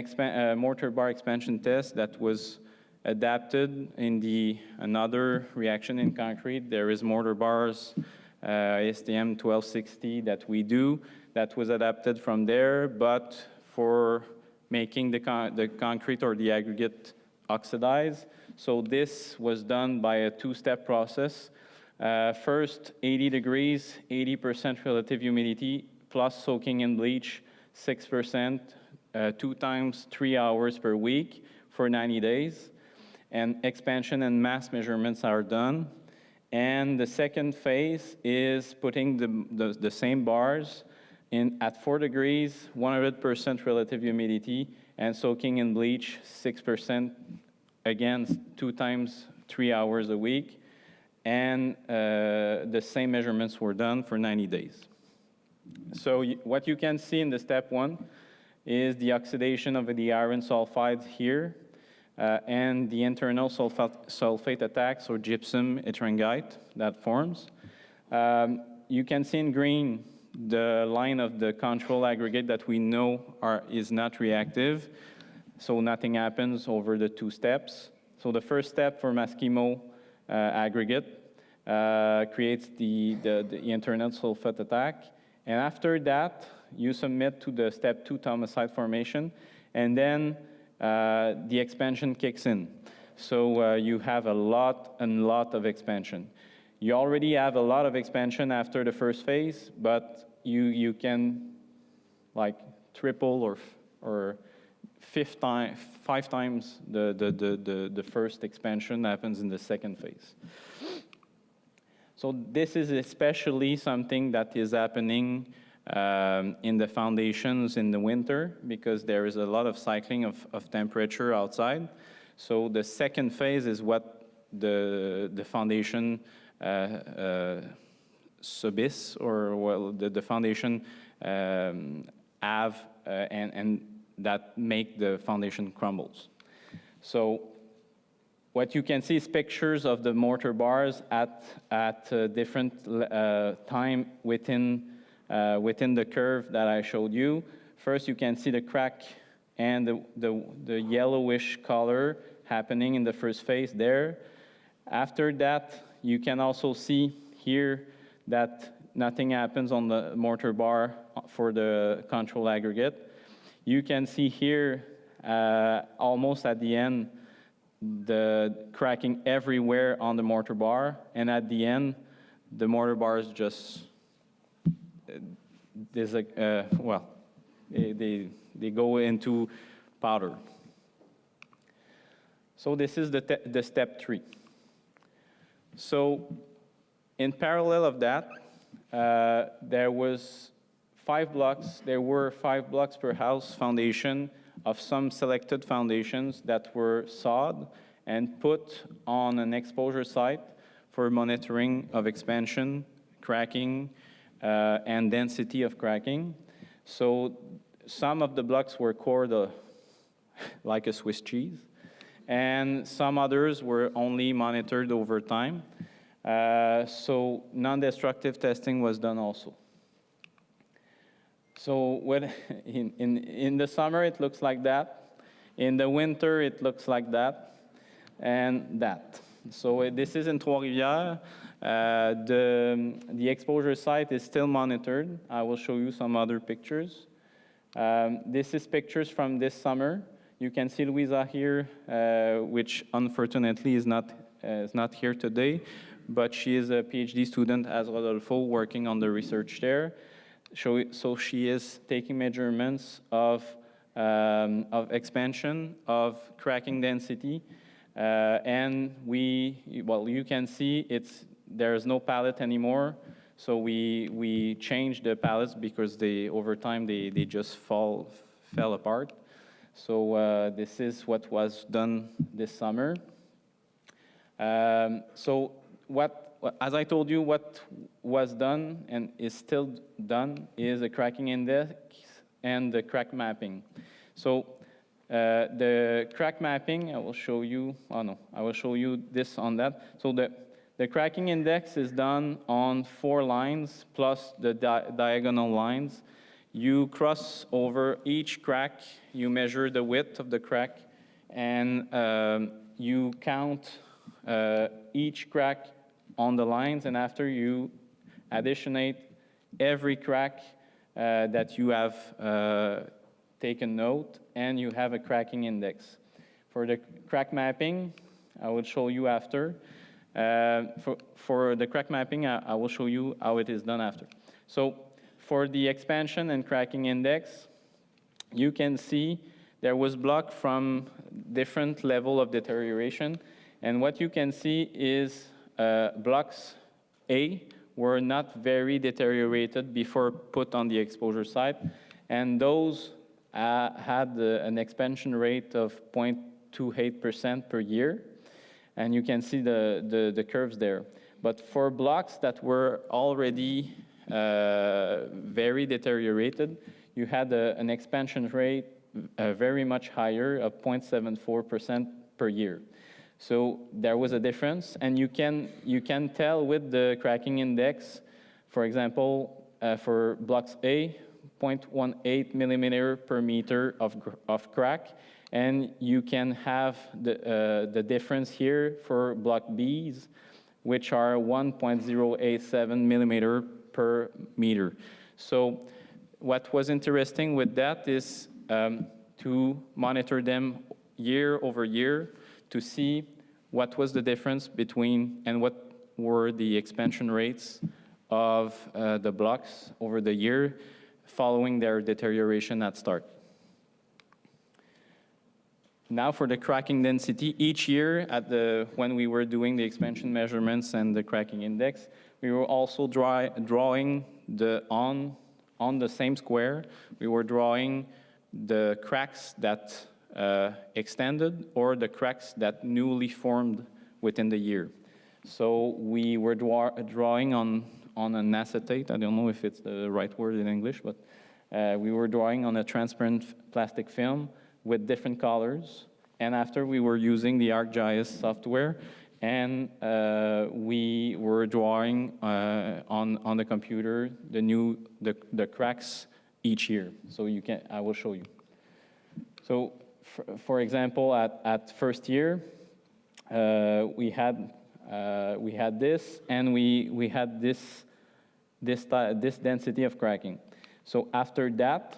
mortar bar expansion test that was adapted in another reaction in concrete. There is mortar bars, STM 1260 that we do, that was adapted from there, but for making the concrete or the aggregate oxidize. So this was done by a 2-step process. First, 80 degrees, 80% relative humidity, plus soaking in bleach, 6%, 2 times 3 hours per week for 90 days. And expansion and mass measurements are done. And the second phase is putting the same bars in at 4 degrees, 100% relative humidity, and soaking in bleach, 6%, again, 2 times 3 hours a week. And the same measurements were done for 90 days. So what you can see in the step 1 is the oxidation of the iron sulfides here, and the internal sulfate attacks, or gypsum yttrangite, that forms. You can see in green the line of the control aggregate that we know is not reactive, so nothing happens over the 2 steps. So the first step for Maskimo aggregate creates the internal sulfate attack, and after that, you submit to the step 2 Thomasite formation, and then the expansion kicks in. So you have a lot of expansion. You already have a lot of expansion after the first phase, but you can like triple or five times the first expansion happens in the second phase. So this is especially something that is happening in the foundations in the winter, because there is a lot of cycling of temperature outside. So the second phase is what the foundation subis, or well, the foundation have, and that make the foundation crumbles. So what you can see is pictures of the mortar bars at different time within the curve that I showed you. First, you can see the crack and the yellowish color happening in the first phase there. After that, you can also see here that nothing happens on the mortar bar for the control aggregate. You can see here, almost at the end, the cracking everywhere on the mortar bar, and at the end, the mortar bars just, there's a, well, they go into powder. So this is the step 3. So in parallel of that, there were 5 blocks per house foundation of some selected foundations that were sawed and put on an exposure site for monitoring of expansion, cracking, and density of cracking. So some of the blocks were cored like a Swiss cheese, and some others were only monitored over time. So non-destructive testing was done also. So in the summer, it looks like that. In the winter, it looks like that, and that. So this is in Trois-Rivières. The exposure site is still monitored. I will show you some other pictures. This is pictures from this summer. You can see Louisa here, which unfortunately is not here today, but she is a PhD student as Rodolfo, working on the research there. So she is taking measurements of expansion, of cracking density, and you can see there's no pallet anymore. So we changed the pallets because over time they just fell apart. So this is what was done this summer. So as I told you, what was done and is still done is a cracking index and the crack mapping. So the crack mapping, I will show you, I will show you this on that. So the cracking index is done on 4 lines plus the diagonal lines. You cross over each crack, you measure the width of the crack, and you count each crack on the lines, and after you additionate every crack that you have taken note, and you have a cracking index. For the crack mapping, I will show you after. For the crack mapping, I will show you how it is done after. So for the expansion and cracking index, you can see there was block from different level of deterioration, and what you can see is blocks A were not very deteriorated before put on the exposure site, and those had an expansion rate of 0.28% per year, and you can see the curves there. But for blocks that were already very deteriorated, you had an expansion rate very much higher of 0.74% per year. So there was a difference, and you can tell with the cracking index, for example, for blocks A, 0.18 millimeter per meter of crack, and you can have the difference here for block B's, which are 1.087 millimeter per meter. So what was interesting with that is to monitor them year over year to see what was the difference between and what were the expansion rates of the blocks over the year following their deterioration at start. Now for the cracking density, each year when we were doing the expansion measurements and the cracking index, we were also drawing on the same square, we were drawing the cracks that extended or the cracks that newly formed within the year. So we were drawing on an acetate, I don't know if it's the right word in English, but we were drawing on a transparent plastic film with different colors. And after we were using the ArcGIS software, and we were drawing on the computer the cracks each year. So I will show you. So for example, at first year, we had this, and we had this density of cracking. So after that,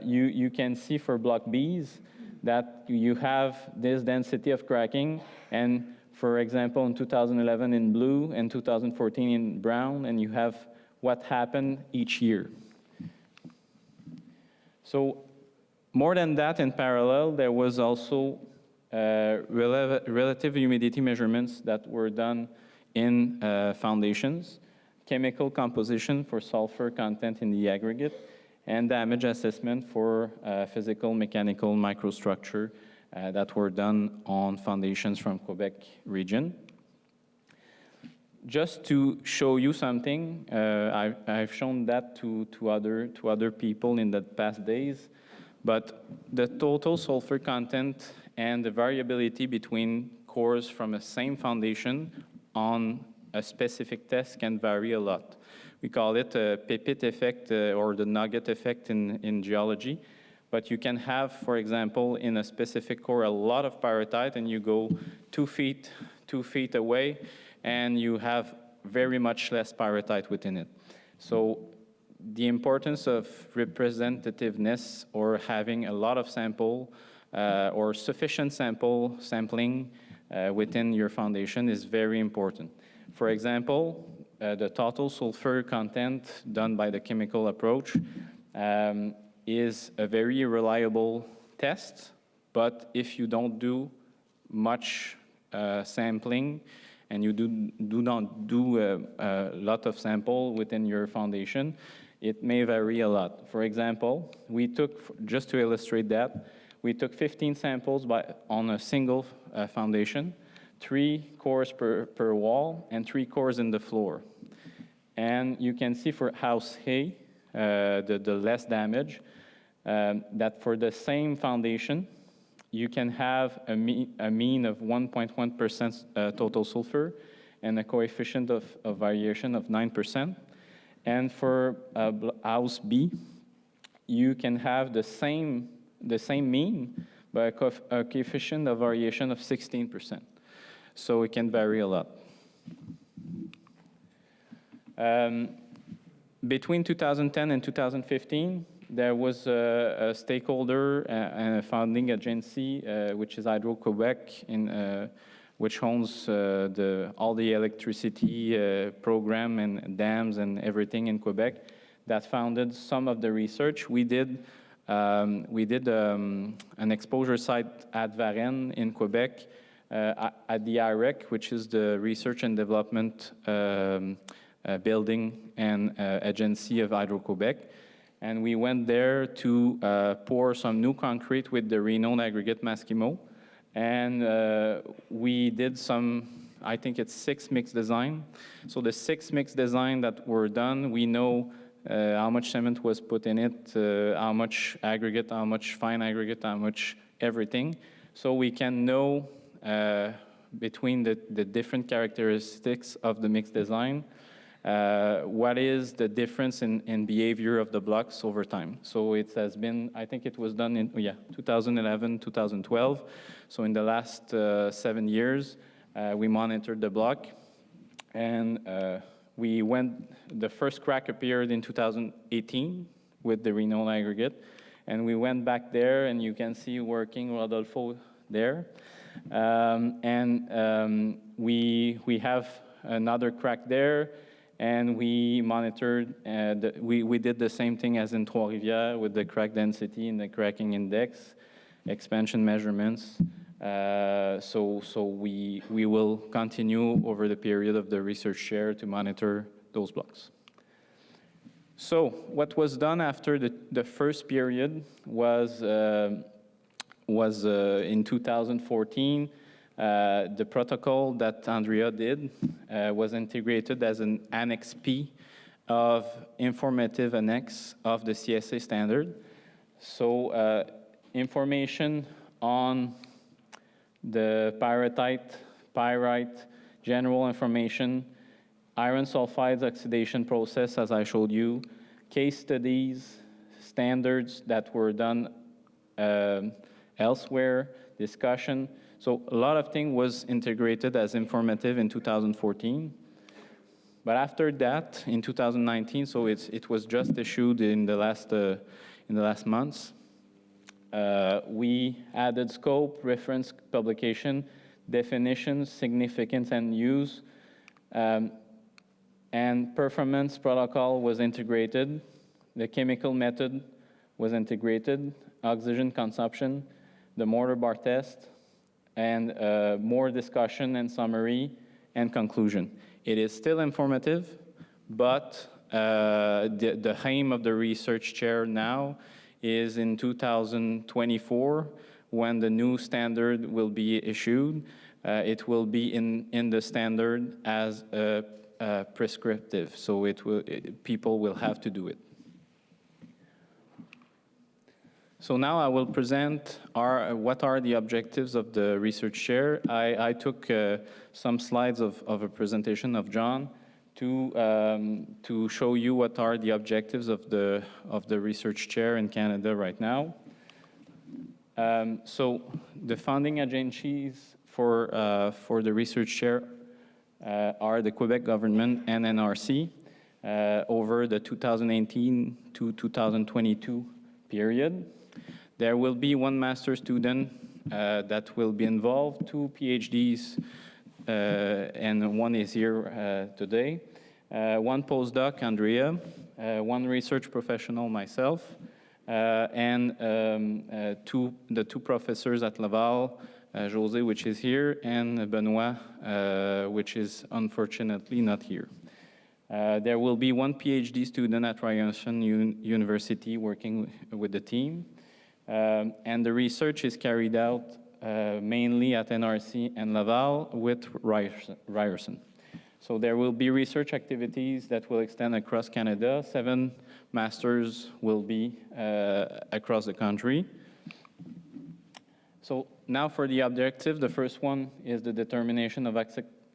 you can see for block Bs that you have this density of cracking, and for example, in 2011 in blue and 2014 in brown, and you have what happened each year. So more than that, in parallel, there was also relative humidity measurements that were done in foundations, chemical composition for sulfur content in the aggregate, and damage assessment for physical, mechanical microstructure that were done on foundations from Quebec region. Just to show you something, I've shown that to other people in the past days, but the total sulfur content and the variability between cores from a same foundation on a specific test can vary a lot. We call it a pipette effect or the nugget effect in geology. But you can have, for example, in a specific core, a lot of pyrrhotite, and you go 2 feet away, and you have very much less pyrrhotite within it. So the importance of representativeness or having a lot of sample or sufficient sampling within your foundation is very important. For example, the total sulfur content done by the chemical approach is a very reliable test, but if you don't do much sampling and you do not do a lot of sample within your foundation, it may vary a lot. For example, we took, just to illustrate that, we took 15 samples on a single foundation, 3 cores per wall, and 3 cores in the floor. And you can see for house A, the less damage, that for the same foundation, you can have a mean of 1.1% total sulfur and a coefficient of variation of 9%. And for house B, you can have the same mean, but a coefficient of variation of 16%. So it can vary a lot. Between 2010 and 2015, there was a stakeholder and a funding agency, which is Hydro-Québec, which owns all the electricity program and dams and everything in Quebec, that funded some of the research. We did an exposure site at Varennes in Quebec at the IREC, which is the Research and Development building and agency of Hydro-Québec. And we went there to pour some new concrete with the renowned aggregate Maskimo. And we did some, I think it's 6 mix design. So the 6 mix design that were done, we know how much cement was put in it, how much aggregate, how much fine aggregate, how much everything. So we can know between the different characteristics of the mix design, what is the difference in behavior of the blocks over time. So it has been, I think it was done in 2011, 2012. So in the last 7 years, we monitored the block, and the first crack appeared in 2018 with the Renown aggregate, and we went back there, and you can see working Rodolfo there. We have another crack there, and we monitored, we did the same thing as in Trois-Rivières with the crack density and the cracking index. expansion measurements. So we will continue over the period of the research share to monitor those blocks. So what was done after the first period was in 2014, the protocol that Andrea did was integrated as an Annex P of informative annex of the CSA standard. So information on the pyrite, general information, iron sulfides oxidation process, as I showed you, case studies, standards that were done elsewhere, discussion. So a lot of things was integrated as informative in 2014. But after that, in 2019, so it was just issued in the last months, we added scope, reference publication, definitions, significance, and use, and performance protocol was integrated. The chemical method was integrated, oxygen consumption, the mortar bar test, and more discussion and summary and conclusion. It is still informative, but the aim of the research chair now is in 2024, when the new standard will be issued. It will be in the standard as prescriptive, so people will have to do it. So now I will present what are the objectives of the research chair. I took some slides of a presentation of John to show you what are the objectives of the research chair in Canada right now. So the founding agencies for the research chair are the Quebec government and NRC over the 2018 to 2022 period. There will be one master student that will be involved, 2 PhDs, and one is here today. 1 postdoc, Andrea, 1 research professional, myself, and the two professors at Laval, José, which is here, and Benoit, which is unfortunately not here. There will be 1 PhD student at Ryerson University working with the team. And the research is carried out mainly at NRC and Laval with Ryerson. So there will be research activities that will extend across Canada. 7 masters will be across the country. So now for the objective, the first one is the determination of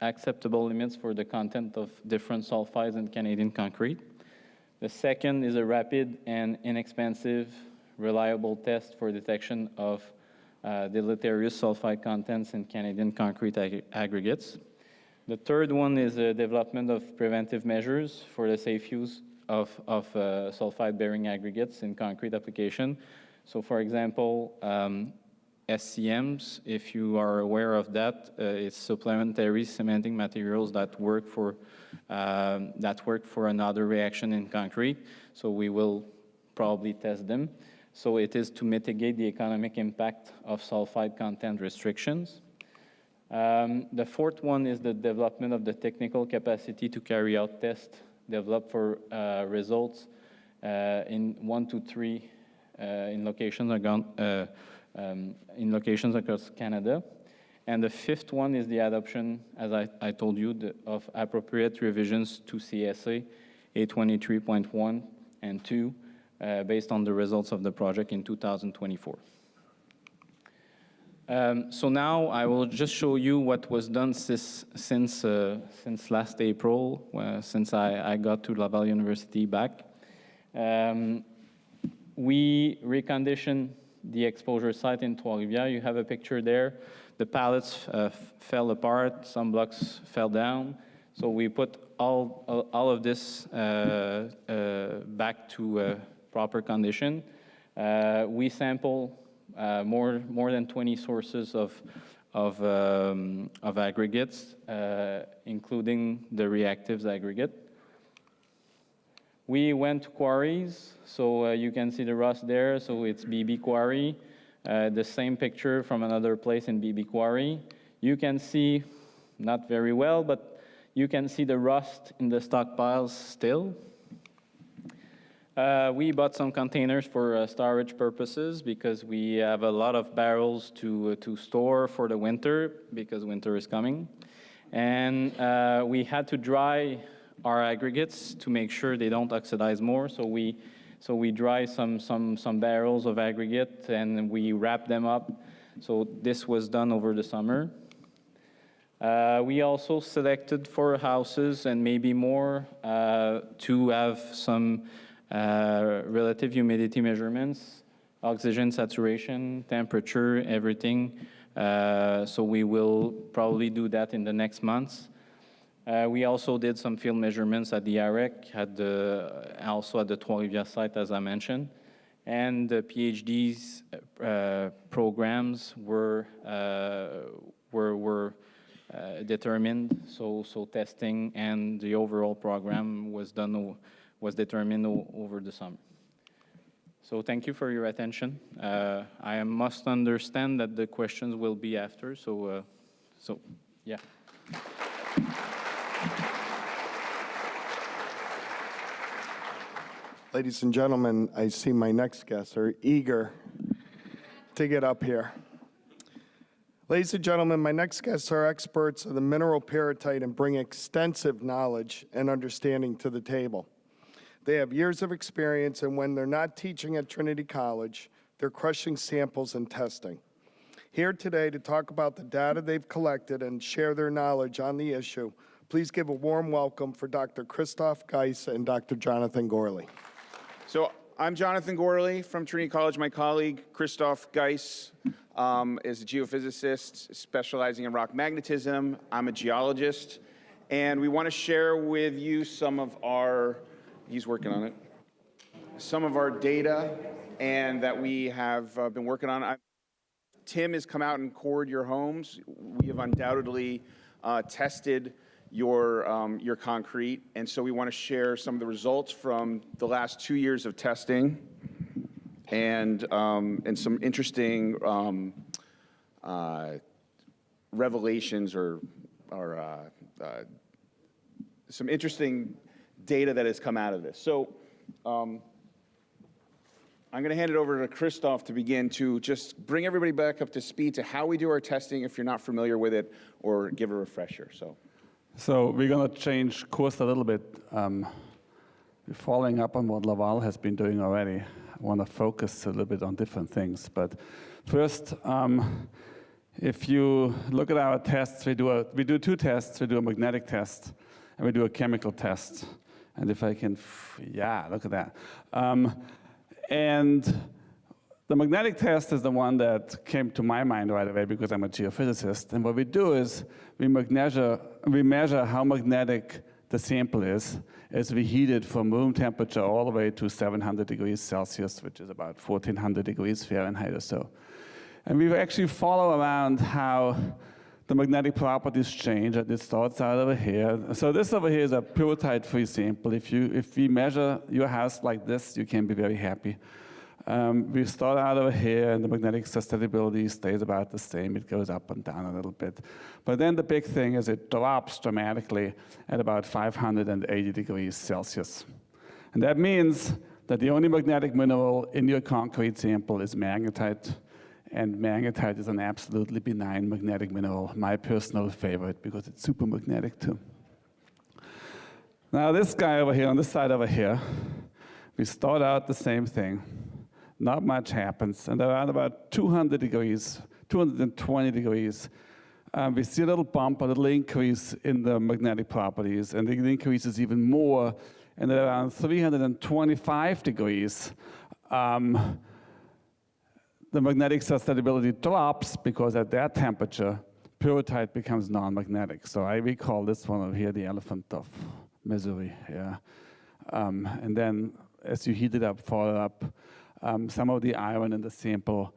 acceptable limits for the content of different sulfides in Canadian concrete. The second is a rapid and inexpensive reliable test for detection of deleterious sulfide contents in Canadian concrete aggregates. The third one is the development of preventive measures for the safe use of sulfide-bearing aggregates in concrete application. So for example, SCMs, if you are aware of that, it's supplementary cementing materials that work for another reaction in concrete. So we will probably test them. So it is to mitigate the economic impact of sulfide content restrictions. The fourth one is the development of the technical capacity to carry out tests developed for results in 1 to 3 in locations across Canada. And the fifth one is the adoption, as I told you, of appropriate revisions to CSA 823.1 and 2, based on the results of the project in 2024. So now I will just show you what was done since last April, since I got to Laval University back. We reconditioned the exposure site in Trois-Rivières. You have a picture there. The pallets fell apart, some blocks fell down. So we put all of this back to proper condition. We sample more than 20 sources of aggregates, including the reactives aggregate. We went to quarries, so you can see the rust there. So it's BB Quarry. The same picture from another place in BB Quarry. You can see, not very well, but you can see the rust in the stockpiles still. We bought some containers for storage purposes because we have a lot of barrels to store for the winter because winter is coming. And we had to dry our aggregates to make sure they don't oxidize more. So we dry some barrels of aggregate and we wrap them up. So this was done over the summer. We also selected 4 houses and maybe more to have some relative humidity measurements, oxygen saturation, temperature, everything. So we will probably do that in the next months. We also did some field measurements at the AREC, also at the Trois-Rivières site, as I mentioned. And the PhD's programs were determined. So testing and the overall program was determined over the summer. So thank you for your attention. I must understand that the questions will be after. So yeah. Ladies and gentlemen, I see my next guests are eager to get up here. Ladies and gentlemen, my next guests are experts of the mineral peritite and bring extensive knowledge and understanding to the table. They have years of experience, and when they're not teaching at Trinity College, they're crushing samples and testing. Here today to talk about the data they've collected and share their knowledge on the issue, please give a warm welcome for Dr. Christoph Geis and Dr. Jonathan Gorley. So I'm Jonathan Gorley from Trinity College. My colleague, Christoph Geis, is a geophysicist specializing in rock magnetism. I'm a geologist, and we want to share with you some of our, he's working on it, some of our data and that we have been working on. Tim has come out and cored your homes. We have undoubtedly tested your concrete, and so we want to share some of the results from the last 2 years of testing and some interesting revelations or some interesting data that has come out of this. So I'm going to hand it over to Christoph to begin to just bring everybody back up to speed to how we do our testing if you're not familiar with it, or give a refresher. So we're going to change course a little bit. We're following up on what Laval has been doing already. I want to focus a little bit on different things. But first, if you look at our tests, we do 2 tests. We do a magnetic test and we do a chemical test. And if I can, yeah, look at that. And the magnetic test is the one that came to my mind right away because I'm a geophysicist. And what we do is we measure how magnetic the sample is as we heat it from room temperature all the way to 700 degrees Celsius, which is about 1400 degrees Fahrenheit or so. And we actually follow around how the magnetic properties change, and it starts out over here. So this over here is a peritite-free sample. If we measure your house like this, you can be very happy. We start out over here, and the magnetic susceptibility stays about the same. It goes up and down a little bit. But then the big thing is it drops dramatically at about 580 degrees Celsius. And that means that the only magnetic mineral in your concrete sample is magnetite. And magnetite is an absolutely benign magnetic mineral, my personal favorite, because it's super magnetic too. Now this guy over here, on this side over here, we start out the same thing. Not much happens, and around about 200 degrees, 220 degrees, we see a little bump, a little increase in the magnetic properties, and it increases even more, and at around 325 degrees, the magnetic susceptibility drops because at that temperature, peritite becomes non-magnetic. So we call this one over here the elephant of Missouri. Yeah. And then as you heat it up, further up, some of the iron in the sample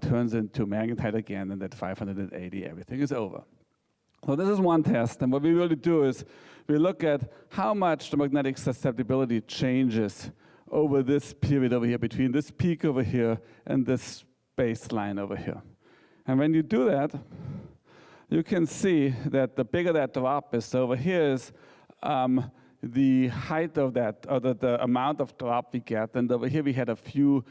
turns into magnetite again, and at 580, everything is over. So this is one test, and what we really do is we look at how much the magnetic susceptibility changes over this period over here, between this peak over here and this baseline over here. And when you do that, you can see that the bigger that drop is. So over here is the height of that, or the amount of drop we get. And over here we had a few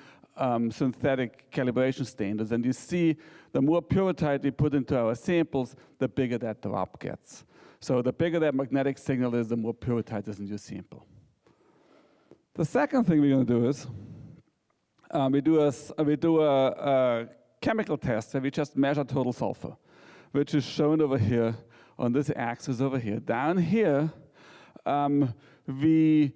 synthetic calibration standards. And you see the more pyrrhotite we put into our samples, the bigger that drop gets. So the bigger that magnetic signal is, the more pyrrhotite is in your sample. The second thing we're going to do is we do a chemical test where we just measure total sulfur, which is shown over here on this axis over here. Down here, we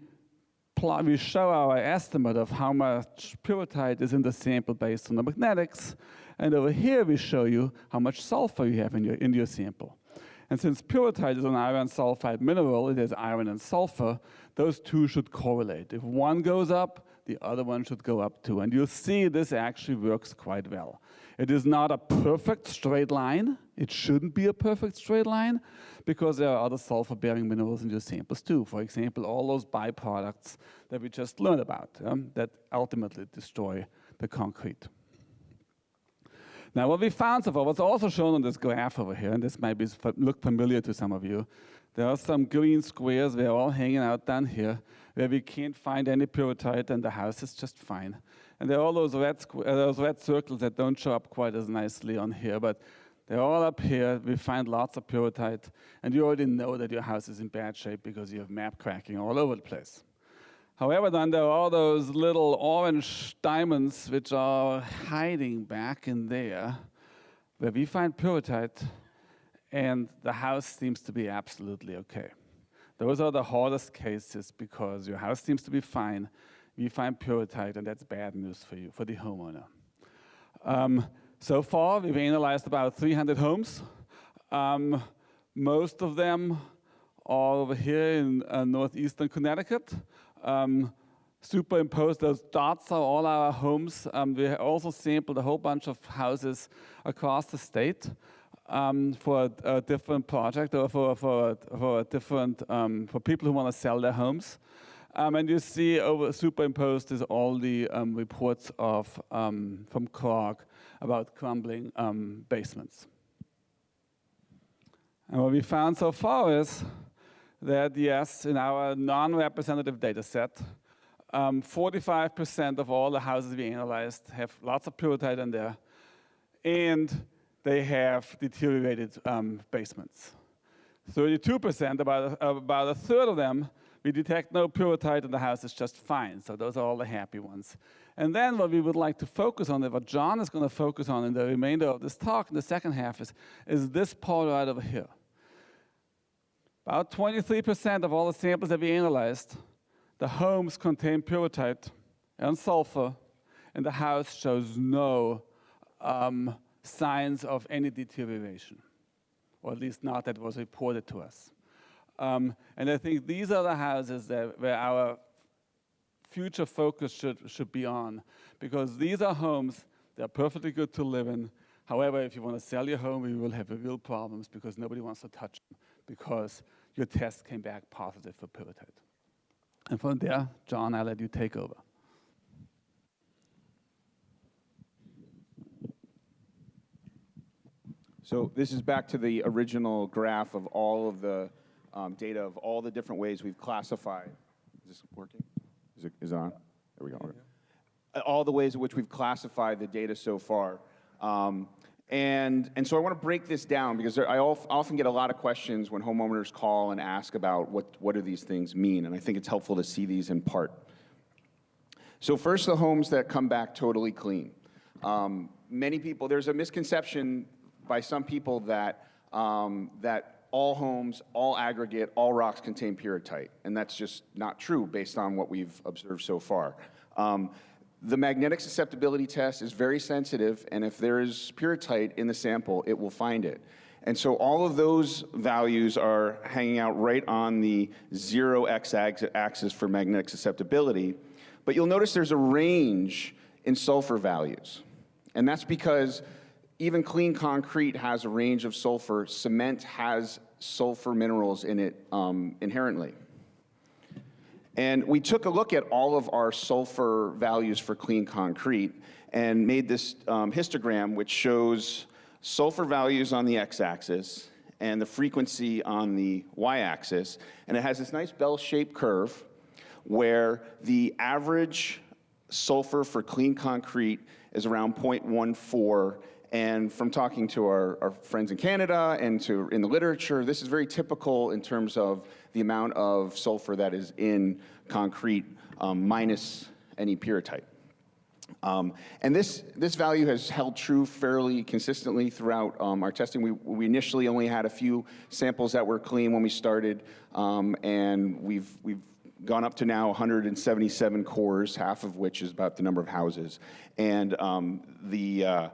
show our estimate of how much pyrrhotite is in the sample based on the magnetics. And over here, we show you how much sulfur you have in your sample. And since pyrrhotite is an iron sulfide mineral, it has iron and sulfur, those two should correlate. If one goes up, the other one should go up too. And you'll see this actually works quite well. It is not a perfect straight line. It shouldn't be a perfect straight line because there are other sulfur-bearing minerals in your samples too. For example, all those byproducts that we just learned about that ultimately destroy the concrete. Now, what we found so far, what's also shown on this graph over here, and this might look familiar to some of you, there are some green squares, they're all hanging out down here, where we can't find any pyrrhotite and the house is just fine. And there are all those red circles that don't show up quite as nicely on here, but they're all up here. We find lots of pyrrhotite, and you already know that your house is in bad shape because you have map cracking all over the place. However, then there are all those little orange diamonds which are hiding back in there, where we find pyrrhotite, and the house seems to be absolutely okay. Those are the hardest cases because your house seems to be fine. We find pyrrhotite, and that's bad news for you, for the homeowner. So far, we've analyzed about 300 homes. Most of them are over here in northeastern Connecticut. Superimposed, those dots are all our homes. We also sampled a whole bunch of houses across the state for a different project or for people who want to sell their homes. And you see superimposed is all the reports from CROG about crumbling basements. And what we found so far is that, yes, in our non-representative data set, 45% of all the houses we analyzed have lots of pyrrhotite in there, and they have deteriorated basements. 32%, about a third of them, we detect no pyrrhotite and the house is just fine. So those are all the happy ones. And then what we would like to focus on, what John is going to focus on in the remainder of this talk, in the second half, is this part right over here. About 23% of all the samples that we analyzed, the homes contain pyrrhotite and sulfur, and the house shows no signs of any deterioration, or at least not that was reported to us. And I think these are the houses where our future focus should be on, because these are homes that are perfectly good to live in. However, if you want to sell your home, you will have real problems because nobody wants to touch them because your test came back positive for pyrrhotite. And from there, John, I'll let you take over. So this is back to the original graph of all of the data of all the different ways we've classified. Is this working? Is it on? There we go. Okay. All the ways in which we've classified the data so far. And so I want to break this down because I often get a lot of questions when homeowners call and ask about what do these things mean, and I think it's helpful to see these in part. So first, the homes that come back totally clean. Many people, there's a misconception by some people that all homes, all aggregate, all rocks contain pyrrhotite, and that's just not true based on what we've observed so far. The magnetic susceptibility test is very sensitive, and if there is pyrrhotite in the sample, it will find it. And so all of those values are hanging out right on the 0 x-axis for magnetic susceptibility, but you'll notice there's a range in sulfur values. And that's because even clean concrete has a range of sulfur. Cement has sulfur minerals in it inherently. And we took a look at all of our sulfur values for clean concrete and made this histogram, which shows sulfur values on the x-axis and the frequency on the y-axis. And it has this nice bell-shaped curve where the average sulfur for clean concrete is around 0.14. And from talking to our friends in Canada and in the literature, this is very typical in terms of the amount of sulfur that is in concrete minus any pyrrhotite. And this value has held true fairly consistently throughout our testing. We initially only had a few samples that were clean when we started, and we've gone up to now 177 cores, half of which is about the number of houses. And the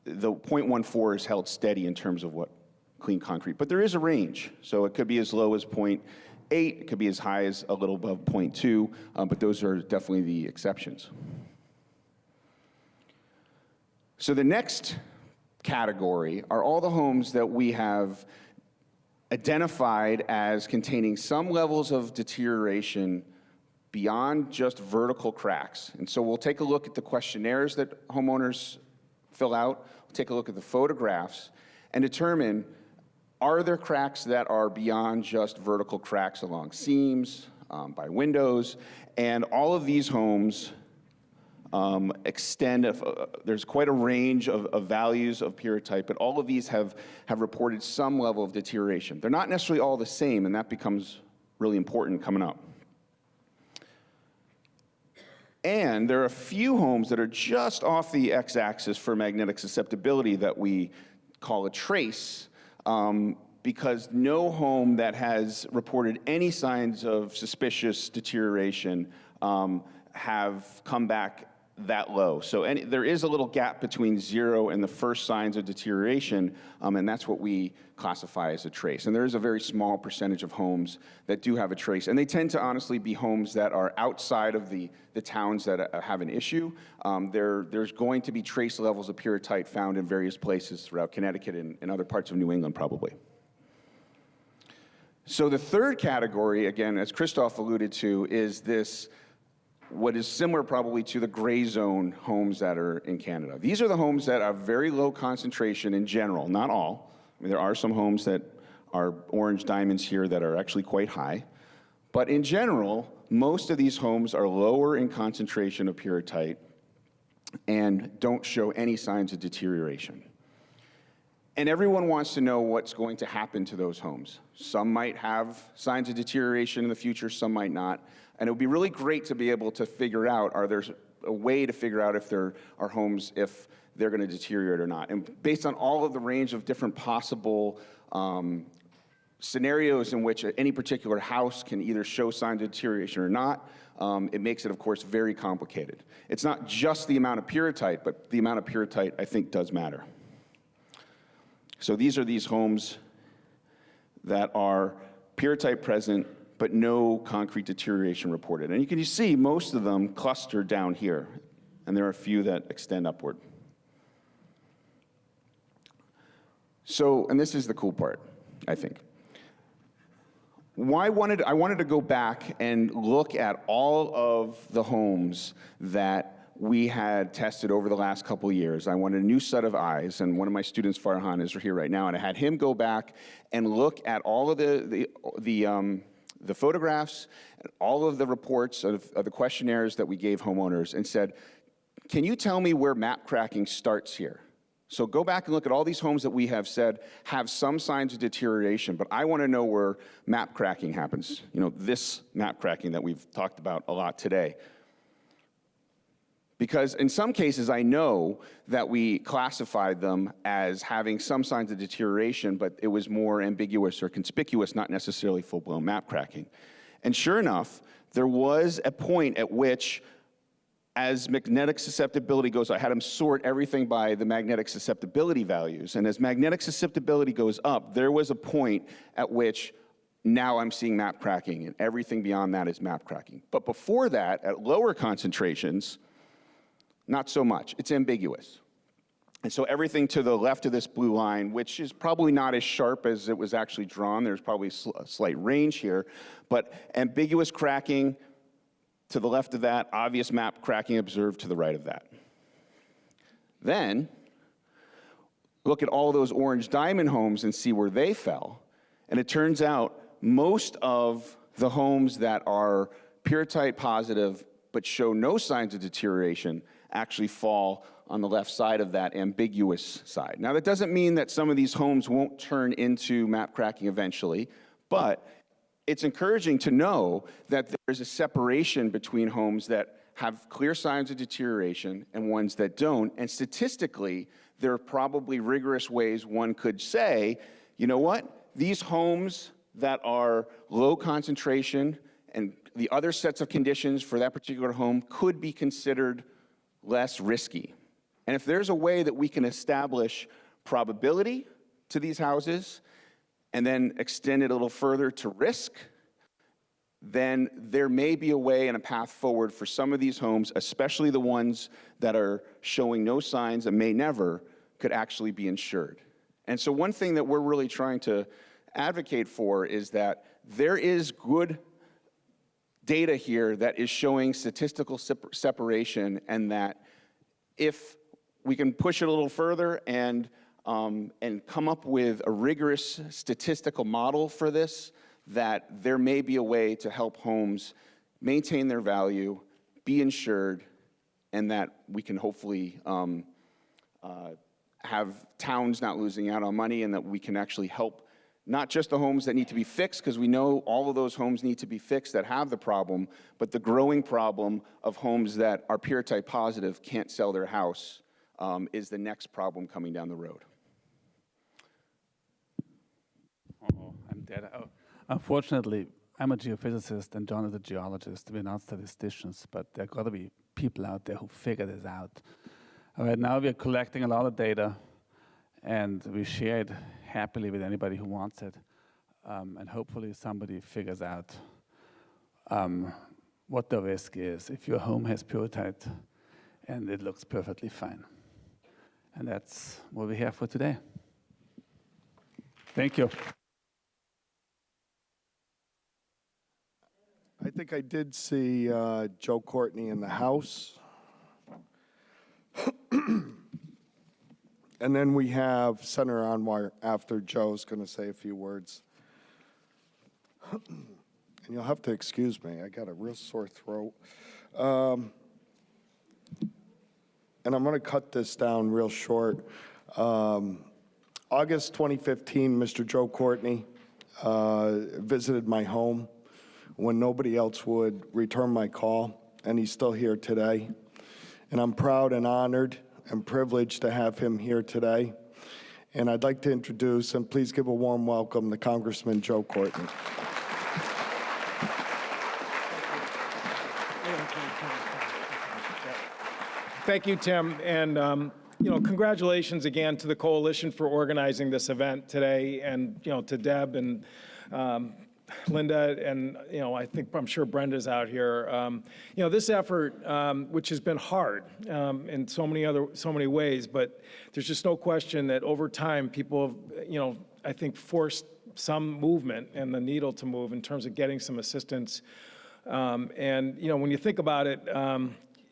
0.14 is held steady in terms of what clean concrete. But there is a range. So it could be as low as 0.8, it could be as high as a little above 0.2, but those are definitely the exceptions. So the next category are all the homes that we have identified as containing some levels of deterioration beyond just vertical cracks. And so we'll take a look at the questionnaires that homeowners fill out, we'll take a look at the photographs, and determine, are there cracks that are beyond just vertical cracks along seams, by windows, and all of these homes extend, there's quite a range of values of pyrrhotite, but all of these have reported some level of deterioration. They're not necessarily all the same, and that becomes really important coming up. And there are a few homes that are just off the x-axis for magnetic susceptibility that we call a trace, because no home that has reported any signs of suspicious deterioration have come back that low. So there is a little gap between 0 and the first signs of deterioration, and that's what we classify as a trace. And there is a very small percentage of homes that do have a trace, and they tend to honestly be homes that are outside of the towns that have an issue. There's going to be trace levels of pyrrhotite found in various places throughout Connecticut and other parts of New England probably. So the third category, again, as Christoph alluded to, is this what is similar probably to the gray zone homes that are in Canada. These are the homes that are very low concentration in general, not all. I mean, there are some homes that are orange diamonds here that are actually quite high. But in general, most of these homes are lower in concentration of pyrrhotite and don't show any signs of deterioration. And everyone wants to know what's going to happen to those homes. Some might have signs of deterioration in the future, some might not. And it would be really great to be able to figure out, there's a way to figure out if there are homes, if they're going to deteriorate or not. And based on all of the range of different possible scenarios in which any particular house can either show signs of deterioration or not, it makes it, of course, very complicated. It's not just the amount of pyrrhotite, but the amount of pyrrhotite, I think, does matter. So these are these homes that are pyrrhotite present, but no concrete deterioration reported. And you can see most of them cluster down here, and there are a few that extend upward. So, and this is the cool part, I think. I wanted to go back and look at all of the homes that we had tested over the last couple of years. I wanted a new set of eyes, and one of my students, Farhan, is here right now, and I had him go back and look at all of the photographs, and all of the reports of the questionnaires that we gave homeowners and said, can you tell me where map cracking starts here? So go back and look at all these homes that we have said have some signs of deterioration, but I want to know where map cracking happens. You know, this map cracking that we've talked about a lot today. Because in some cases, I know that we classified them as having some signs of deterioration, but it was more ambiguous or conspicuous, not necessarily full-blown map cracking. And sure enough, there was a point at which, as magnetic susceptibility goes, I had them sort everything by the magnetic susceptibility values, and as magnetic susceptibility goes up, there was a point at which now I'm seeing map cracking, and everything beyond that is map cracking. But before that, at lower concentrations, not so much. It's ambiguous. And so everything to the left of this blue line, which is probably not as sharp as it was actually drawn, there's probably a slight range here, but ambiguous cracking, To the left of that, obvious map cracking observed to the right of that. Then, look at all those orange diamond homes and see where they fell. And it turns out most of the homes that are pyrrhotite positive but show no signs of deterioration actually fall on the left side of that ambiguous side. Now, that doesn't mean that some of these homes won't turn into map cracking eventually, but it's encouraging to know that there's a separation between homes that have clear signs of deterioration and ones that don't. And statistically, there are probably rigorous ways one could say, you know what? These homes that are low concentration and the other sets of conditions for that particular home could be considered less risky. And if there's a way that we can establish probability to these houses and then extend it a little further to risk, then there may be a way and a path forward for some of these homes, especially the ones that are showing no signs and may never, could actually be insured. And so one thing that we're really trying to advocate for is that there is good data here that is showing statistical separation, and that if we can push it a little further and come up with a rigorous statistical model for this, that there may be a way to help homes maintain their value, be insured, and that we can hopefully have towns not losing out on money, and that we can actually help not just the homes that need to be fixed, because we know all of those homes need to be fixed that have the problem, but the growing problem of homes that are pyrrhotite positive can't sell their house is the next problem coming down the road. Oh, I'm dead. Oh. Unfortunately, I'm a geophysicist and John is a geologist. We're not statisticians, but there got to be people out there who figure this out. Right now, we're collecting a lot of data, and we share it happily with anybody who wants it. And hopefully somebody figures out what the risk is if your home has pyrrhotite and it looks perfectly fine. And that's what we have for today. Thank you. I think I did see Joe Courtney in the house. And then we have Senator Anwar after Joe's going to say a few words. And you'll have to excuse me. I got a real sore throat. And I'm going to cut this down real short. August 2015, Mr. Joe Courtney visited my home when nobody else would return my call, and he's still here today. And I'm proud and honored and privileged to have him here today. And I'd like to introduce, and please give a warm welcome to Congressman Joe Courtney. Thank you, Tim, and congratulations again to the coalition for organizing this event today, and to Deb and Linda, and I'm sure Brenda's out here. This effort, which has been hard in so many ways, but there's just no question that over time people have, I think, forced some movement and the needle to move in terms of getting some assistance. And when you think about it,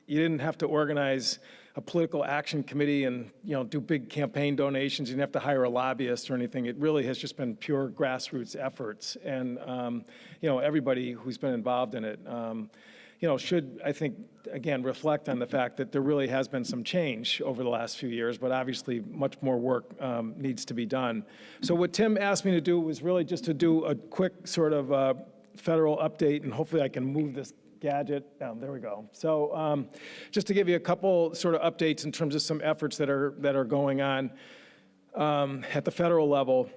you didn't have to organize a political action committee and do big campaign donations. You didn't have to hire a lobbyist or anything. It really has just been pure grassroots efforts, and everybody who's been involved in it should, I think, again, reflect on the fact that there really has been some change over the last few years, but obviously much more work needs to be done. So what Tim asked me to do was really just to do a quick sort of federal update, and hopefully I can move this gadget down. There we go. So just to give you a couple sort of updates in terms of some efforts that are going on at the federal level.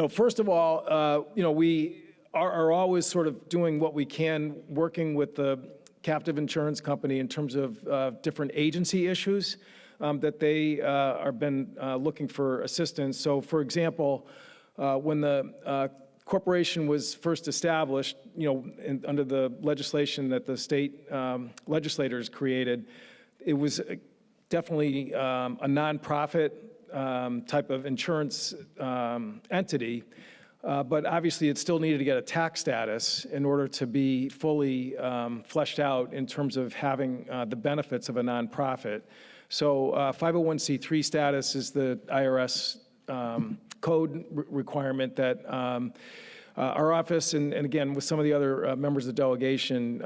First of all, we are always sort of doing what we can, working with the captive insurance company in terms of different agency issues that they are been looking for assistance. So, for example, when the corporation was first established, under the legislation that the state legislators created, it was definitely a nonprofit type of insurance entity. But obviously, it still needed to get a tax status in order to be fully fleshed out in terms of having the benefits of a nonprofit. So 501c3 status is the IRS code requirement that our office, and again, with some of the other members of the delegation,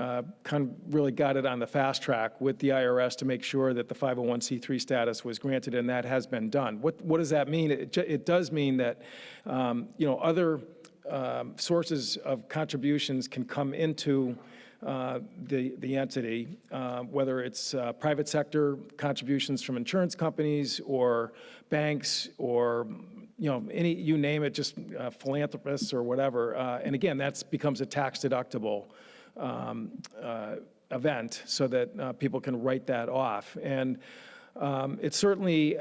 kind of really got it on the fast track with the IRS to make sure that the 501c3 status was granted, and that has been done. What does that mean? It does mean that other sources of contributions can come into the entity, whether it's private sector contributions from insurance companies or banks or you name it, just philanthropists or whatever. And again, that becomes a tax deductible event so that people can write that off. And it's certainly,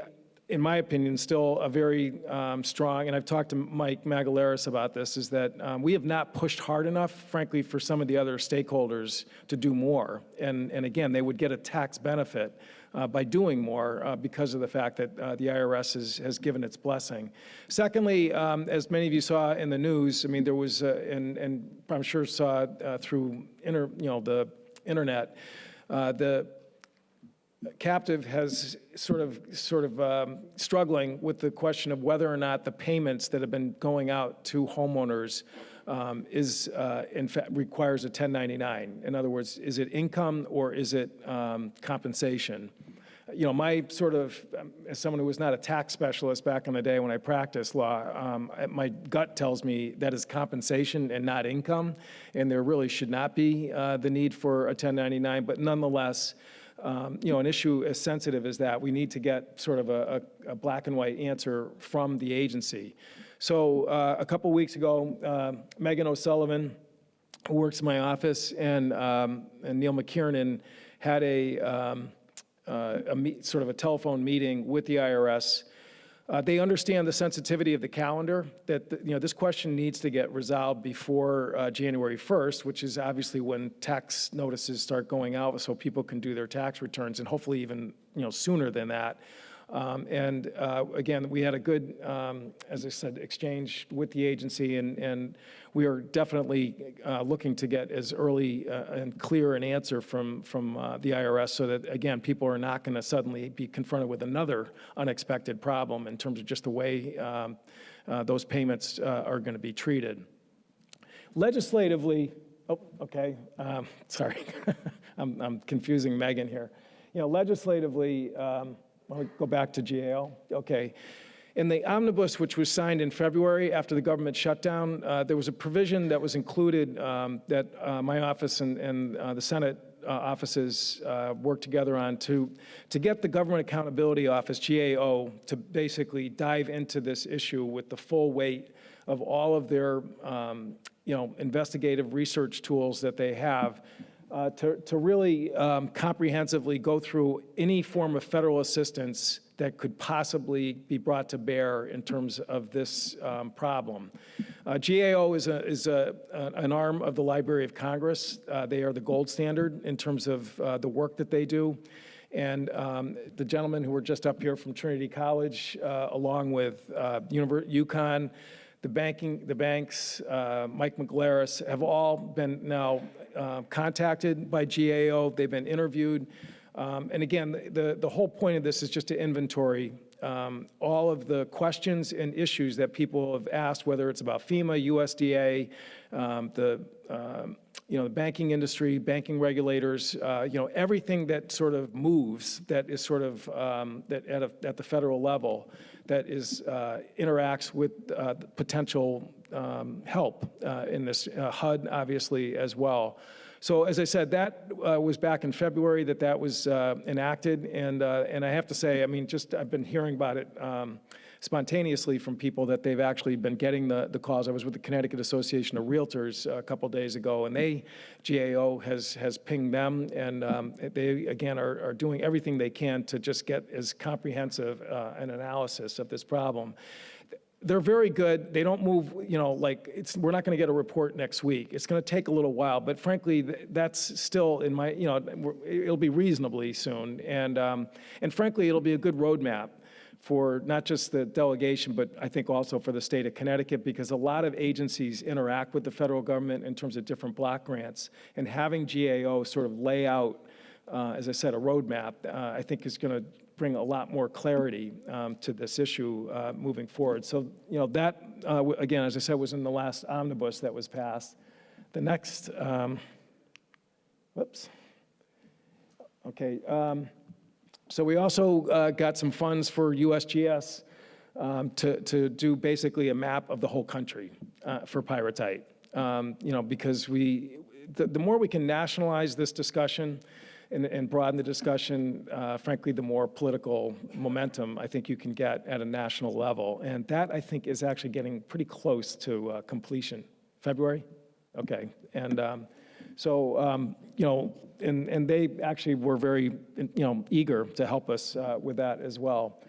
in my opinion, still a very strong, and I've talked to Mike Magalaris about this, is that we have not pushed hard enough, frankly, for some of the other stakeholders to do more. And again, they would get a tax benefit by doing more because of the fact that the IRS has given its blessing. Secondly, as many of you saw in the news, I mean, there was, and I'm sure saw through the internet, the captive has sort of struggling with the question of whether or not the payments that have been going out to homeowners is in fact requires a 1099. In other words, is it income or is it compensation? My sort of, as someone who was not a tax specialist back in the day when I practiced law, my gut tells me that is compensation and not income, and there really should not be the need for a 1099. But nonetheless, an issue as sensitive as that, we need to get sort of a black and white answer from the agency. So a couple weeks ago, Megan O'Sullivan, who works in my office, and Neil McKiernan had sort of a telephone meeting with the IRS. They understand the sensitivity of the calendar, that this question needs to get resolved before January 1st, which is obviously when tax notices start going out so people can do their tax returns, and hopefully even sooner than that. Again, we had a good, as I said, exchange with the agency, and we are definitely looking to get as early and clear an answer from the IRS so that, again, people are not going to suddenly be confronted with another unexpected problem in terms of just the way those payments are going to be treated. Legislatively, sorry, I'm confusing Megan here. Legislatively, I'll go back to GAO. Okay. In the omnibus, which was signed in February after the government shutdown, there was a provision that was included that my office and the Senate offices worked together on to get the Government Accountability Office, GAO, to basically dive into this issue with the full weight of all of their investigative research tools that they have. To really comprehensively go through any form of federal assistance that could possibly be brought to bear in terms of this problem. GAO is an arm of the Library of Congress. They are the gold standard in terms of the work that they do. And the gentlemen who were just up here from Trinity College, along with UConn, the banks, Mike McGlaris, have all been now contacted by GAO. They've been interviewed. And again, the whole point of this is just to inventory all of the questions and issues that people have asked, whether it's about FEMA, USDA, the banking industry, banking regulators, everything that sort of moves, that is sort of that at the federal level, that is interacts with potential help in this HUD, obviously, as well. So as I said, that was back in February that was enacted, and I have to say, I mean, I've been hearing about it spontaneously from people that they've actually been getting the calls. I was with the Connecticut Association of Realtors a couple days ago, and GAO has pinged them, and they, again, are doing everything they can to just get as comprehensive an analysis of this problem. They're very good. They don't move, we're not going to get a report next week. It's going to take a little while, but frankly, that's still in my, it'll be reasonably soon. And frankly, it'll be a good roadmap for not just the delegation, but I think also for the state of Connecticut, because a lot of agencies interact with the federal government in terms of different block grants, and having GAO sort of lay out, as I said, a roadmap, I think is going to bring a lot more clarity to this issue moving forward. So, that, again, as I said, was in the last omnibus that was passed. The next, whoops. Okay. So we also got some funds for USGS to do basically a map of the whole country for pyrrhotite. Because the more we can nationalize this discussion and broaden the discussion, frankly, the more political momentum I think you can get at a national level. And that, I think, is actually getting pretty close to completion. February? Okay. And and they actually were very, eager to help us with that as well.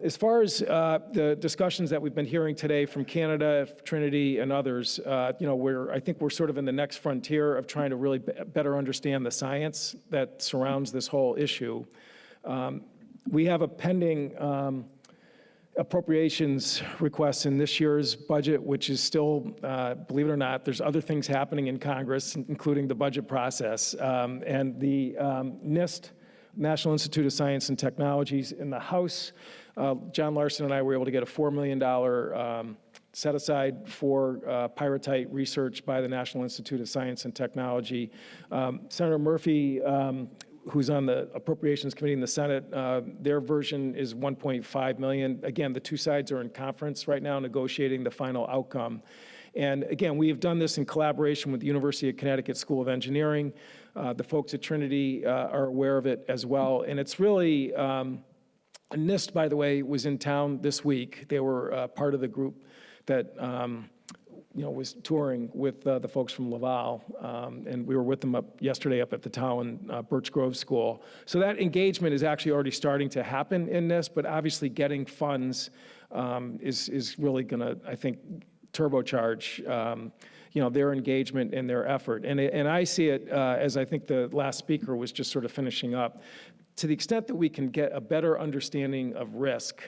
As far as the discussions that we've been hearing today from Canada, Trinity, and others, I think we're sort of in the next frontier of trying to really better understand the science that surrounds this whole issue. We have a pending appropriations request in this year's budget, which is still, believe it or not, there's other things happening in Congress, including the budget process. And the NIST, National Institute of Science and Technologies, in the House, John Larson and I were able to get a $4 million set aside for pyrrhotite research by the National Institute of Science and Technology. Senator Murphy, who's on the Appropriations Committee in the Senate, their version is $1.5 million. Again, the two sides are in conference right now negotiating the final outcome. And again, we have done this in collaboration with the University of Connecticut School of Engineering. The folks at Trinity are aware of it as well. And it's really, NIST, by the way, was in town this week. They were part of the group that was touring with the folks from Laval, and we were with them yesterday up at the Town Birch Grove School. So that engagement is actually already starting to happen in this, but obviously getting funds is really going to, I think, turbocharge their engagement and their effort. And I see it as I think the last speaker was just sort of finishing up. To the extent that we can get a better understanding of risk,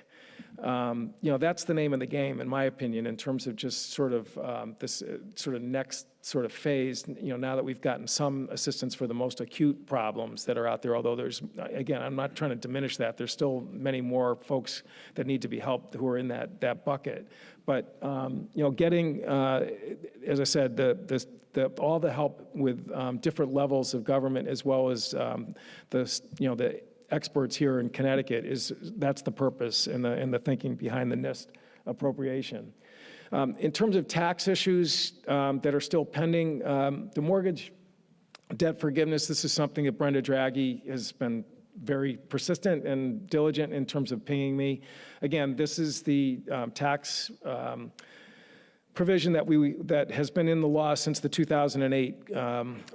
that's the name of the game, in my opinion, in terms of just sort of this sort of next sort of phase, now that we've gotten some assistance for the most acute problems that are out there, although there's, again, I'm not trying to diminish that. There's still many more folks that need to be helped who are in that bucket. But, getting, as I said, all the help with different levels of government, as well as the experts here in Connecticut, that's the purpose and the thinking behind the NIST appropriation. In terms of tax issues that are still pending, the mortgage debt forgiveness, this is something that Brenda Draghi has been very persistent and diligent in terms of paying me. Again, this is the tax provision that has been in the law since the 2008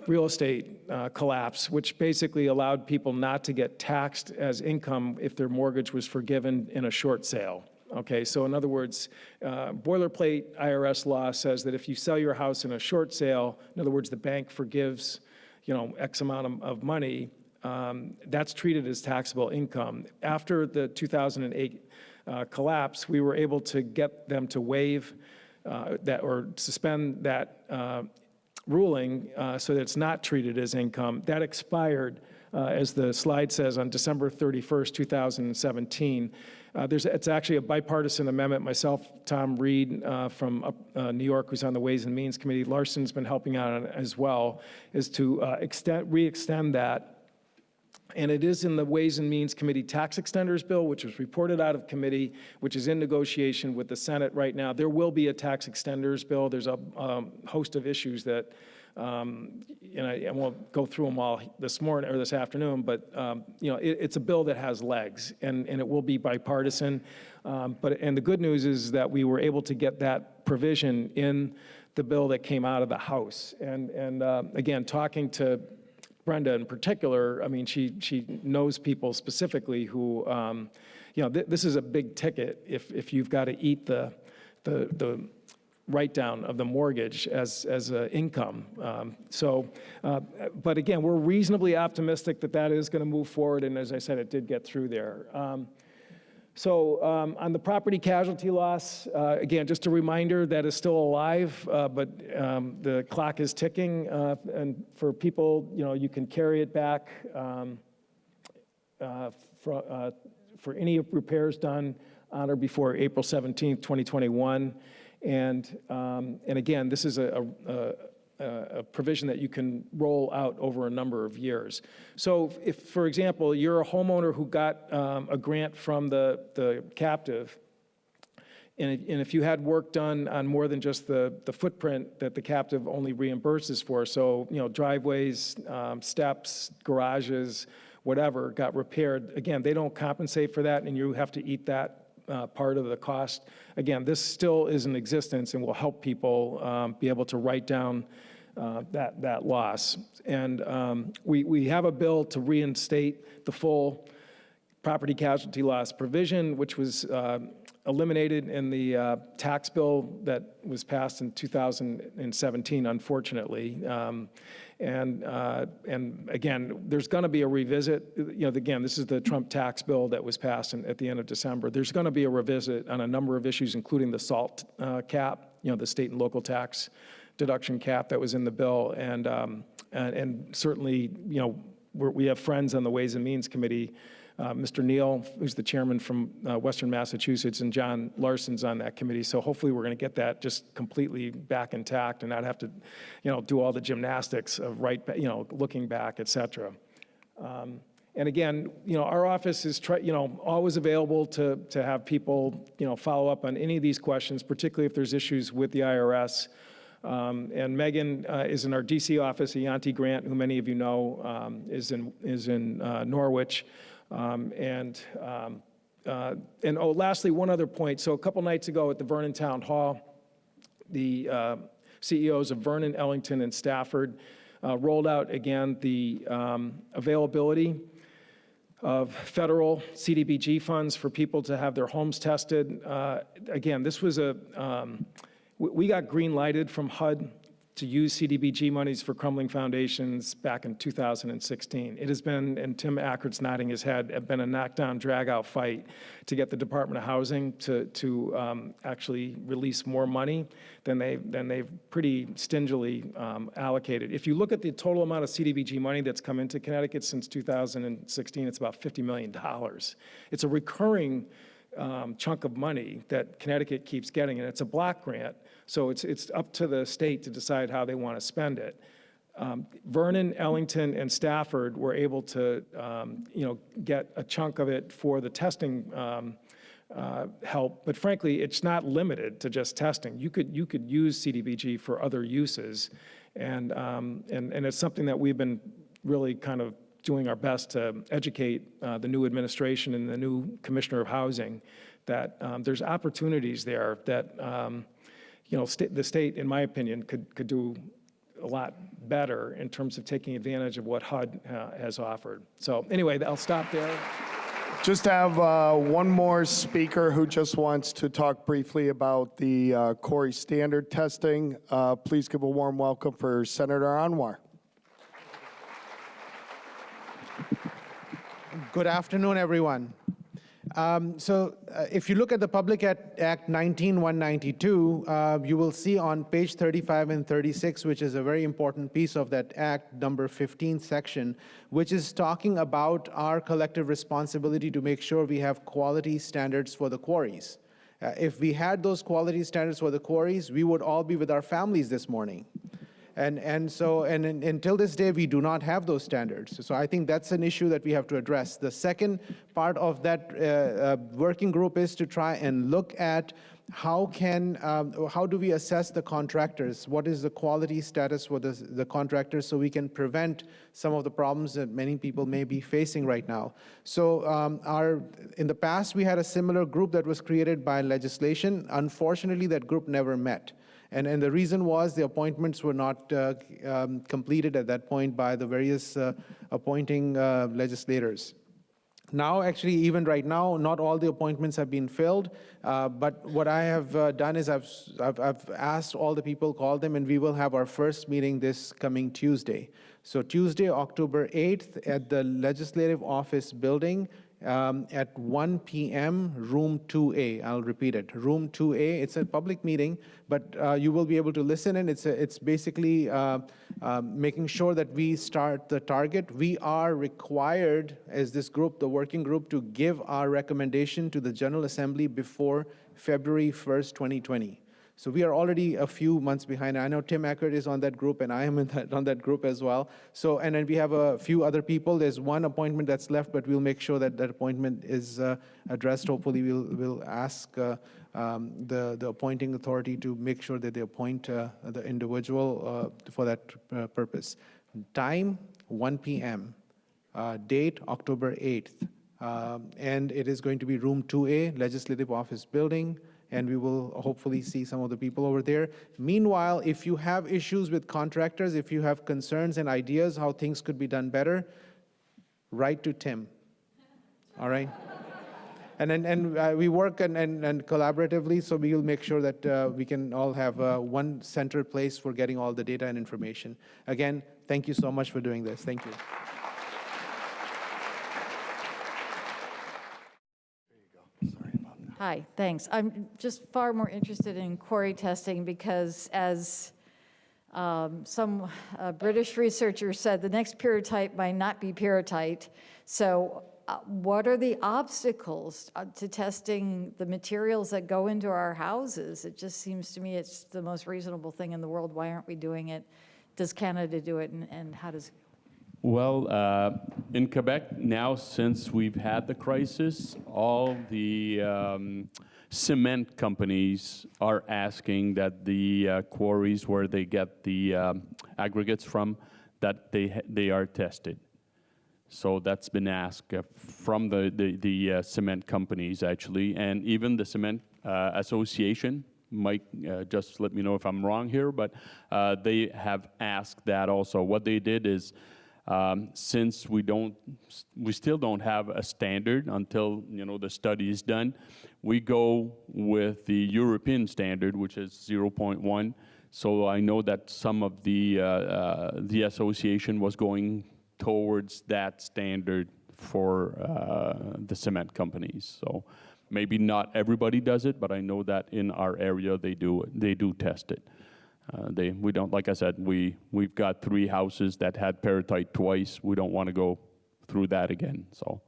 real estate collapse, which basically allowed people not to get taxed as income if their mortgage was forgiven in a short sale. Okay, so in other words, boilerplate IRS law says that if you sell your house in a short sale, in other words, the bank forgives, X amount of money, that's treated as taxable income. After the 2008 collapse, we were able to get them to waive that or suspend that ruling so that it's not treated as income. That expired, as the slide says, on December 31st, 2017. It's actually a bipartisan amendment. Myself, Tom Reed from New York, who's on the Ways and Means Committee, Larson's been helping out on it as well, is to re-extend that. And it is in the Ways and Means Committee tax extenders bill, which was reported out of committee, which is in negotiation with the Senate right now. There will be a tax extenders bill. There's a host of issues that, and I won't go through them all this morning or this afternoon, but it's a bill that has legs, and it will be bipartisan. And the good news is that we were able to get that provision in the bill that came out of the House. And again, talking to Brenda in particular, I mean, she knows people specifically who, this is a big ticket if you've got to eat the write down of the mortgage as income. But again, we're reasonably optimistic that is going to move forward, and as I said, it did get through there. So on the property casualty loss, again, just a reminder that is still alive, but the clock is ticking. And for people, you can carry it back for any repairs done on or before April 17th, 2021. And again, this is a provision that you can roll out over a number of years. So if, for example, you're a homeowner who got a grant from the captive, and if you had work done on more than just the footprint that the captive only reimburses for, so driveways, steps, garages, whatever, got repaired, again, they don't compensate for that, and you have to eat that part of the cost. Again, this still is in existence and will help people be able to write down that loss. And we have a bill to reinstate the full property casualty loss provision, which was eliminated in the tax bill that was passed in 2017, unfortunately. And again, there's going to be a revisit. Again, this is the Trump tax bill that was passed at the end of December. There's going to be a revisit on a number of issues, including the SALT cap, the state and local tax deduction cap that was in the bill. And certainly, we have friends on the Ways and Means Committee, Mr. Neal, who's the chairman from Western Massachusetts, and John Larson's on that committee. So hopefully we're going to get that just completely back intact and not have to, do all the gymnastics of looking back, et cetera. And again, our office is always available to have people, follow up on any of these questions, particularly if there's issues with the IRS. And Megan is in our DC office. Ayanti Grant, who many of you know, is in Norwich. Lastly, one other point. So a couple nights ago at the Vernon Town Hall, the CEOs of Vernon, Ellington, and Stafford rolled out again the availability of federal CDBG funds for people to have their homes tested. Again, this was we got green lighted from HUD to use CDBG monies for Crumbling foundations back in 2016. It has been, and Tim Ackert's nodding his head, been a knockdown, drag-out fight to get the Department of Housing to actually release more money than they've pretty stingily allocated. If you look at the total amount of CDBG money that's come into Connecticut since 2016, it's about $50 million. It's a recurring chunk of money that Connecticut keeps getting, and it's a block grant, so it's up to the state to decide how they want to spend it. Vernon, Ellington, and Stafford were able to, get a chunk of it for the testing help, but frankly, it's not limited to just testing. You could use CDBG for other uses, and it's something that we've been really kind of doing our best to educate the new administration and the new Commissioner of Housing that there's opportunities there that the state, in my opinion, could do a lot better in terms of taking advantage of what HUD has offered. So anyway, I'll stop there. Just have one more speaker who just wants to talk briefly about the Corey standard testing. Please give a warm welcome for Senator Anwar. Good afternoon, everyone. If you look at the Public Act 19192, you will see on page 35 and 36, which is a very important piece of that act, number 15 section, which is talking about our collective responsibility to make sure we have quality standards for the quarries. If we had those quality standards for the quarries, we would all be with our families this morning. And until this day, we do not have those standards. So I think that's an issue that we have to address. The second part of that working group is to try and look at how do we assess the contractors? What is the quality status for the contractors so we can prevent some of the problems that many people may be facing right now? So in the past, we had a similar group that was created by legislation. Unfortunately, that group never met. And the reason was the appointments were not completed at that point by the various appointing legislators. Now, actually, even right now, not all the appointments have been filled. But what I have done is I've asked all the people, called them, and we will have our first meeting this coming Tuesday. So Tuesday, October 8th, at the Legislative Office building, at 1 p.m., room 2A. I'll repeat it, room 2A. It's a public meeting, but you will be able to listen in. It's basically making sure that we start the target. We are required, as this group, the working group, to give our recommendation to the General Assembly before February 1st, 2020. So we are already a few months behind. I know Tim Eckert is on that group, and I am on that group as well. So, and then we have a few other people. There's one appointment that's left, but we'll make sure that that appointment is addressed. Hopefully, we'll ask the appointing authority to make sure that they appoint the individual for that purpose. Time, 1 p.m. Date, October 8th. And it is going to be room 2A, Legislative Office Building, and we will hopefully see some of the people over there. Meanwhile, if you have issues with contractors, if you have concerns and ideas how things could be done better, write to Tim, all right? And we work and collaboratively, so we will make sure that we can all have one center place for getting all the data and information. Again, thank you so much for doing this. Thank you. Hi, thanks. I'm just far more interested in quarry testing because, as some British researcher said, the next pyrotype might not be pyrrhotite. So what are the obstacles to testing the materials that go into our houses? It just seems to me it's the most reasonable thing in the world. Why aren't we doing it? Does Canada do it, and how does... Well, in Quebec now, since we've had the crisis, all the cement companies are asking that the quarries where they get the aggregates from, that they are tested. So that's been asked from the cement companies, actually, and even the Cement Association. Mike, just let me know if I'm wrong here, but they have asked that also. What they did is, since we still don't have a standard until the study is done, we go with the European standard, which is 0.1. So I know that some of the association was going towards that standard for the cement companies. So maybe not everybody does it, but I know that in our area they do test it. We don't, like I said, we've got 3 houses that had pyrrhotite twice. We don't want to go through that again. So.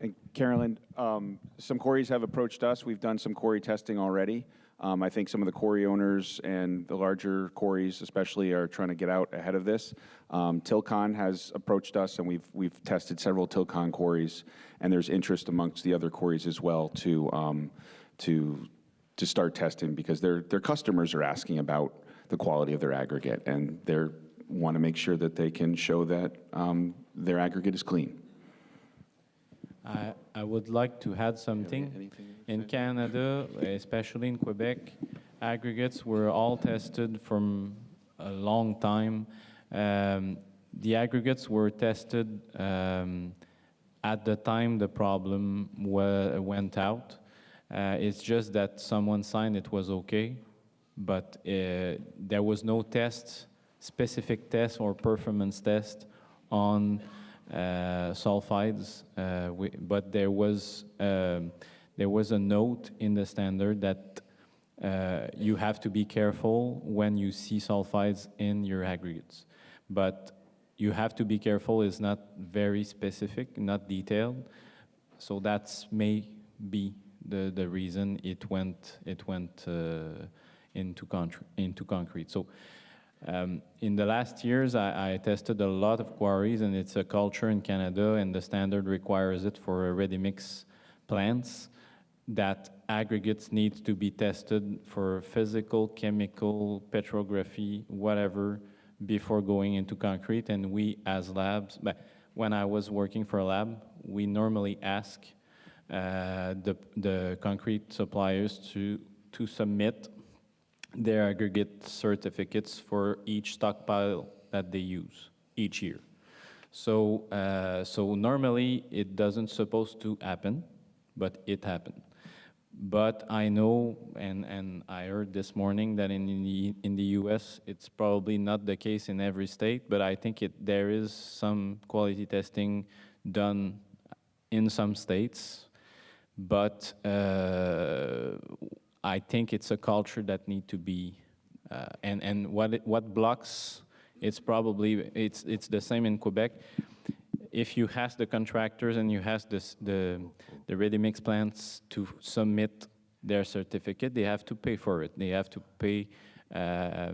And Carolyn, some quarries have approached us. We've done some quarry testing already. I think some of the quarry owners and the larger quarries especially are trying to get out ahead of this. Tilcon has approached us, and we've tested several Tilcon quarries, and there's interest amongst the other quarries as well to start testing, because their customers are asking about the quality of their aggregate, and they want to make sure that they can show that their aggregate is clean. I would like to add something. In Canada, especially in Quebec, aggregates were all tested from a long time. The aggregates were tested at the time the problem went out. It's just that someone signed it was okay, but there was no specific test or performance test on sulfides, but there was a note in the standard that you have to be careful when you see sulfides in your aggregates. But you have to be careful is not very specific, not detailed. So that's may be the reason it went into concrete. So in the last years, I tested a lot of quarries, and it's a culture in Canada, and the standard requires it for ready-mix plants, that aggregates need to be tested for physical, chemical, petrography, whatever, before going into concrete. And we, as labs, when I was working for a lab, we normally ask the concrete suppliers to submit their aggregate certificates for each stockpile that they use each year. So normally it doesn't supposed to happen, but it happened. But I know, and I heard this morning that in the U.S. it's probably not the case in every state, but I think there is some quality testing done in some states, but I think it's a culture that need to be, and what blocks, it's probably, it's the same in Quebec. If you ask the contractors and you ask the ready-mix plants to submit their certificate, they have to pay for it. They have to pay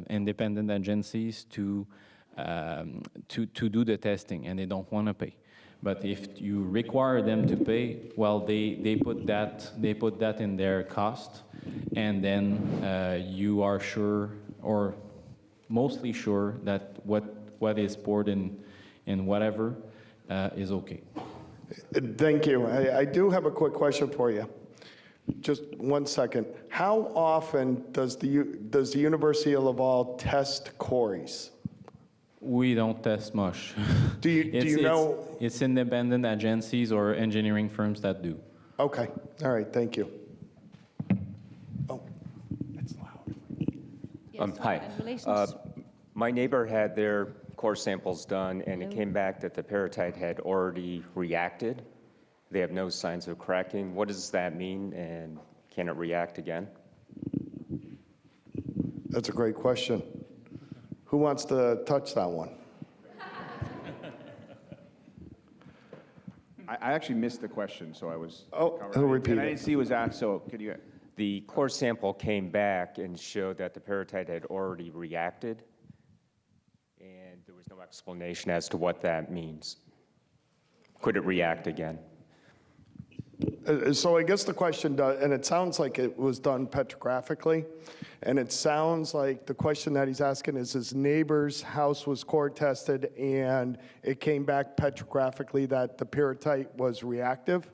independent agencies to do the testing, and they don't want to pay. But if you require them to pay, well, they put that in their cost, and then you are sure, or mostly sure, that what is poured in whatever is okay. Thank you. I do have a quick question for you. Just 1 second. How often does the University of Laval test quarries? We don't test much. Do you know? It's independent agencies or engineering firms that do. Okay. All right. Thank you. Oh, that's loud. Hi. My neighbor had their core samples done, and it came back that the peritite had already reacted. They have no signs of cracking. What does that mean, and can it react again? That's a great question. Who wants to touch that one? I actually missed the question, so I was. Who repeated? And I didn't see it was asked, so could you? The core sample came back and showed that the peritite had already reacted, and there was no explanation as to what that means. Could it react again? So I guess the question, and it sounds like it was done petrographically, and it sounds like the question that he's asking is his neighbor's house was core tested and it came back petrographically that the peritite was reactive.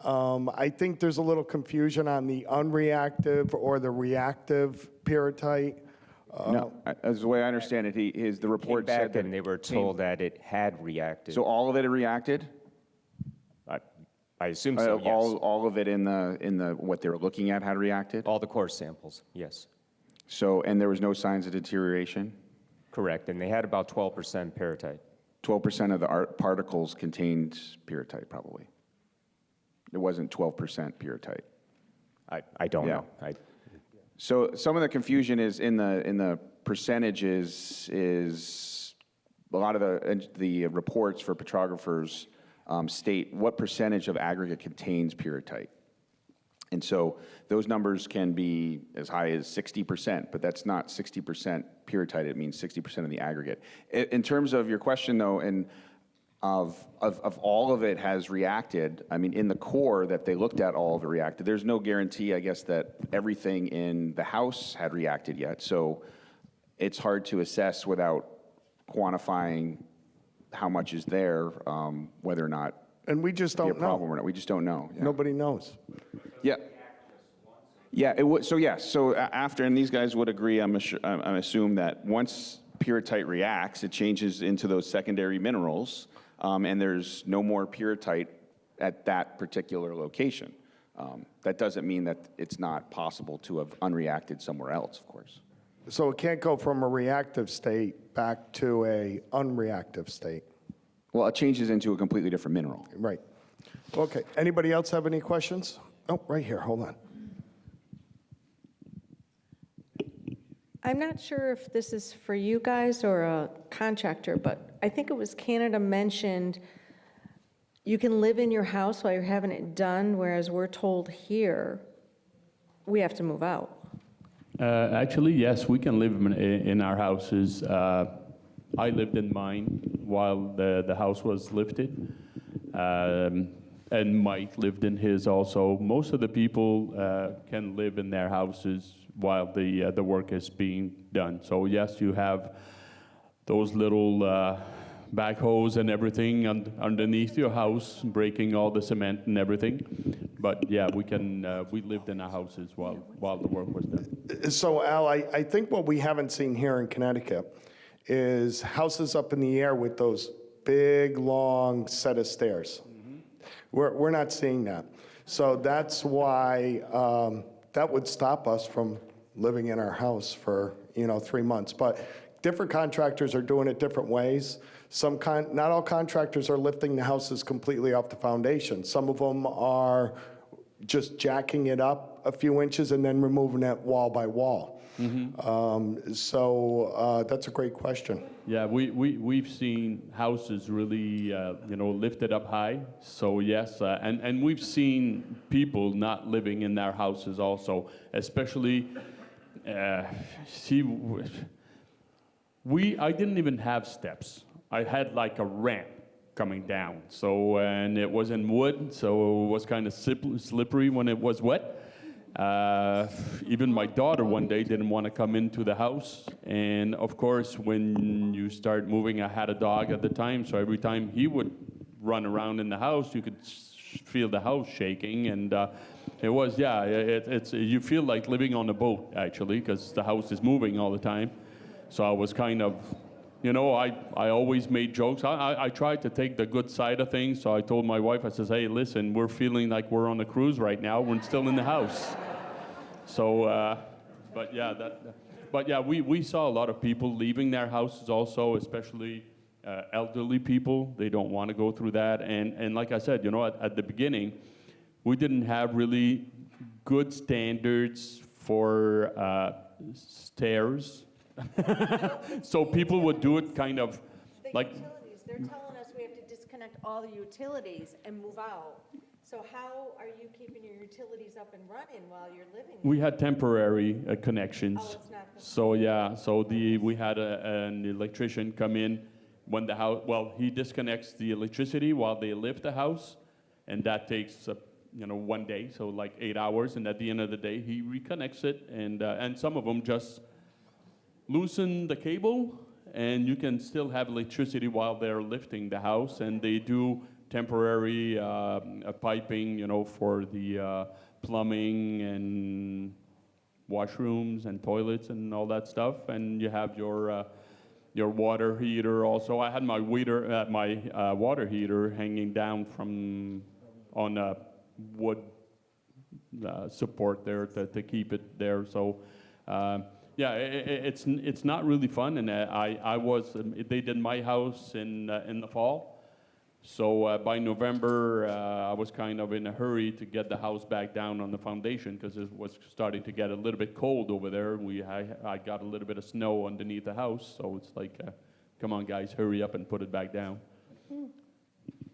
I think there's a little confusion on the unreactive or the reactive peritite. No, as the way I understand it, the report Came back said that and they were told that it had reacted. So all of it had reacted? I assume so, yes. All of it in the what they were looking at had reacted? All the core samples, yes. So, and there was no signs of deterioration? Correct, and they had about 12% peritite. 12% of the particles contained peritite, probably. It wasn't 12% peritite. I don't know. So some of the confusion is in the percentages is a lot of the reports for petrographers state what percentage of aggregate contains peritite. And so those numbers can be as high as 60%, but that's not 60% peritite, it means 60% of the aggregate. In terms of your question though, and of all of it has reacted, I mean, in the core that they looked at, all of it reacted. There's no guarantee, I guess, that everything in the house had reacted yet. So it's hard to assess without quantifying how much is there, whether or not. And we just don't know. Problem or not. We just don't know. Yeah. Nobody knows. Yeah. Yeah. It would. So yes. So after, and these guys would agree. I'm assume that once peritite reacts, it changes into those secondary minerals, and there's no more peritite at that particular location. That doesn't mean that it's not possible to have unreacted somewhere else, of course. So it can't go from a reactive state back to a unreactive state. Well, it changes into a completely different mineral. Right. Okay. Anybody else have any questions? Oh, right here. Hold on. I'm not sure if this is for you guys or a contractor, but I think it was Canada mentioned you can live in your house while you're having it done, whereas we're told here we have to move out. Actually, yes, we can live in our houses. I lived in mine while the house was lifted, and Mike lived in his also. Most of the people can live in their houses while the work is being done. So yes, you have those little backhoes and everything underneath your house, breaking all the cement and everything. But yeah, we lived in our houses while the work was done. So Al, I think what we haven't seen here in Connecticut is houses up in the air with those big, long set of stairs. Mm-hmm. We're not seeing that. So that's why that would stop us from living in our house for 3 months. But different contractors are doing it different ways. Not all contractors are lifting the houses completely off the foundation. Some of them are just jacking it up a few inches and then removing it wall by wall. So that's a great question. Yeah, we've seen houses really, lifted up high. So yes, and we've seen people not living in their houses also, especially, I didn't even have steps. I had like a ramp coming down. So, and it was in wood, so it was kind of slippery when it was wet. Even my daughter one day didn't want to come into the house. And of course, when you start moving, I had a dog at the time, so every time he would run around in the house, you could feel the house shaking. And it was, yeah, it's you feel like living on a boat, actually, because the house is moving all the time. So I was kind of, I always made jokes. I tried to take the good side of things. So I told my wife, I says, hey, listen, we're feeling like we're on a cruise right now. We're still in the house. So, but yeah, we saw a lot of people leaving their houses also, especially elderly people. They don't want to go through that. And like I said, at the beginning, we didn't have really good standards for stairs. So people would do it kind of like... Utilities, they're telling us we have to disconnect all the utilities and move out. So how are you keeping your utilities up and running while you're living there? We had temporary connections. Oh, it's not the... So yeah, so we had an electrician come in when the house, he disconnects the electricity while they lift the house, and that takes 1 day, so like 8 hours, and at the end of the day, he reconnects it, and some of them just loosen the cable, and you can still have electricity while they're lifting the house, and they do temporary piping, for the plumbing and washrooms and toilets and all that stuff, and you have your water heater also. I had my water heater hanging down on a wood support there to keep it there, so. Yeah, it's not really fun, and they did my house in the fall, so by November I was kind of in a hurry to get the house back down on the foundation because it was starting to get a little bit cold over there. I got a little bit of snow underneath the house, so it's like, come on guys, hurry up and put it back down.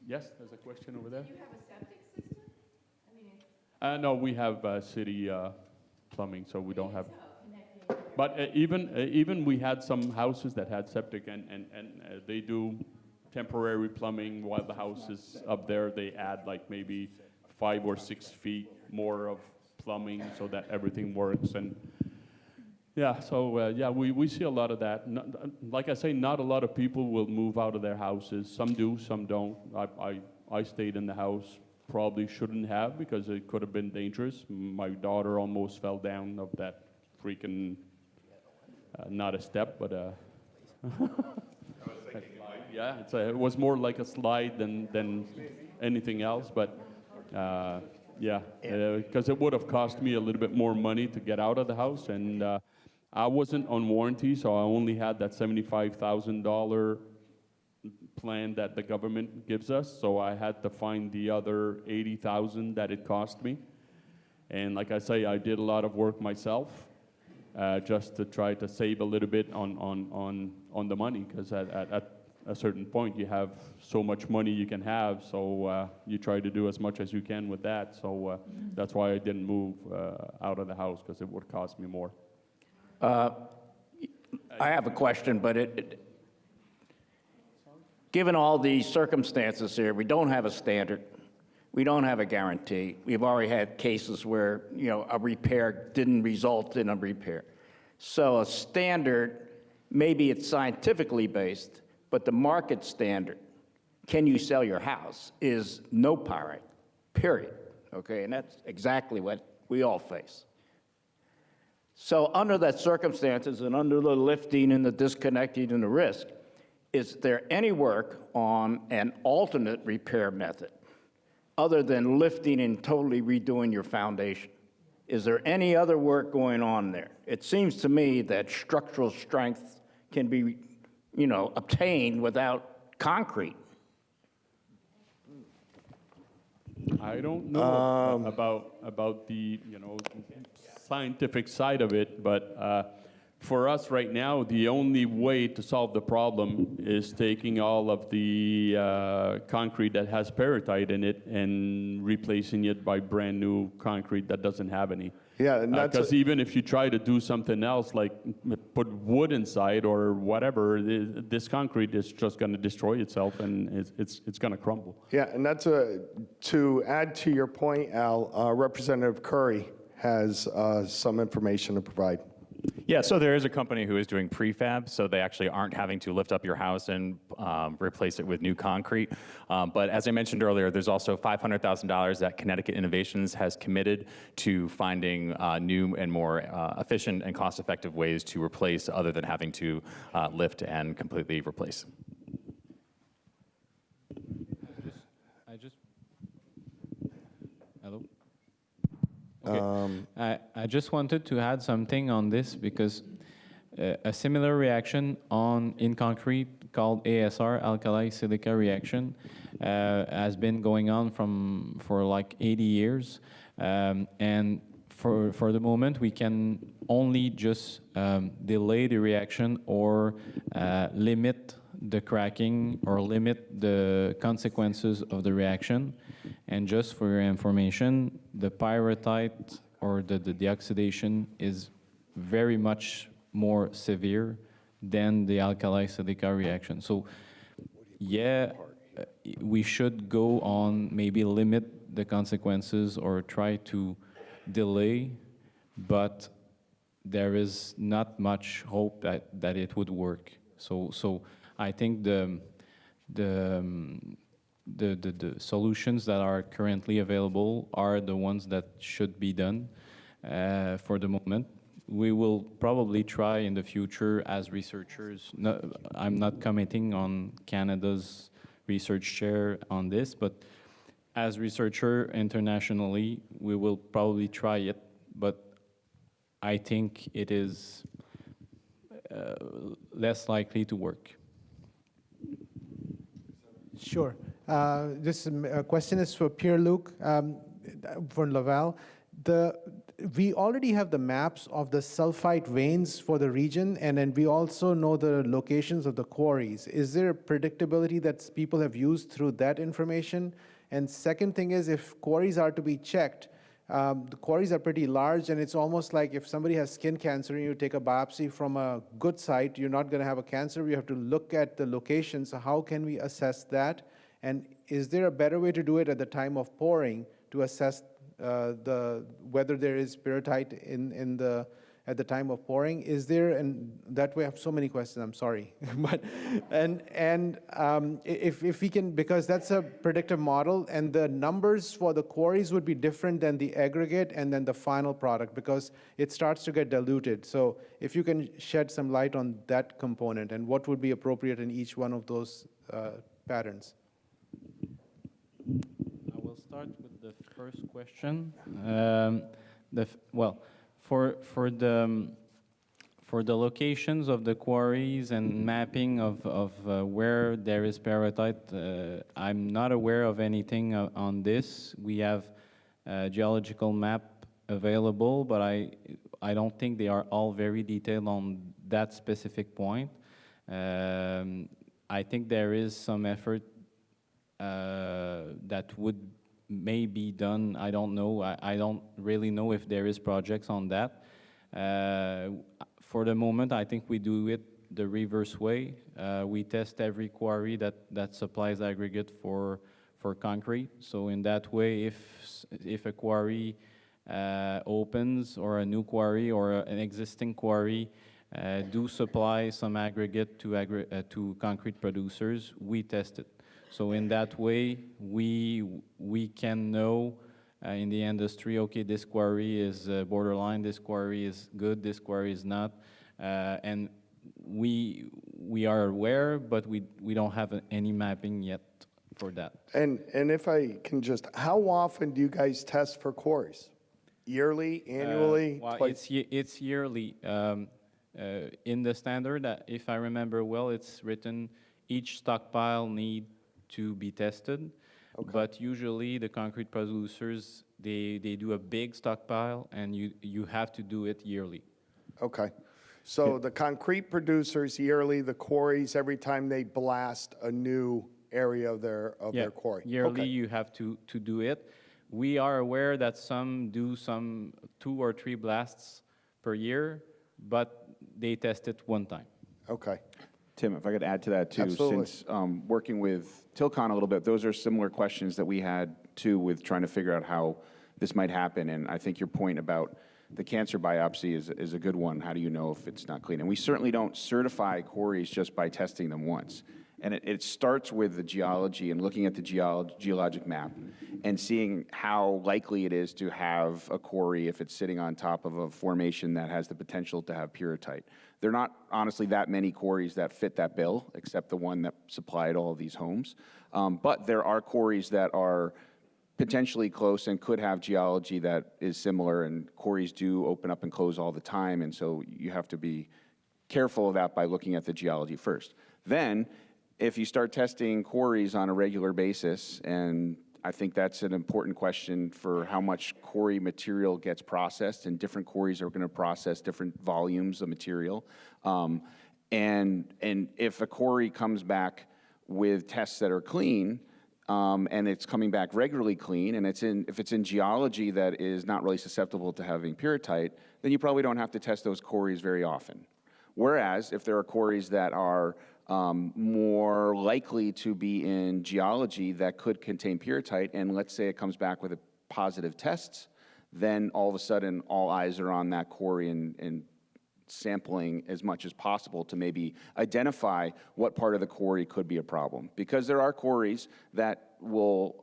Yes, there's a question over there. Do you have a septic system? No, we have city plumbing, so we don't have. But even we had some houses that had septic, and they do temporary plumbing while the house is up there. They add like maybe 5 or 6 feet more of plumbing so that everything works. And yeah, so yeah, we see a lot of that. Like I say, not a lot of people will move out of their houses. Some do, some don't. I stayed in the house. Probably shouldn't have because it could have been dangerous. My daughter almost fell down of that freaking. Not a step, but yeah, it was more like a slide than anything else. But yeah, because it would have cost me a little bit more money to get out of the house, and I wasn't on warranty, so I only had that $75,000 plan that the government gives us. So I had to find the other $80,000 that it cost me, and like I say, I did a lot of work myself. Just to try to save a little bit on the money, because at a certain point you have so much money you can have, so you try to do as much as you can with that. So that's why I didn't move out of the house, because it would cost me more. I have a question, but given all these circumstances here, we don't have a standard. We don't have a guarantee. We've already had cases where, a repair didn't result in a repair. So a standard, maybe it's scientifically based, but the market standard, can you sell your house, is no pirate, period. Okay, and that's exactly what we all face. So under that circumstances and under the lifting and the disconnecting and the risk, is there any work on an alternate repair method? Other than lifting and totally redoing your foundation? Is there any other work going on there? It seems to me that structural strength can be, obtained without concrete. I don't know about the scientific side of it, but for us right now, the only way to solve the problem is taking all of the concrete that has peritite in it and replacing it by brand new concrete that doesn't have any. Yeah, and that's because even if you try to do something else, like put wood inside or whatever, this concrete is just going to destroy itself and it's going to crumble. Yeah, and that's to add to your point, Al, Representative Curry has some information to provide. Yeah, so there is a company who is doing prefab, so they actually aren't having to lift up your house and replace it with new concrete. But as I mentioned earlier, there's also $500,000 that Connecticut Innovations has committed to finding new and more efficient and cost-effective ways to replace other than having to lift and completely replace. Hello? I just wanted to add something on this because a similar reaction in concrete called ASR, alkali silica reaction, has been going on for like 80 years. And for the moment, we can only just delay the reaction or limit the cracking or limit the consequences of the reaction. And just for your information, the pyrrhotite or the oxidation is very much more severe than the alkali silica reaction. So yeah, we should go on maybe limit the consequences or try to delay, but there is not much hope that it would work. So I think the solutions that are currently available are the ones that should be done for the moment. We will probably try in the future as researchers. No, I'm not commenting on Canada's research chair on this, but as researcher internationally, we will probably try it, but I think it is less likely to work. Sure. This question is for Pierre-Luc for Laval. We already have the maps of the sulfite veins for the region, and then we also know the locations of the quarries. Is there a predictability that people have used through that information? And second thing is, if quarries are to be checked, the quarries are pretty large, and it's almost like if somebody has skin cancer and you take a biopsy from a good site, you're not going to have a cancer. You have to look at the location. So how can we assess that? And is there a better way to do it at the time of pouring to assess whether there is pyrrhotite at the time of pouring? Is there, and that way I have so many questions, I'm sorry. But if we can, because that's a predictive model, and the numbers for the quarries would be different than the aggregate and then the final product, because it starts to get diluted. So if you can shed some light on that component and what would be appropriate in each one of those patterns. I will start with the first question. For the locations of the quarries and mapping of where there is pyrrhotite, I'm not aware of anything on this. We have a geological map available, but I don't think they are all very detailed on that specific point. I think there is some effort that may be done. I don't know. I don't really know if there is projects on that. For the moment, I think we do it the reverse way. We test every quarry that supplies aggregate for concrete. So in that way, if a quarry opens, or a new quarry or an existing quarry do supply some aggregate to concrete producers, we test it. So in that way, we can know in the industry, okay, this quarry is borderline, this quarry is good, this quarry is not, and we are aware, but we don't have any mapping yet for that. And if I can just, how often do you guys test for quarries? Yearly, annually? Well, it's yearly. In the standard, if I remember well, it's written each stockpile need to be tested. But usually the concrete producers, they do a big stockpile and you have to do it yearly. Okay. So the concrete producers yearly, the quarries every time they blast a new area of their quarry. Yearly you have to do it. We are aware that some do 2 or 3 blasts per year, but they test it one time. Okay. Tim, if I could add to that too, Absolutely. since working with Tilcon a little bit, those are similar questions that we had too with trying to figure out how this might happen. And I think your point about the cancer biopsy is a good one. How do you know if it's not clean? And we certainly don't certify quarries just by testing them once. And it starts with the geology and looking at the geologic map and seeing how likely it is to have a quarry if it's sitting on top of a formation that has the potential to have pyrrhotite. There are not, honestly, that many quarries that fit that bill, except the one that supplied all of these homes. But there are quarries that are potentially close and could have geology that is similar, and quarries do open up and close all the time, and so you have to be careful of that by looking at the geology first. Then, if you start testing quarries on a regular basis, and I think that's an important question for how much quarry material gets processed, and different quarries are going to process different volumes of material. And if a quarry comes back with tests that are clean, and it's coming back regularly clean, and if it's in geology that is not really susceptible to having pyrrhotite, then you probably don't have to test those quarries very often. Whereas if there are quarries that are more likely to be in geology that could contain pyrrhotite, and let's say it comes back with a positive test, then all of a sudden all eyes are on that quarry and sampling as much as possible to maybe identify what part of the quarry could be a problem. Because there are quarries that will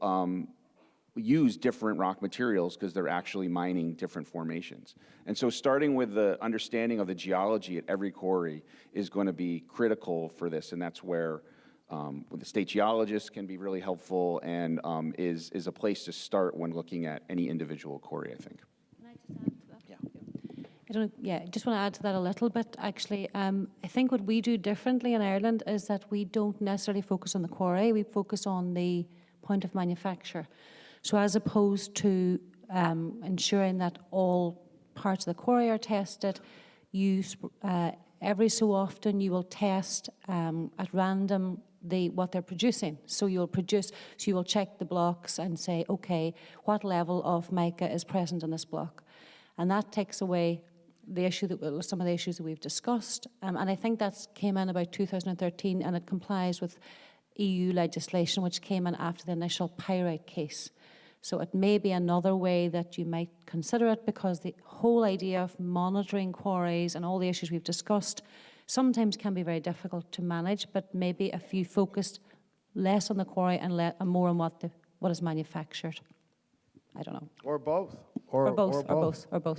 use different rock materials because they're actually mining different formations. And so starting with the understanding of the geology at every quarry is going to be critical for this, and that's where the state geologist can be really helpful and is a place to start when looking at any individual quarry, I think. I just want to add to that a little bit, actually. I think what we do differently in Ireland is that we don't necessarily focus on the quarry, we focus on the point of manufacture. So as opposed to ensuring that all parts of the quarry are tested, every so often you will test at random what they're producing. So you will check the blocks and say, okay, what level of mica is present in this block? And that takes away some of the issues that we've discussed. And I think that came in about 2013, and it complies with EU legislation, which came in after the initial pyrite case. So it may be another way that you might consider it, because the whole idea of monitoring quarries and all the issues we've discussed sometimes can be very difficult to manage, but maybe if you focused less on the quarry and more on what is manufactured. I don't know. Or both. Or both,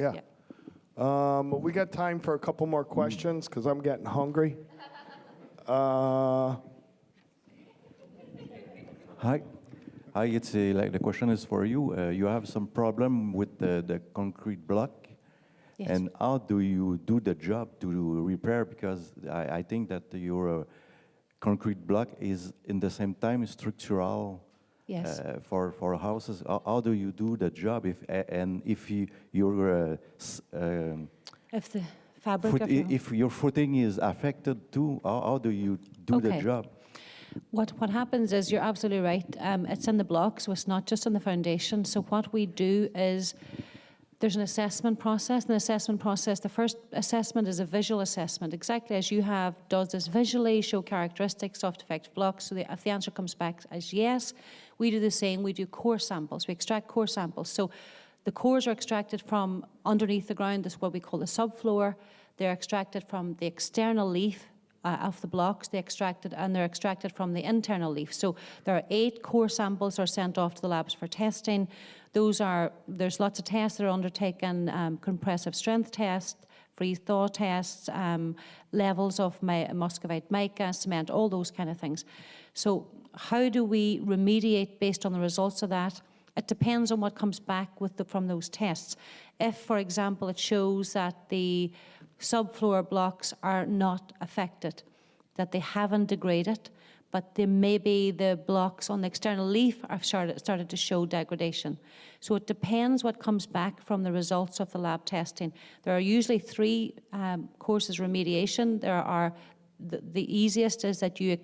yeah. We got time for a couple more questions because I'm getting hungry. Hi, it's like the question is for you. You have some problem with the concrete block. Yes. And how do you do the job to repair? Because I think that your concrete block is in the same time structural. Yes. For houses. How do you do the job if the fabric if your footing is affected too? How do you do the job? What happens is, you're absolutely right, it's in the block, so it's not just on the foundation. So what we do is, there's an assessment process. The first assessment is a visual assessment, exactly as you have, does this visually show characteristics of defective blocks? So if the answer comes back as yes, we do the same. We do core samples. We extract core samples. So the cores are extracted from underneath the ground. This is what we call the subfloor. They're extracted from the external leaf of the blocks. They're extracted from the internal leaf. So there are 8 core samples that are sent off to the labs for testing. There's lots of tests that are undertaken, compressive strength tests, freeze-thaw tests, levels of muscovite mica, cement, all those kind of things. So how do we remediate based on the results of that? It depends on what comes back from those tests. If, for example, it shows that the subfloor blocks are not affected, that they haven't degraded, but there may be the blocks on the external leaf have started to show degradation. So it depends what comes back from the results of the lab testing. There are usually 3 courses remediation. There are the easiest is that you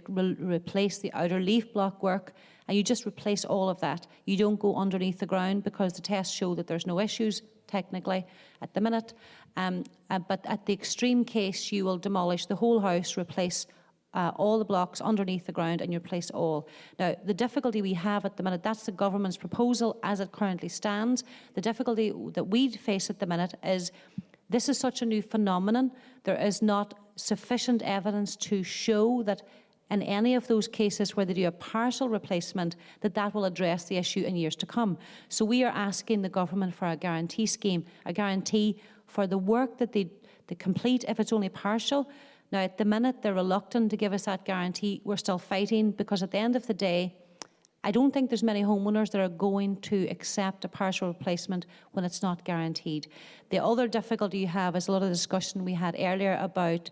replace the outer leaf block work, and you just replace all of that. You don't go underneath the ground because the tests show that there's no issues technically at the minute. But at the extreme case, you will demolish the whole house, replace all the blocks underneath the ground, and you replace all. Now, the difficulty we have at the minute, that's the government's proposal as it currently stands. The difficulty that we face at the minute is this is such a new phenomenon. There is not sufficient evidence to show that in any of those cases where they do a partial replacement, that will address the issue in years to come. So we are asking the government for a guarantee scheme, a guarantee for the work that they complete if it's only partial. Now, at the minute, they're reluctant to give us that guarantee. We're still fighting because at the end of the day, I don't think there's many homeowners that are going to accept a partial replacement when it's not guaranteed. The other difficulty you have is a lot of the discussion we had earlier about,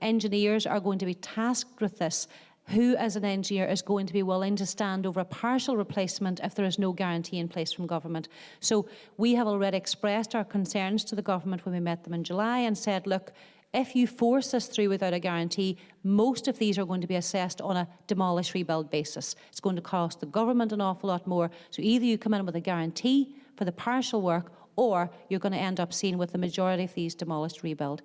engineers are going to be tasked with this. Who, as an engineer, is going to be willing to stand over a partial replacement if there is no guarantee in place from government? So we have already expressed our concerns to the government when we met them in July and said, look, if you force us through without a guarantee, most of these are going to be assessed on a demolish rebuild basis. It's going to cost the government an awful lot more. So either you come in with a guarantee for the partial work, or you're going to end up seeing with the majority of these demolished rebuild.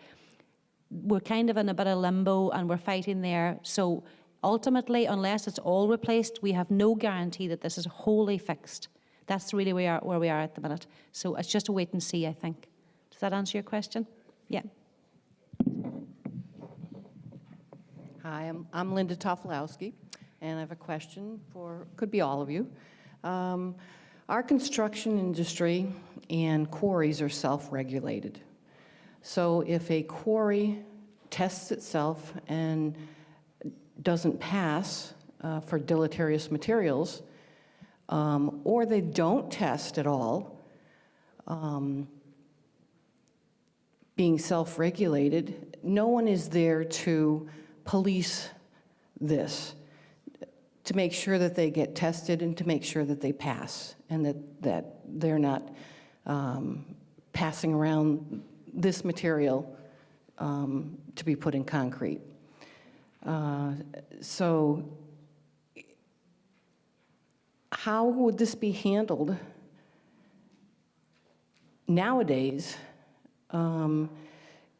We're kind of in a bit of limbo and we're fighting there. So ultimately, unless it's all replaced, we have no guarantee that this is wholly fixed. That's really where we are at the minute. So it's just a wait and see, I think. Does that answer your question? Yeah. Hi, I'm Linda Toflowski, and I have a question for, could be all of you. Our construction industry and quarries are self-regulated. So if a quarry tests itself and doesn't pass for deleterious materials, or they don't test at all, being self-regulated, no one is there to police this, to make sure that they get tested and to make sure that they pass and that they're not passing around this material to be put in concrete. So how would this be handled nowadays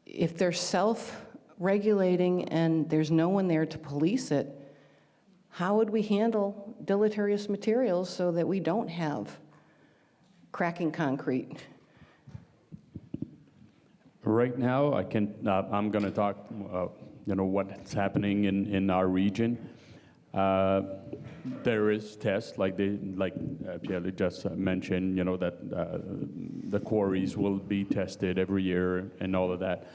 if they're self-regulating and there's no one there to police it? How would we handle deleterious materials so that we don't have cracking concrete? Right now, I'm going to talk, what's happening in our region. There is tests, like Pierre just mentioned, that the quarries will be tested every year and all of that.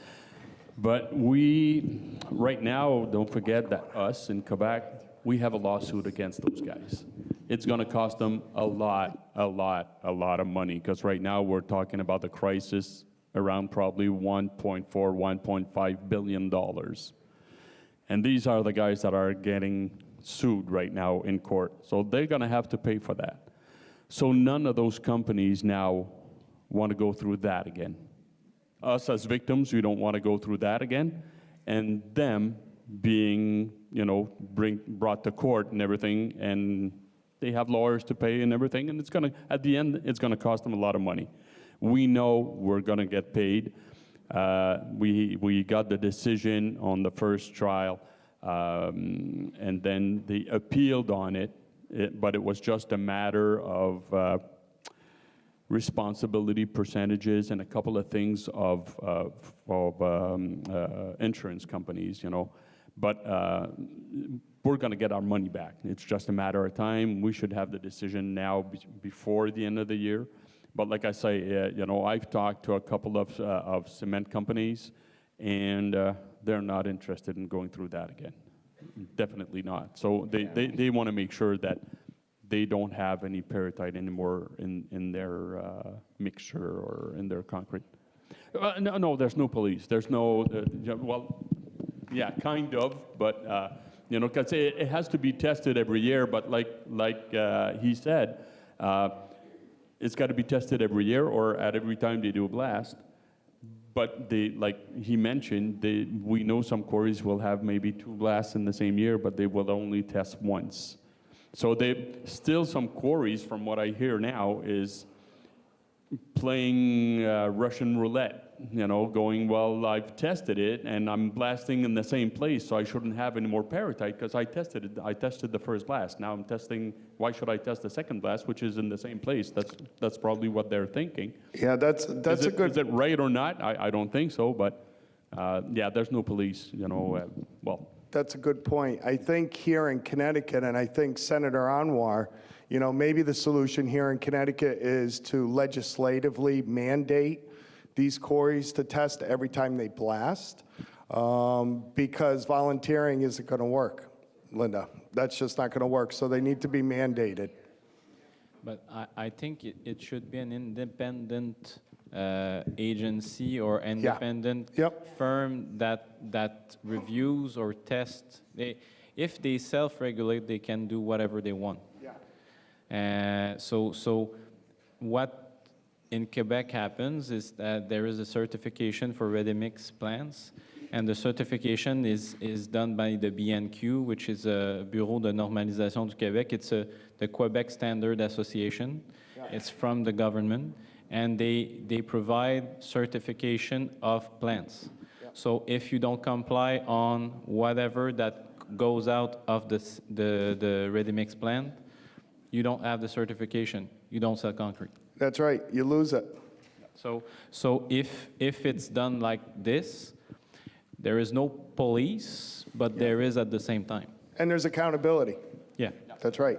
But right now, don't forget that us in Quebec, we have a lawsuit against those guys. It's going to cost them a lot of money, because right now we're talking about the crisis around probably $1.4, $1.5 billion. And these are the guys that are getting sued right now in court. So they're going to have to pay for that. So none of those companies now want to go through that again. Us as victims, we don't want to go through that again. And them being, brought to court and everything, and they have lawyers to pay and everything, and at the end, it's going to cost them a lot of money. We know we're going to get paid. We got the decision on the first trial, and then they appealed on it, but it was just a matter of responsibility percentages and a couple of things of insurance companies, But we're going to get our money back. It's just a matter of time. We should have the decision now before the end of the year. But like I say, I've talked to a couple of cement companies, and they're not interested in going through that again. Definitely not. So they want to make sure that they don't have any peritite anymore in their mixture or in their concrete. No, there's no police. There's no, well, yeah, kind of, but You know, because it has to be tested every year, but like he said, it's got to be tested every year or at every time they do a blast. But like he mentioned, we know some quarries will have maybe 2 blasts in the same year, but they will only test once. So still some quarries, from what I hear now, is playing Russian roulette. You know, going, well, I've tested it and I'm blasting in the same place, so I shouldn't have any more pyrrhotite because I tested it. I tested the first blast. Now I'm testing. Why should I test the second blast, which is in the same place? That's probably what they're thinking. Yeah, that's a good. Is it right or not? I don't think so, but yeah, there's no police. You know, well. That's a good point. I think here in Connecticut, and I think Senator Anwar, you know, maybe the solution here in Connecticut is to legislatively mandate these quarries to test every time they blast, because volunteering isn't going to work, Linda. That's just not going to work, so they need to be mandated. But I think it should be an independent agency or independent firm that reviews or tests. If they self-regulate, they can do whatever they want. So what in Quebec happens is that there is a certification for ready-mix plants, and the certification is done by the BNQ, which is a Bureau de Normalisation du Québec. It's the Quebec Standard Association. It's from the government, and they provide certification of plants. So if you don't comply on whatever that goes out of the ready-mix plant, you don't have the certification. You don't sell concrete. That's right. You lose it. So if it's done like this, there is no police, but there is at the same time. And there's accountability. Yeah. That's right.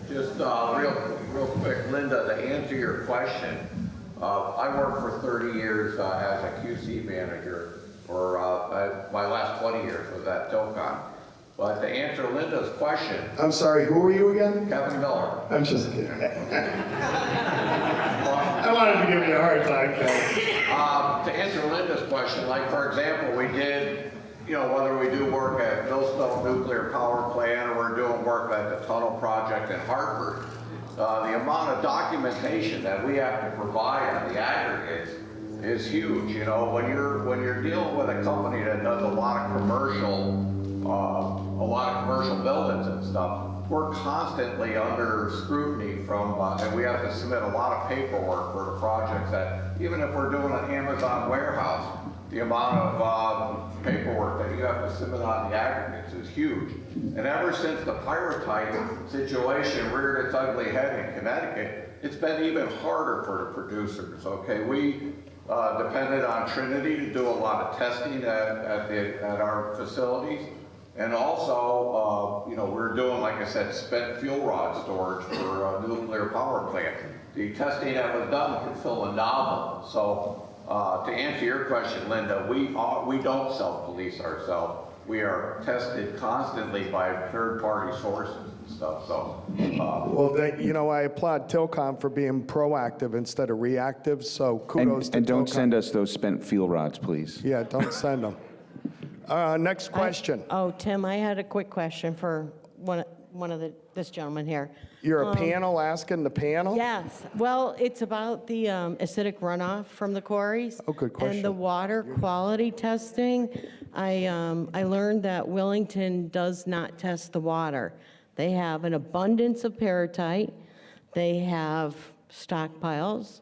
Just real quick, Linda, to answer your question, I worked for 30 years as a QC manager, or my last 20 years was at Tilcon. But to answer Linda's question... I'm sorry, who are you again? Kevin Miller. I'm just kidding. I wanted to give you a hard time, Kevin. To answer Linda's question, like for example, we did, you know, whether we do work at Millstone Nuclear Power Plant or we're doing work at the tunnel project in Hartford, the amount of documentation that we have to provide on the aggregates is huge. You know, when you're dealing with a company that does a lot of commercial buildings and stuff, we're constantly under scrutiny from, and we have to submit a lot of paperwork for the projects that, even if we're doing an Amazon warehouse, the amount of paperwork that you have to submit on the aggregates is huge. And ever since the pyrrhotite situation reared its ugly head in Connecticut, it's been even harder for the producers, okay? We depended on Trinity to do a lot of testing at our facilities. And also, you know, we're doing, like I said, spent fuel rod storage for a nuclear power plant. The testing that was done could fill a novel. So to answer your question, Linda, we don't self-police ourselves. We are tested constantly by third-party sources and stuff. So, well, you know, I applaud Tilcon for being proactive instead of reactive. So kudos to And don't Tilcon. send us those spent fuel rods, please. Yeah, don't send them. Next question. Tim, I had a quick question for one of this gentleman here. You're a panel asking the panel? Yes. Well, it's about the acidic runoff from the quarries. Oh, good question. And the water quality testing. I learned that Willington does not test the water. They have an abundance of pyrrhotite. They have stockpiles.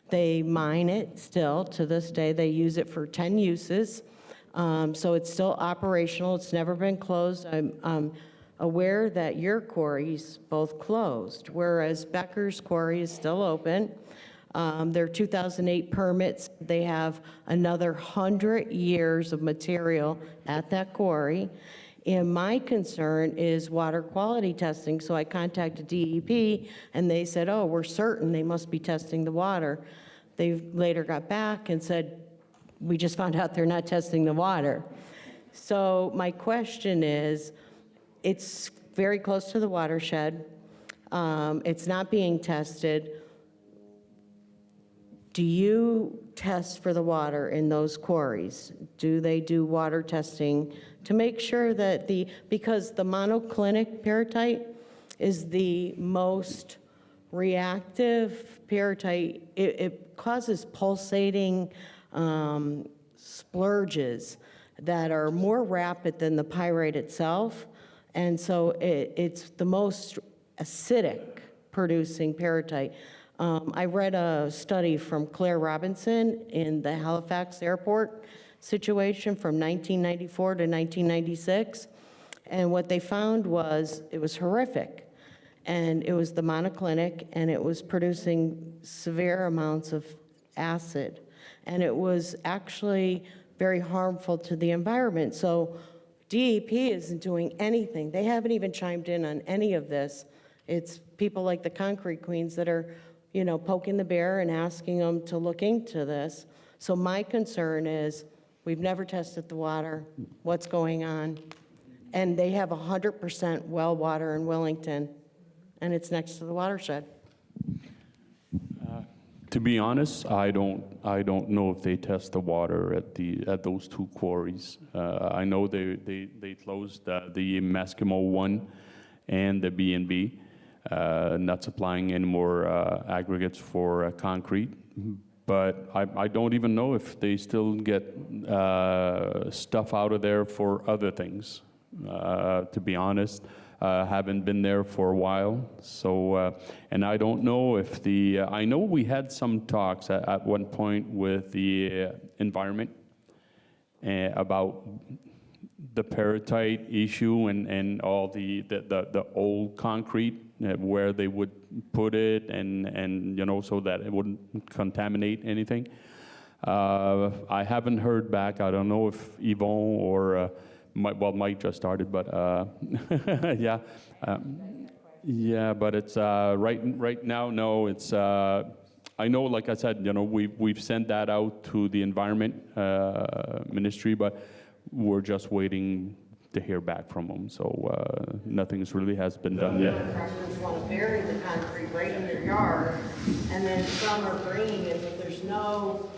They mine it still to this day. They use it for 10 uses. So it's still operational. It's never been closed. I'm aware that your quarries both closed, whereas Becker's quarry is still open. Their 2008 permits, they have another 100 years of material at that quarry. And my concern is water quality testing. So I contacted DEP and they said, oh, we're certain they must be testing the water. They later got back and said, we just found out they're not testing the water. So my question is, it's very close to the watershed. It's not being tested. do you test for the water in those quarries? Do they do water testing to make sure that because the monoclinic peritite is the most reactive peritite, it causes pulsating splurges that are more rapid than the pyrite itself. And so it's the most acidic producing peritite. I read a study from Claire Robinson in the Halifax airport situation from 1994 to 1996. And what they found was it was horrific. And it was the monoclinic, and it was producing severe amounts of acid. And it was actually very harmful to the environment. So DEP isn't doing anything. They haven't even chimed in on any of this. It's people like the Concrete Queens that are, poking the bear and asking them to look into this. So my concern is, we've never tested the water, what's going on? And they have 100% well water in Wellington, and it's next to the watershed. To be honest, I don't know if they test the water at those two quarries. I know they closed the Eskimo 1 and the B&B, not supplying any more aggregates for concrete. But I don't even know if they still get stuff out of there for other things. To be honest, haven't been there for a while. So, and I don't know if I know we had some talks at one point with the environment about the peritite issue and all the old concrete, where they would put it and so that it wouldn't contaminate anything. I haven't heard back. I don't know if Yvon or Mike just started, but yeah, yeah. But it's right now. No, it's. I know, like I said, we've sent that out to the environment ministry, but we're just waiting to hear back from them. So nothing's really has been done yet. Residents want to bury the concrete right in their yard, and then some are bringing it, but there's no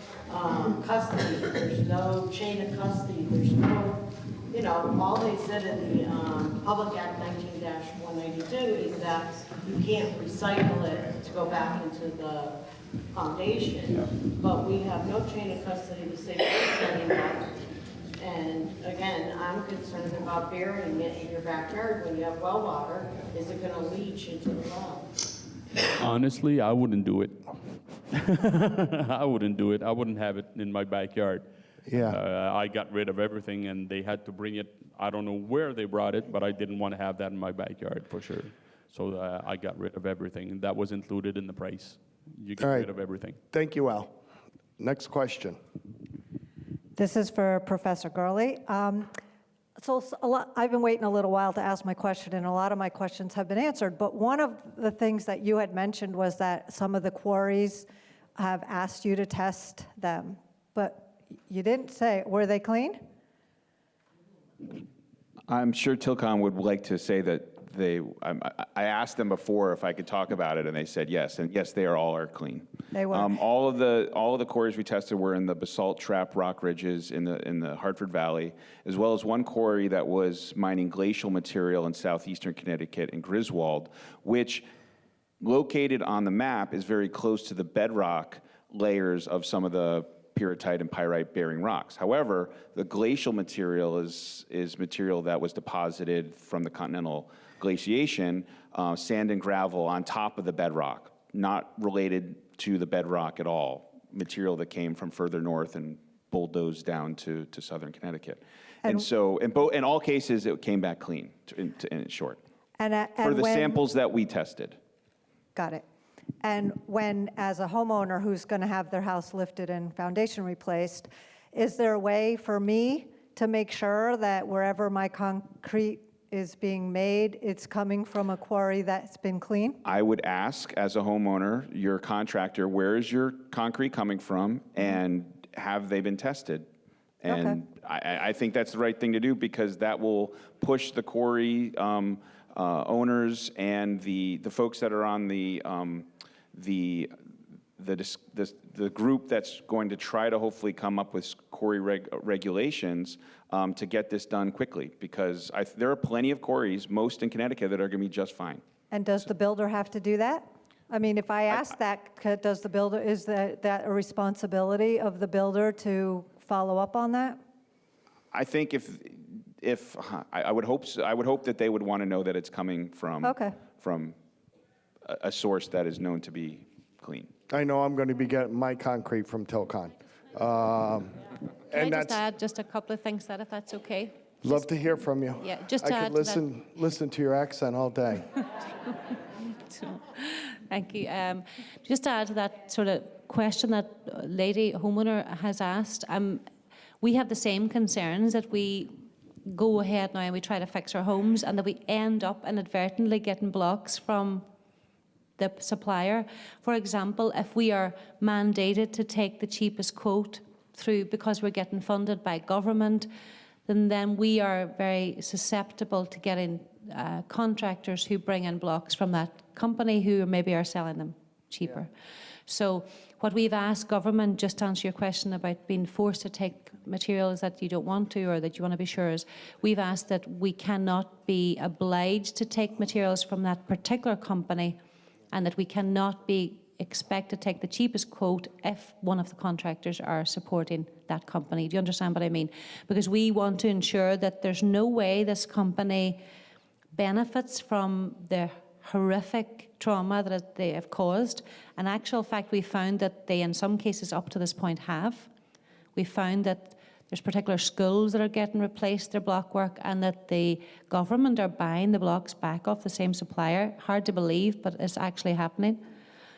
custody, there's no chain of custody, there's no, all they said in the Public Act 19-192 is that you can't recycle it to go back into the foundation, but we have no chain of custody to say who's sending that. And again, I'm concerned about burying it in your backyard when you have well water. Is it going to leach into the well? Honestly, I wouldn't do it. I wouldn't do it. I wouldn't have it in my backyard. Yeah. I got rid of everything, and they had to bring it. I don't know where they brought it, but I didn't want to have that in my backyard for sure. So I got rid of everything, and that was included in the price. You get rid of everything. Thank you, Al. Next question. This is for Professor Gurley. I've been waiting a little while to ask my question, and a lot of my questions have been answered. But one of the things that you had mentioned was that some of the quarries have asked you to test them. But you didn't say, were they clean? I'm sure Tilcon would like to say that I asked them before if I could talk about it, and they said yes, and yes, they all are clean. They were. All of the quarries we tested were in the basalt trap rock ridges in the Hartford Valley, as well as one quarry that was mining glacial material in southeastern Connecticut in Griswold, which, located on the map, is very close to the bedrock layers of some of the peritite and pyrite bearing rocks. However, the glacial material is material that was deposited from the continental glaciation, sand and gravel on top of the bedrock, not related to the bedrock at all, material that came from further north and bulldozed down to southern Connecticut. And so in all cases, it came back clean, in short, for the samples that we tested. Got it. And when, as a homeowner who's going to have their house lifted and foundation replaced, is there a way for me to make sure that wherever my concrete is being made, it's coming from a quarry that's been clean? I would ask, as a homeowner, your contractor, where is your concrete coming from, and have they been tested? And I think that's the right thing to do, because that will push the quarry owners and the folks that are on the the group that's going to try to hopefully come up with quarry regulations to get this done quickly, because there are plenty of quarries, most in Connecticut, that are going to be just fine. And does the builder have to do that? I mean, if I ask that, does the builder, is that a responsibility of the builder to follow up on that? I think if I would hope that they would want to know that it's coming from a source that is known to be clean. I know I'm going to be getting my concrete from Tilcon. Can I just add just a couple of things, if that's okay? Love to hear from you. Yeah, just I to could add to that. listen to your accent all day. Thank you. Just to add to that sort of question that lady homeowner has asked, we have the same concerns that we go ahead now and we try to fix our homes and that we end up inadvertently getting blocks from the supplier. For example, if we are mandated to take the cheapest quote through because we're getting funded by government, then we are very susceptible to getting contractors who bring in blocks from that company who maybe are selling them cheaper. So what we've asked government, just to answer your question about being forced to take materials that you don't want to or that you want to be sure is, we've asked that we cannot be obliged to take materials from that particular company and that we cannot be expected to take the cheapest quote if one of the contractors are supporting that company. Do you understand what I mean? Because we want to ensure that there's no way this company benefits from the horrific trauma that they have caused. In actual fact, we found that they, in some cases up to this point, have. We found that there's particular schools that are getting replaced, their block work, and that the government are buying the blocks back off the same supplier. Hard to believe, but it's actually happening.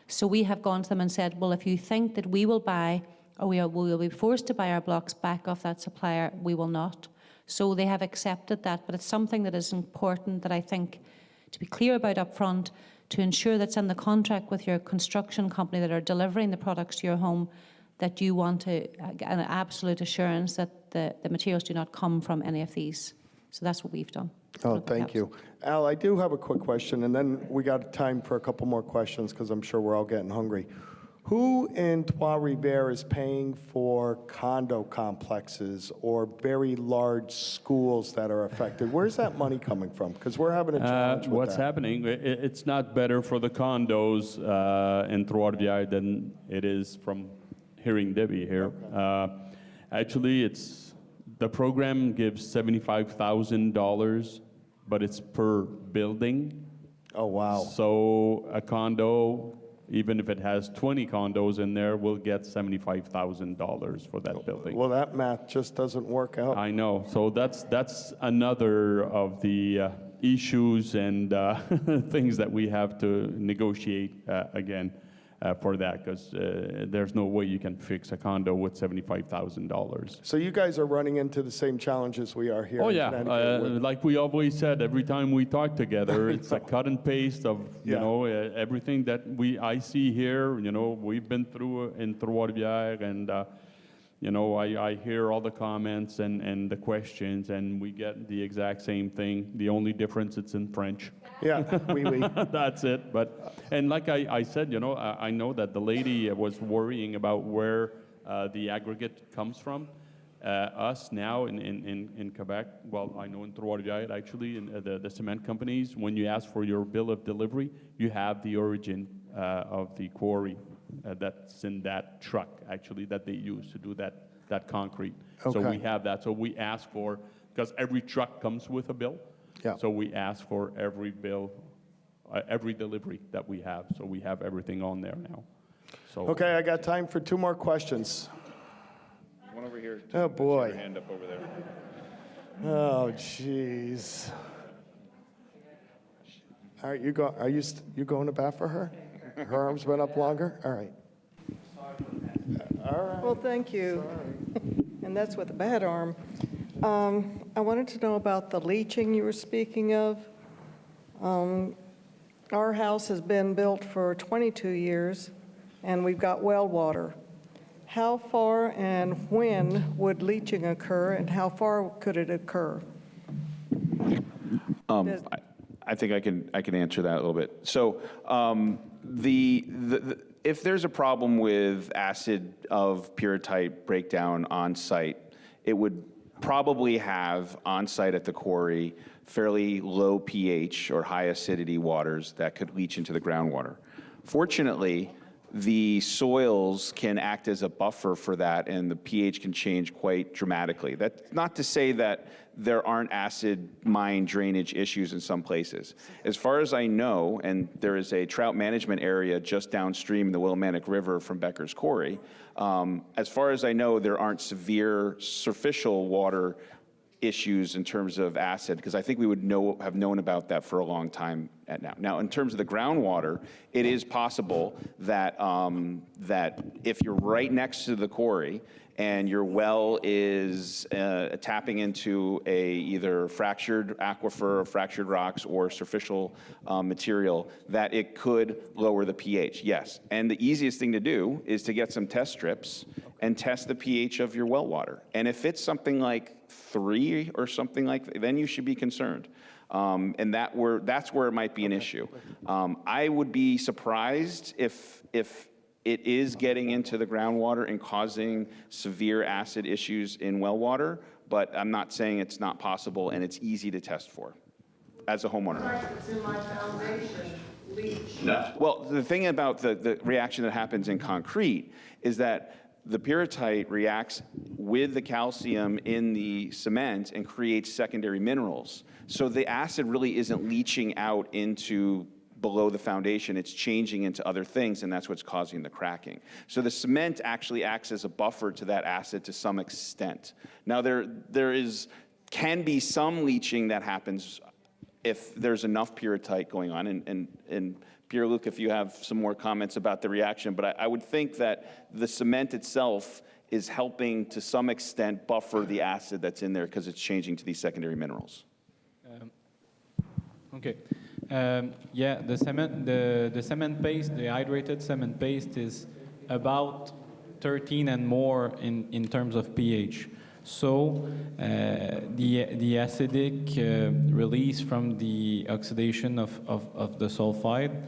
So we have gone to them and said, well, if you think that we will buy, or we will be forced to buy our blocks back off that supplier, we will not. So they have accepted that, but it's something that is important that I think to be clear about up front, to ensure that's in the contract with your construction company that are delivering the products to your home, that you want to an absolute assurance that the materials do not come from any of these. So that's what we've done. Oh, thank you. Al, I do have a quick question, and then we got time for a couple more questions because I'm sure we're all getting hungry. Who in Trois-Rivières is paying for condo complexes or very large schools that are affected? Where's that money coming from? Because we're having a challenge with What's that. happening, it's not better for the condos in Trois-Rivières than it is from hearing Debbie here. Okay. Actually, the program gives $75,000, but it's per building. Oh, wow. So a condo, even if it has 20 condos in there, will get $75,000 for that building. Well, that math just doesn't work out. I know. So that's another of the issues and things that we have to negotiate again for that, because there's no way you can fix a condo with $75,000. So you guys are running into the same challenges we are here Oh in yeah, Connecticut. like we always said, every time we talk together, it's a cut and paste of you know everything that I see here. You know, we've been through in Trois-Rivières, and you know, I hear all the comments and the questions, and we get the exact same thing. The only difference, it's in French. Yeah, oui, oui. That's it. But and like I said, you know, I know that the lady was worrying about where the aggregate comes from. Us now in Quebec, well, I know in Trois-Rivières actually, in the cement companies, when you ask for your bill of delivery, you have the origin of the quarry that's in that truck actually that they use to do that concrete. Okay. So we have that. So we ask for, because every truck comes with a bill. Yeah. So we ask for every bill, every delivery that we have. So we have everything on there now. So Okay, I got time for two more questions. One over here. Oh, boy. Your hand up over there. Oh, jeez. All right, you going to bat for her? Her arm's been up longer? All right. All right. Well, thank you. And that's with a bad arm. I wanted to know about the leaching you were speaking of. Our house has been built for 22 years, and we've got well water. How far and when would leaching occur, and how far could it occur? I think I can answer that a little bit. So If there's a problem with acid of pyrrhotite breakdown on site, it would probably have on site at the quarry fairly low pH or high acidity waters that could leach into the groundwater. Fortunately, the soils can act as a buffer for that, and the pH can change quite dramatically. That's not to say that there aren't acid mine drainage issues in some places. As far as I know, and there is a trout management area just downstream in the Willimantic River from Becker's Quarry, as far as I know, there aren't severe superficial water issues in terms of acid, because I think we would have known about that for a long time now. Now, in terms of the groundwater, it is possible that that if you're right next to the quarry and your well is tapping into either fractured aquifer, or fractured rocks, or superficial material, that it could lower the pH, yes. And the easiest thing to do is to get some test strips and test the pH of your well water. And if it's something like 3 or something like that, then you should be concerned. And that's where it might be an issue. I would be surprised if it is getting into the groundwater and causing severe acid issues in well water, but I'm not saying it's not possible, and it's easy to test for as a homeowner. It's in my foundation, leach. No. Well, the thing about the reaction that happens in concrete is that the pyrrhotite reacts with the calcium in the cement and creates secondary minerals. So the acid really isn't leaching out into below the foundation, it's changing into other things, and that's what's causing the cracking. So the cement actually acts as a buffer to that acid to some extent. Now there can be some leaching that happens if there's enough pyrrhotite going on, and Pierre-Luc, if you have some more comments about the reaction, but I would think that the cement itself is helping to some extent buffer the acid that's in there because it's changing to these secondary minerals. Okay. Yeah, the cement paste, the hydrated cement paste is about 13 and more in terms of pH. So the acidic release from the oxidation of the sulfide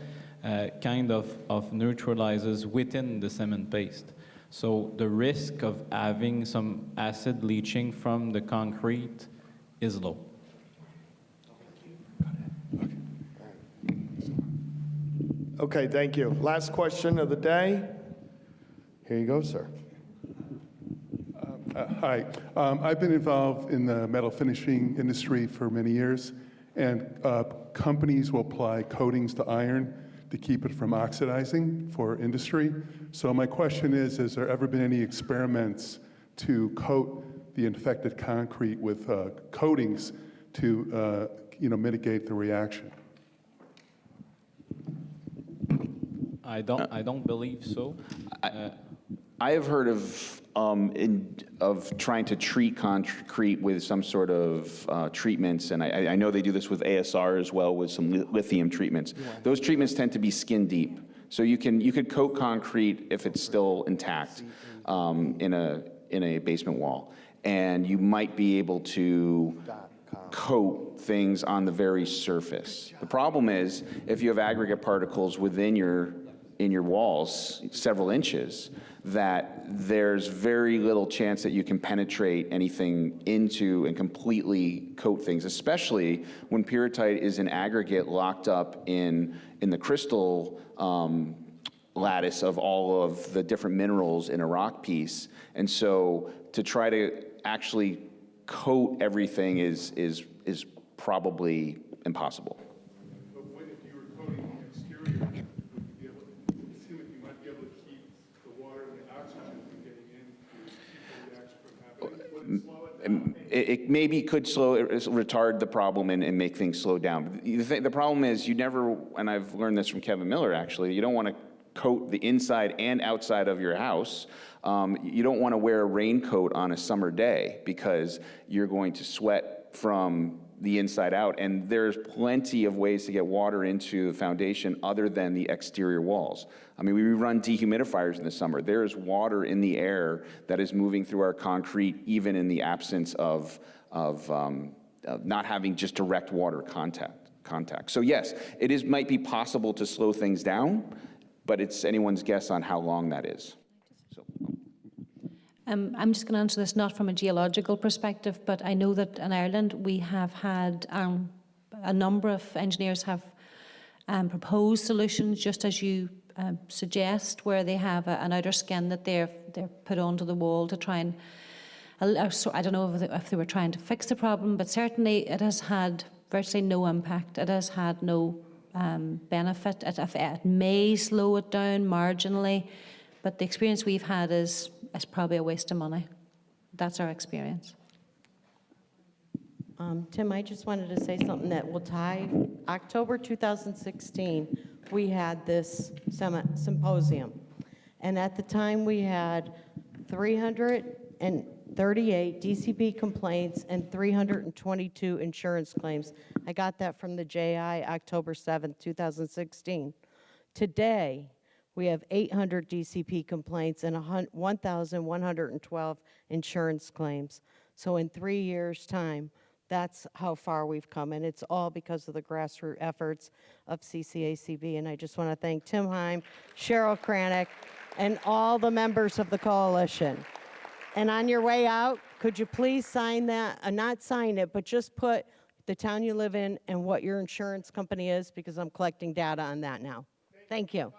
kind of neutralizes within the cement paste. So the risk of having some acid leaching from the concrete is low. Okay, thank you. Last question of the day. Here you go, sir. Hi. I've been involved in the metal finishing industry for many years, and companies will apply coatings to iron to keep it from oxidizing for industry. So my question is, has there ever been any experiments to coat the infected concrete with coatings to mitigate the reaction? I don't believe so. I have heard of trying to treat concrete with some sort of treatments, and I know they do this with ASR as well, with some lithium treatments. Those treatments tend to be skin deep, so you could coat concrete if it's still intact in a basement wall, and you might be able to coat things on the very surface. The problem is if you have aggregate particles within your walls, several inches, that there's very little chance that you can penetrate anything into and completely coat things, especially when pyrrhotite is an aggregate locked up in the crystal lattice of all of the different minerals in a rock piece. And so to try to actually coat everything is probably impossible. It maybe could retard the problem and make things slow down. The problem is you never, and I've learned this from Kevin Miller actually, you don't want to coat the inside and outside of your house. You don't want to wear a raincoat on a summer day because you're going to sweat from the inside out, and there's plenty of ways to get water into the foundation other than the exterior walls. I mean, we run dehumidifiers in the summer. There is water in the air that is moving through our concrete, even in the absence of not having just direct water contact. contact. So yes, it is, might be possible to slow things down, but it's anyone's guess on how long that is. I'm just going to answer this not from a geological perspective, but I know that in Ireland we have had a number of engineers have proposed solutions, just as you suggest, where they have an outer skin that they're put onto the wall to try and. So I don't know if they were trying to fix the problem, but certainly it has had virtually no impact. It has had no benefit. It may slow it down marginally, but the experience we've had is probably a waste of money. That's our experience. Tim, I just wanted to say something that will tie. October 2016, we had this symposium. And at the time, we had 338 DCP complaints and 322 insurance claims. I got that from the JI October 7th, 2016. Today, we have 800 DCP complaints and 1,112 insurance claims. So in 3 years' time, that's how far we've come, and it's all because of the grassroots efforts of CCACB. And I just want to thank Tim Heim, Cheryl Kranick, and all the members of the coalition. And on your way out, could you please sign that, not sign it, but just put the town you live in and what your insurance company is, because I'm collecting data on that now. Thank you.